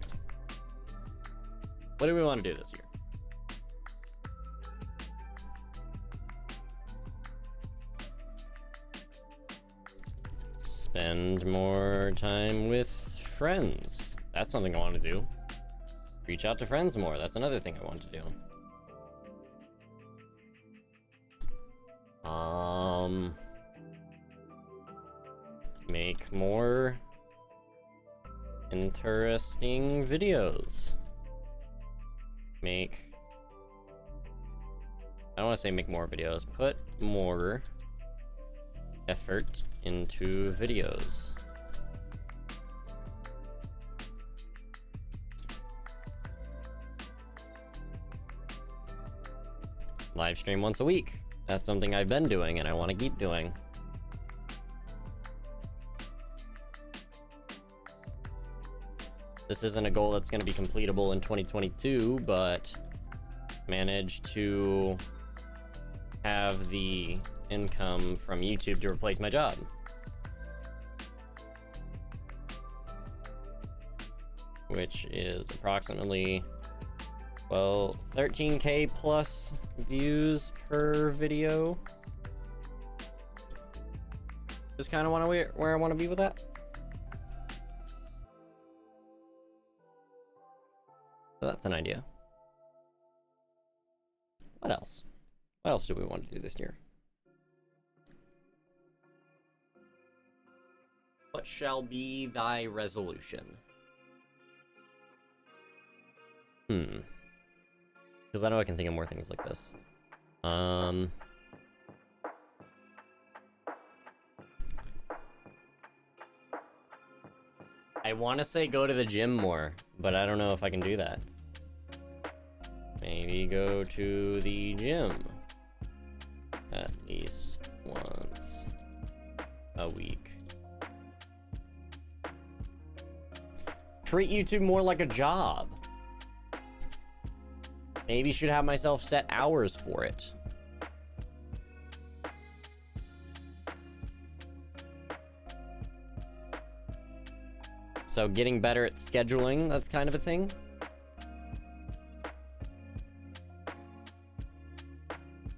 What do we want to do this year? Spend more time with friends. That's something I want to do. Reach out to friends more. That's another thing I want to do. Make more interesting videos. I don't want to say make more videos. Put more effort into videos. Live stream once a week. That's something I've been doing and I want to keep doing. This isn't a goal that's going to be completable in 2022, but manage to have the income from YouTube to replace my job. Which is approximately, well, 13K plus views per video. Just kind of want to where I want to be with that. So that's an idea. What else? What else do we want to do this year? What shall be thy resolution? Because I know I can think of more things like this. I want to say go to the gym more, but I don't know if I can do that. Maybe go to the gym at least once a week. Treat YouTube more like a job. Maybe should have myself set hours for it. So getting better at scheduling, that's kind of a thing.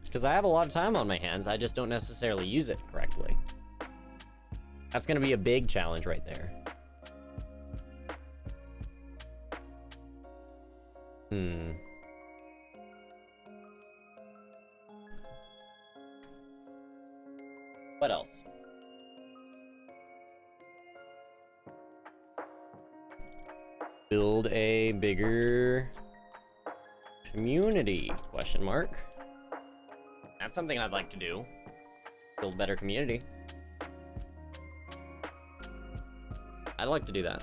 Because I have a lot of time on my hands, I just don't necessarily use it correctly. That's going to be a big challenge right there. What else? build a bigger community? Question mark. That's something I'd like to do. Build better community. I'd like to do that.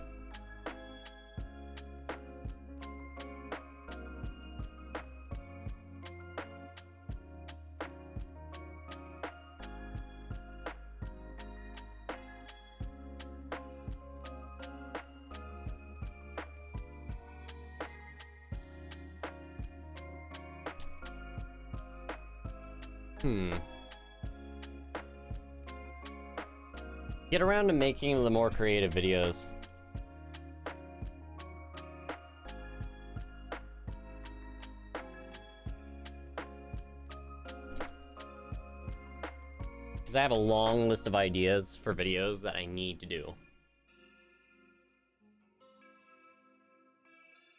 Get around to making the more creative videos. Because I have a long list of ideas for videos that I need to do.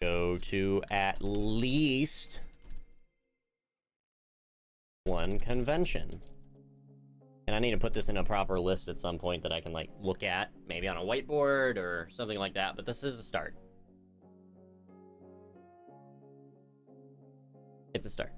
Go to at least one convention. And I need to put this in a proper list at some point that I can, like, look at, maybe on a whiteboard or something like that, but this is a start. It's a start.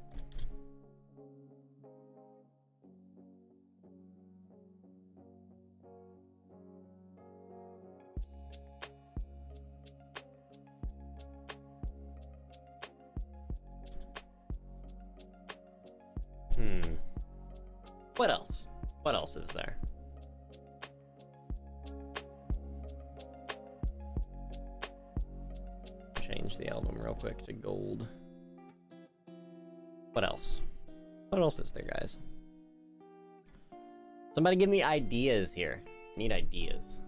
What else? What else is there? Change the album real quick to gold. What else? What else is there, guys? Somebody give me ideas here. I need ideas.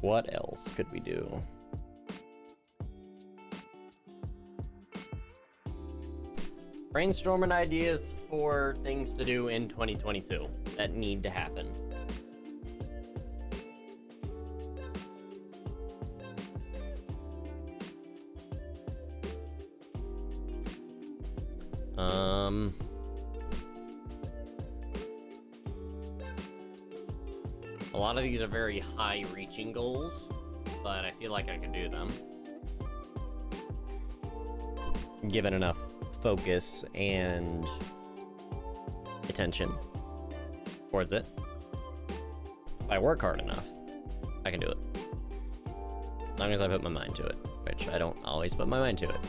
What else could we do? Brainstorming ideas for things to do in 2022 that need to happen. A lot of these are very high-reaching goals, but I feel like I can do them. Given enough focus and attention towards it. If I work hard enough, I can do it. As long as I put my mind to it, which I don't always put my mind to it.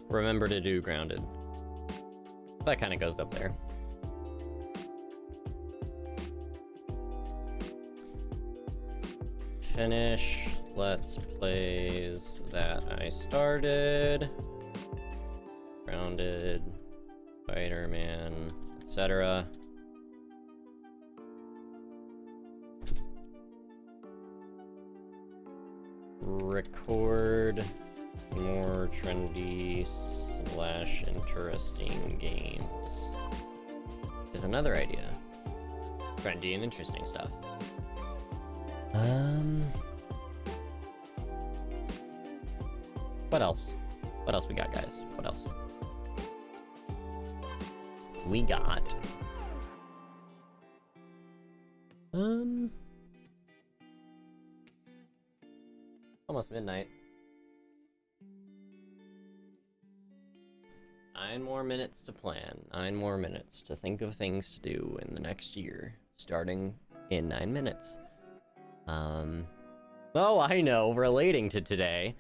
Remember to do grounded. That kind of goes up there. Finish Let's Plays that I started. Grounded, Spider-Man, etc. Record more trendy / interesting games is another idea. Trendy and interesting stuff. What else? What else we got, guys? What else? We got almost midnight. 9 more minutes to plan. 9 more minutes to think of things to do in the next year, starting in 9 minutes. Oh, I know, relating to today,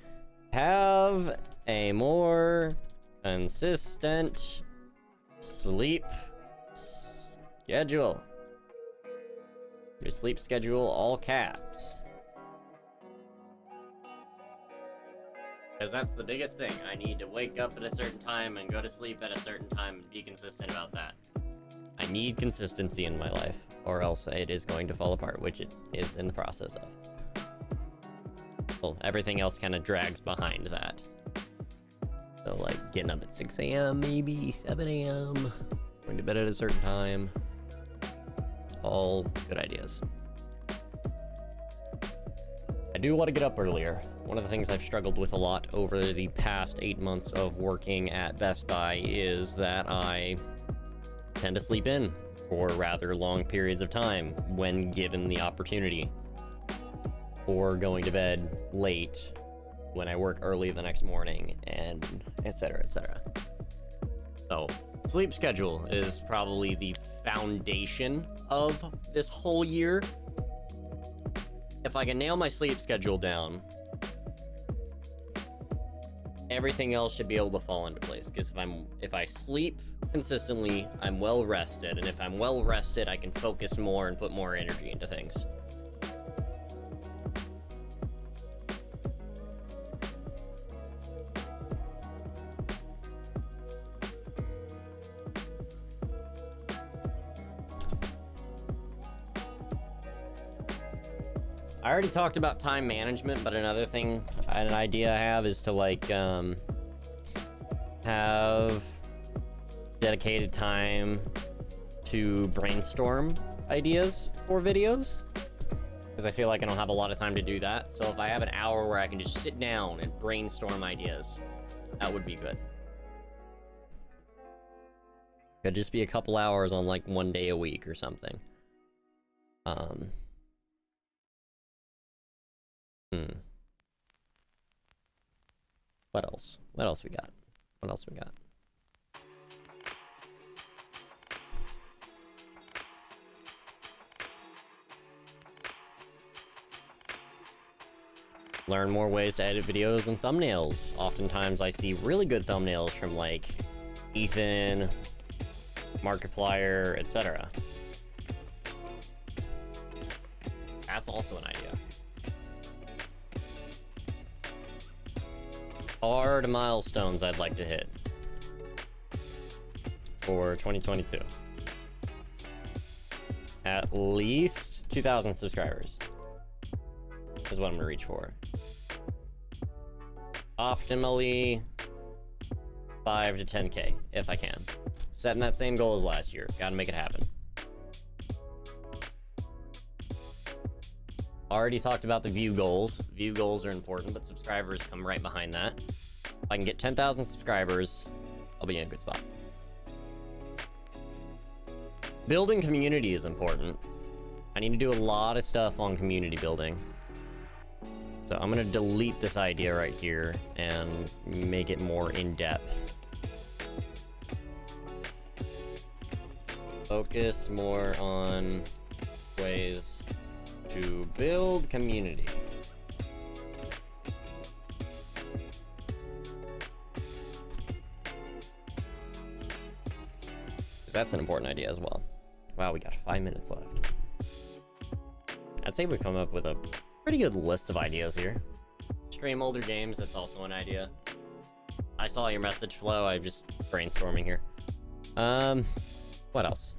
have a more consistent sleep schedule. Your sleep schedule, all caps. Because that's the biggest thing. I need to wake up at a certain time and go to sleep at a certain time and be consistent about that. I need consistency in my life, or else it is going to fall apart, which it is in the process of. Well, everything else kind of drags behind that. So, like, getting up at 6 a.m., maybe 7 a.m., going to bed at a certain time. All good ideas. I do want to get up earlier. One of the things I've struggled with a lot over the past 8 months of working at Best Buy is that I tend to sleep in for rather long periods of time when given the opportunity, or going to bed late when I work early the next morning, and etc., etc. So, sleep schedule is probably the foundation of this whole year. If I can nail my sleep schedule down, everything else should be able to fall into place. Because if I sleep consistently, I'm well rested, and if I'm well rested, I can focus more and put more energy into things. I already talked about time management, but another thing, an idea I have is to like have dedicated time to brainstorm ideas for videos, because I feel like I don't have a lot of time to do that. So if I have an hour where I can just sit down and brainstorm ideas, that would be good. Could just be a couple hours on like one day a week or something. What else? What else we got? What else we got? Learn more ways to edit videos and thumbnails. Oftentimes I see really good thumbnails from like Ethan, Markiplier, etc. That's also an idea. Hard milestones I'd like to hit for 2022. At least 2,000 subscribers is what I'm gonna reach for. Optimally 5 to 10K if I can. Setting that same goal as last year. Gotta make it happen. Already talked about the view goals. View goals are important, but subscribers come right behind that. If I can get 10,000 subscribers, I'll be in a good spot. Building community is important. I need to do a lot of stuff on community building. So I'm gonna delete this idea right here and make it more in-depth. Focus more on ways to build community. Because that's an important idea as well. Wow, we got 5 minutes left. I'd say we've come up with a pretty good list of ideas here. Stream older games, that's also an idea. I saw your message, Flo. I'm just brainstorming here. What else?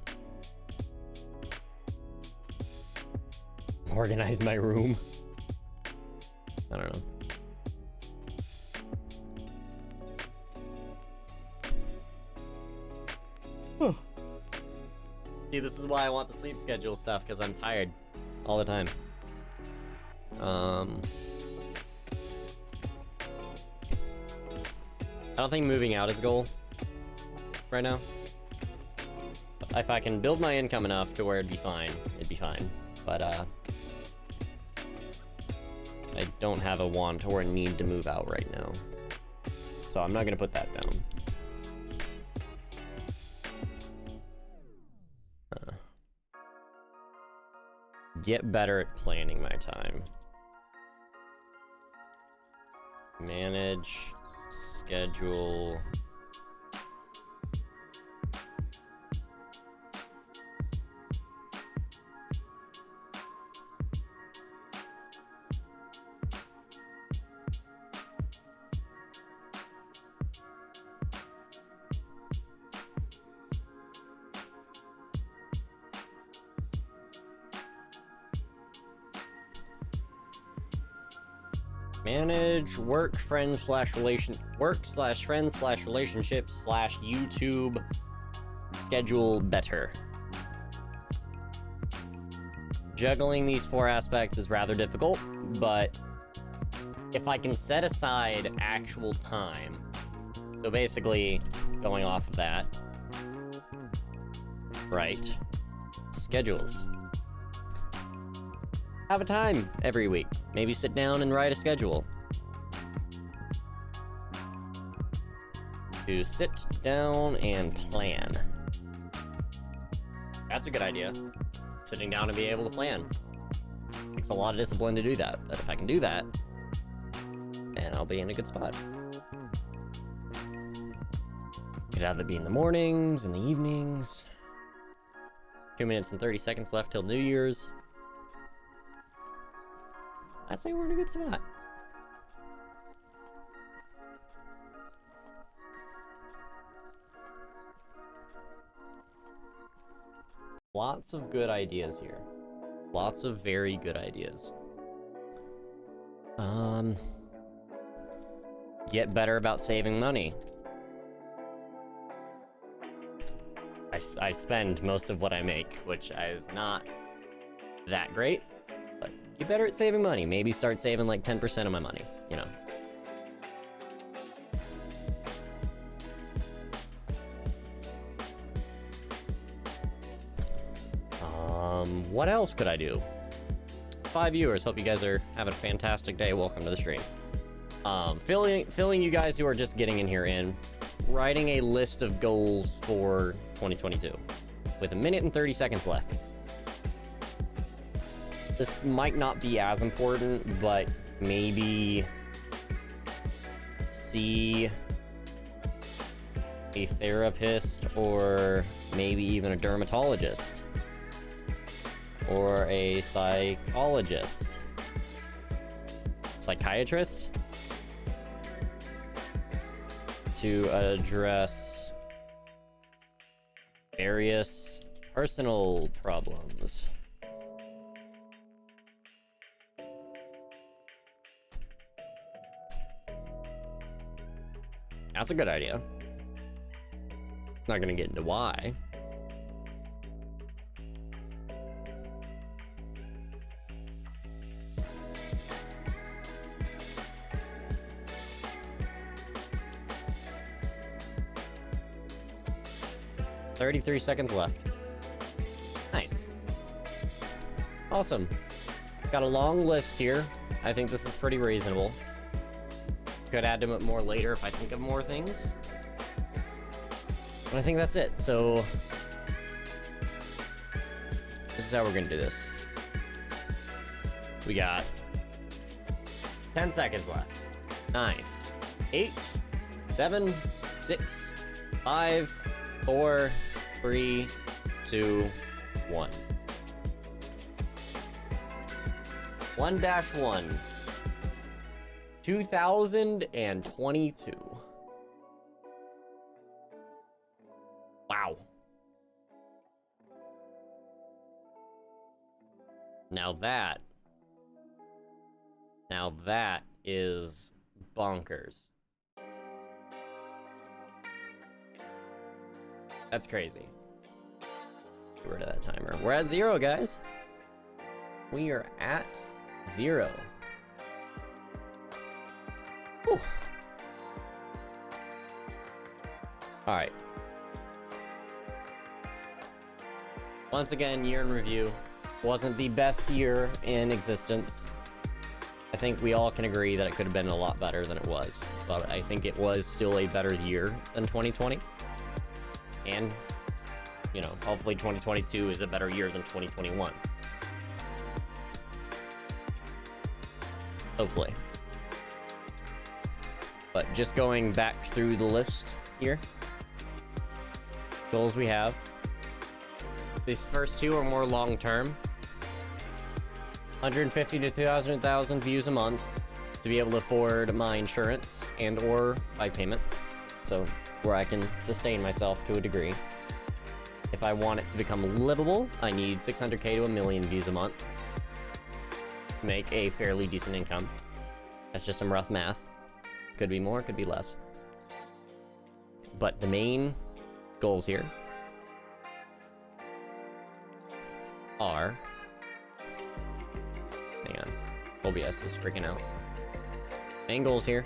Organize my room. I don't know. See, this is why I want the sleep schedule stuff, because I'm tired all the time. I don't think moving out is a goal right now. If I can build my income enough to where it'd be fine, it'd be fine. But I don't have a want or a need to move out right now. So I'm not gonna put that down. Get better at planning my time. Manage, schedule. Manage work, friends slash relation, work slash friends slash relationships slash YouTube schedule better. Juggling these 4 aspects is rather difficult, but if I can set aside actual time, so basically going off of that, right, schedules. Have a time every week. Maybe sit down and write a schedule. To sit down and plan. That's a good idea. Sitting down and be able to plan. Takes a lot of discipline to do that, but if I can do that, then I'll be in a good spot. Could either be in the mornings, in the evenings. 2 minutes and 30 seconds left till New Year's. I'd say we're in a good spot. Lots of good ideas here. Lots of very good ideas. Get better about saving money. I spend most of what I make, which is not that great. But get better at saving money. Maybe start saving like 10% of my money, you know. What else could I do? 5 viewers. Hope you guys are having a fantastic day. Welcome to the stream. Filling you guys who are just getting in here in, writing a list of goals for 2022 with 1 minute and 30 seconds left. This might not be as important, but maybe see a therapist or maybe even a dermatologist or a psychologist, psychiatrist to address various personal problems. That's a good idea. Not gonna get into why. $33 seconds left. Nice. Awesome. Got a long list here. I think this is pretty reasonable. Could add to it more later if I think of more things. But I think that's it. So this is how we're gonna do this. We got 10 seconds left. 9, 8, 7, 6, 5, 4, 3, 2, 1. 1-1. 2022. Wow. Now that is bonkers. That's crazy. Get rid of that timer. We're at 0, guys. We are at 0. Whew. All right. Once again, year in review. Wasn't the best year in existence. I think we all can agree that it could have been a lot better than it was. But I think it was still a better year than 2020. And, you know, hopefully 2022 is a better year than 2021. Hopefully. But just going back through the list here. Goals we have. These first 2 are more long-term. 150 to 200,000 views a month to be able to afford my insurance and or bike payment. So where I can sustain myself to a degree. If I want it to become livable, I need 600K to 1 million views a month to make a fairly decent income. That's just some rough math. Could be more, could be less. But the main goals here are... Hang on. OBS is freaking out. Main goals here.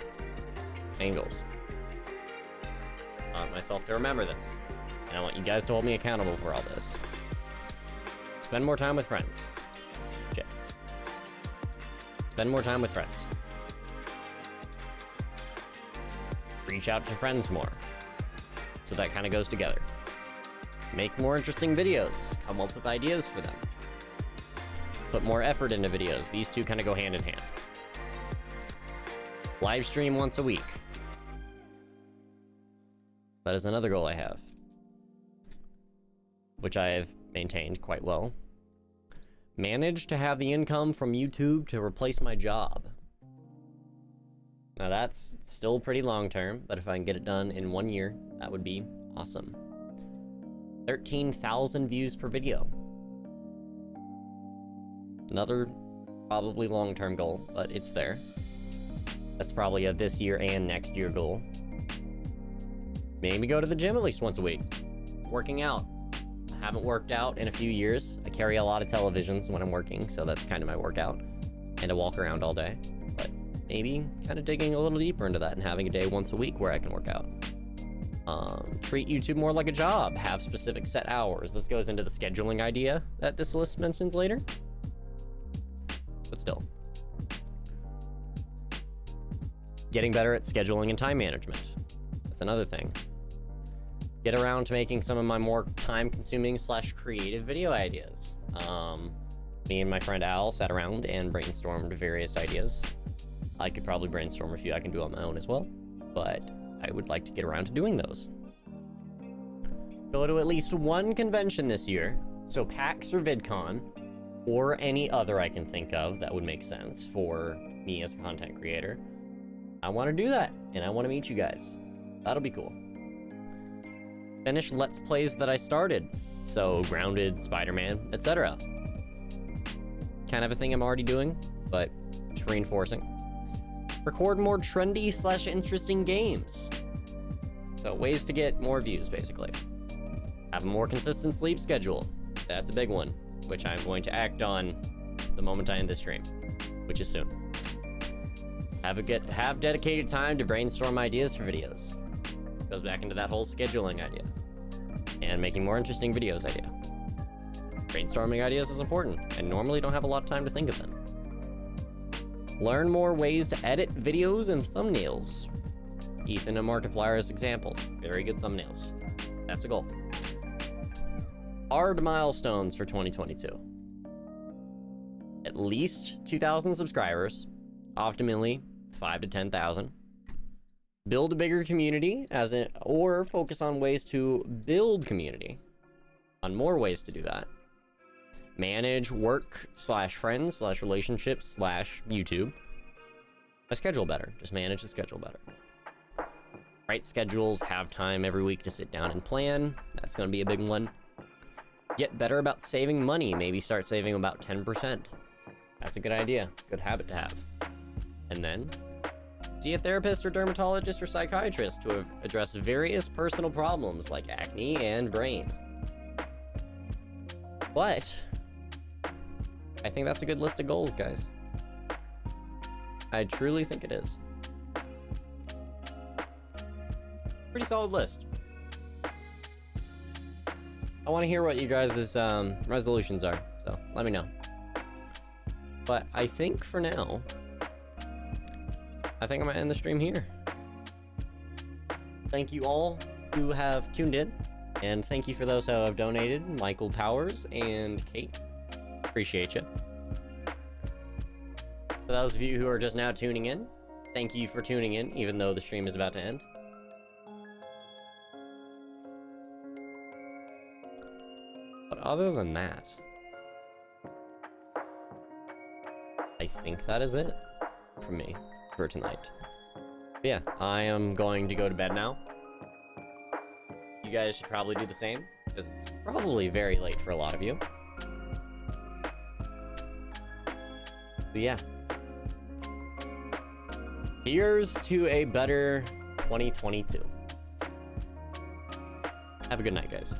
Main goals. I want myself to remember this. And I want you guys to hold me accountable for all this. Spend more time with friends. Shit. Spend more time with friends. Reach out to friends more. So that kind of goes together. Make more interesting videos. Come up with ideas for them. Put more effort into videos. These two kind of go hand in hand. Live stream once a week. That is another goal I have, which I have maintained quite well. Manage to have the income from YouTube to replace my job. Now that's still pretty long term, but if I can get it done in 1 year, that would be awesome. 13,000 views per video. Another probably long-term goal, but it's there. That's probably a this year and next year goal. Maybe go to the gym at least once a week. Working out. I haven't worked out in a few years. I carry a lot of televisions when I'm working, so that's kind of my workout. And I walk around all day. But maybe kind of digging a little deeper into that and having a day once a week where I can work out. Treat YouTube more like a job. Have specific set hours. This goes into the scheduling idea that this list mentions later. But still. Getting better at scheduling and time management. That's another thing. Get around to making some of my more time-consuming / creative video ideas. Me and my friend Al sat around and brainstormed various ideas. I could probably brainstorm a few I can do on my own as well, but I would like to get around to doing those. Go to at least one convention this year, so PAX or VidCon, or any other I can think of that would make sense for me as a content creator. I want to do that, and I want to meet you guys. That'll be cool. Finish Let's Plays that I started. So, Grounded, Spider-Man, etc. Kind of a thing I'm already doing, but just reinforcing. Record more trendy / interesting games. So, ways to get more views, basically. Have a more consistent sleep schedule. That's a big one, which I'm going to act on the moment I end this stream, which is soon. Have dedicated time to brainstorm ideas for videos. Goes back into that whole scheduling idea. And making more interesting videos idea. Brainstorming ideas is important. I normally don't have a lot of time to think of them. Learn more ways to edit videos and thumbnails. Ethan and Markiplier as examples. Very good thumbnails. That's a goal. Hard milestones for 2022. At least 2,000 subscribers. Optimally 5 to 10,000. Build a bigger community, or focus on ways to build community. On more ways to do that. Manage work / friends / relationships / YouTube. My schedule better. Just manage the schedule better. Write schedules, have time every week to sit down and plan. That's going to be a big one. Get better about saving money. Maybe start saving about 10%. That's a good idea. Good habit to have. And then see a therapist or dermatologist or psychiatrist to address various personal problems like acne and brain. But I think that's a good list of goals, guys. I truly think it is. Pretty solid list. I want to hear what you guys' resolutions are, so let me know. But I think for now, I think I'm gonna end the stream here. Thank you all who have tuned in, and thank you for those who have donated, Michael Powers and Kate. Appreciate you. For those of you who are just now tuning in, thank you for tuning in, even though the stream is about to end. But other than that, I think that is it for me for tonight. But yeah, I am going to go to bed now. You guys should probably do the same, because it's probably very late for a lot of you. But yeah. Here's to a better 2022. Have a good night, guys.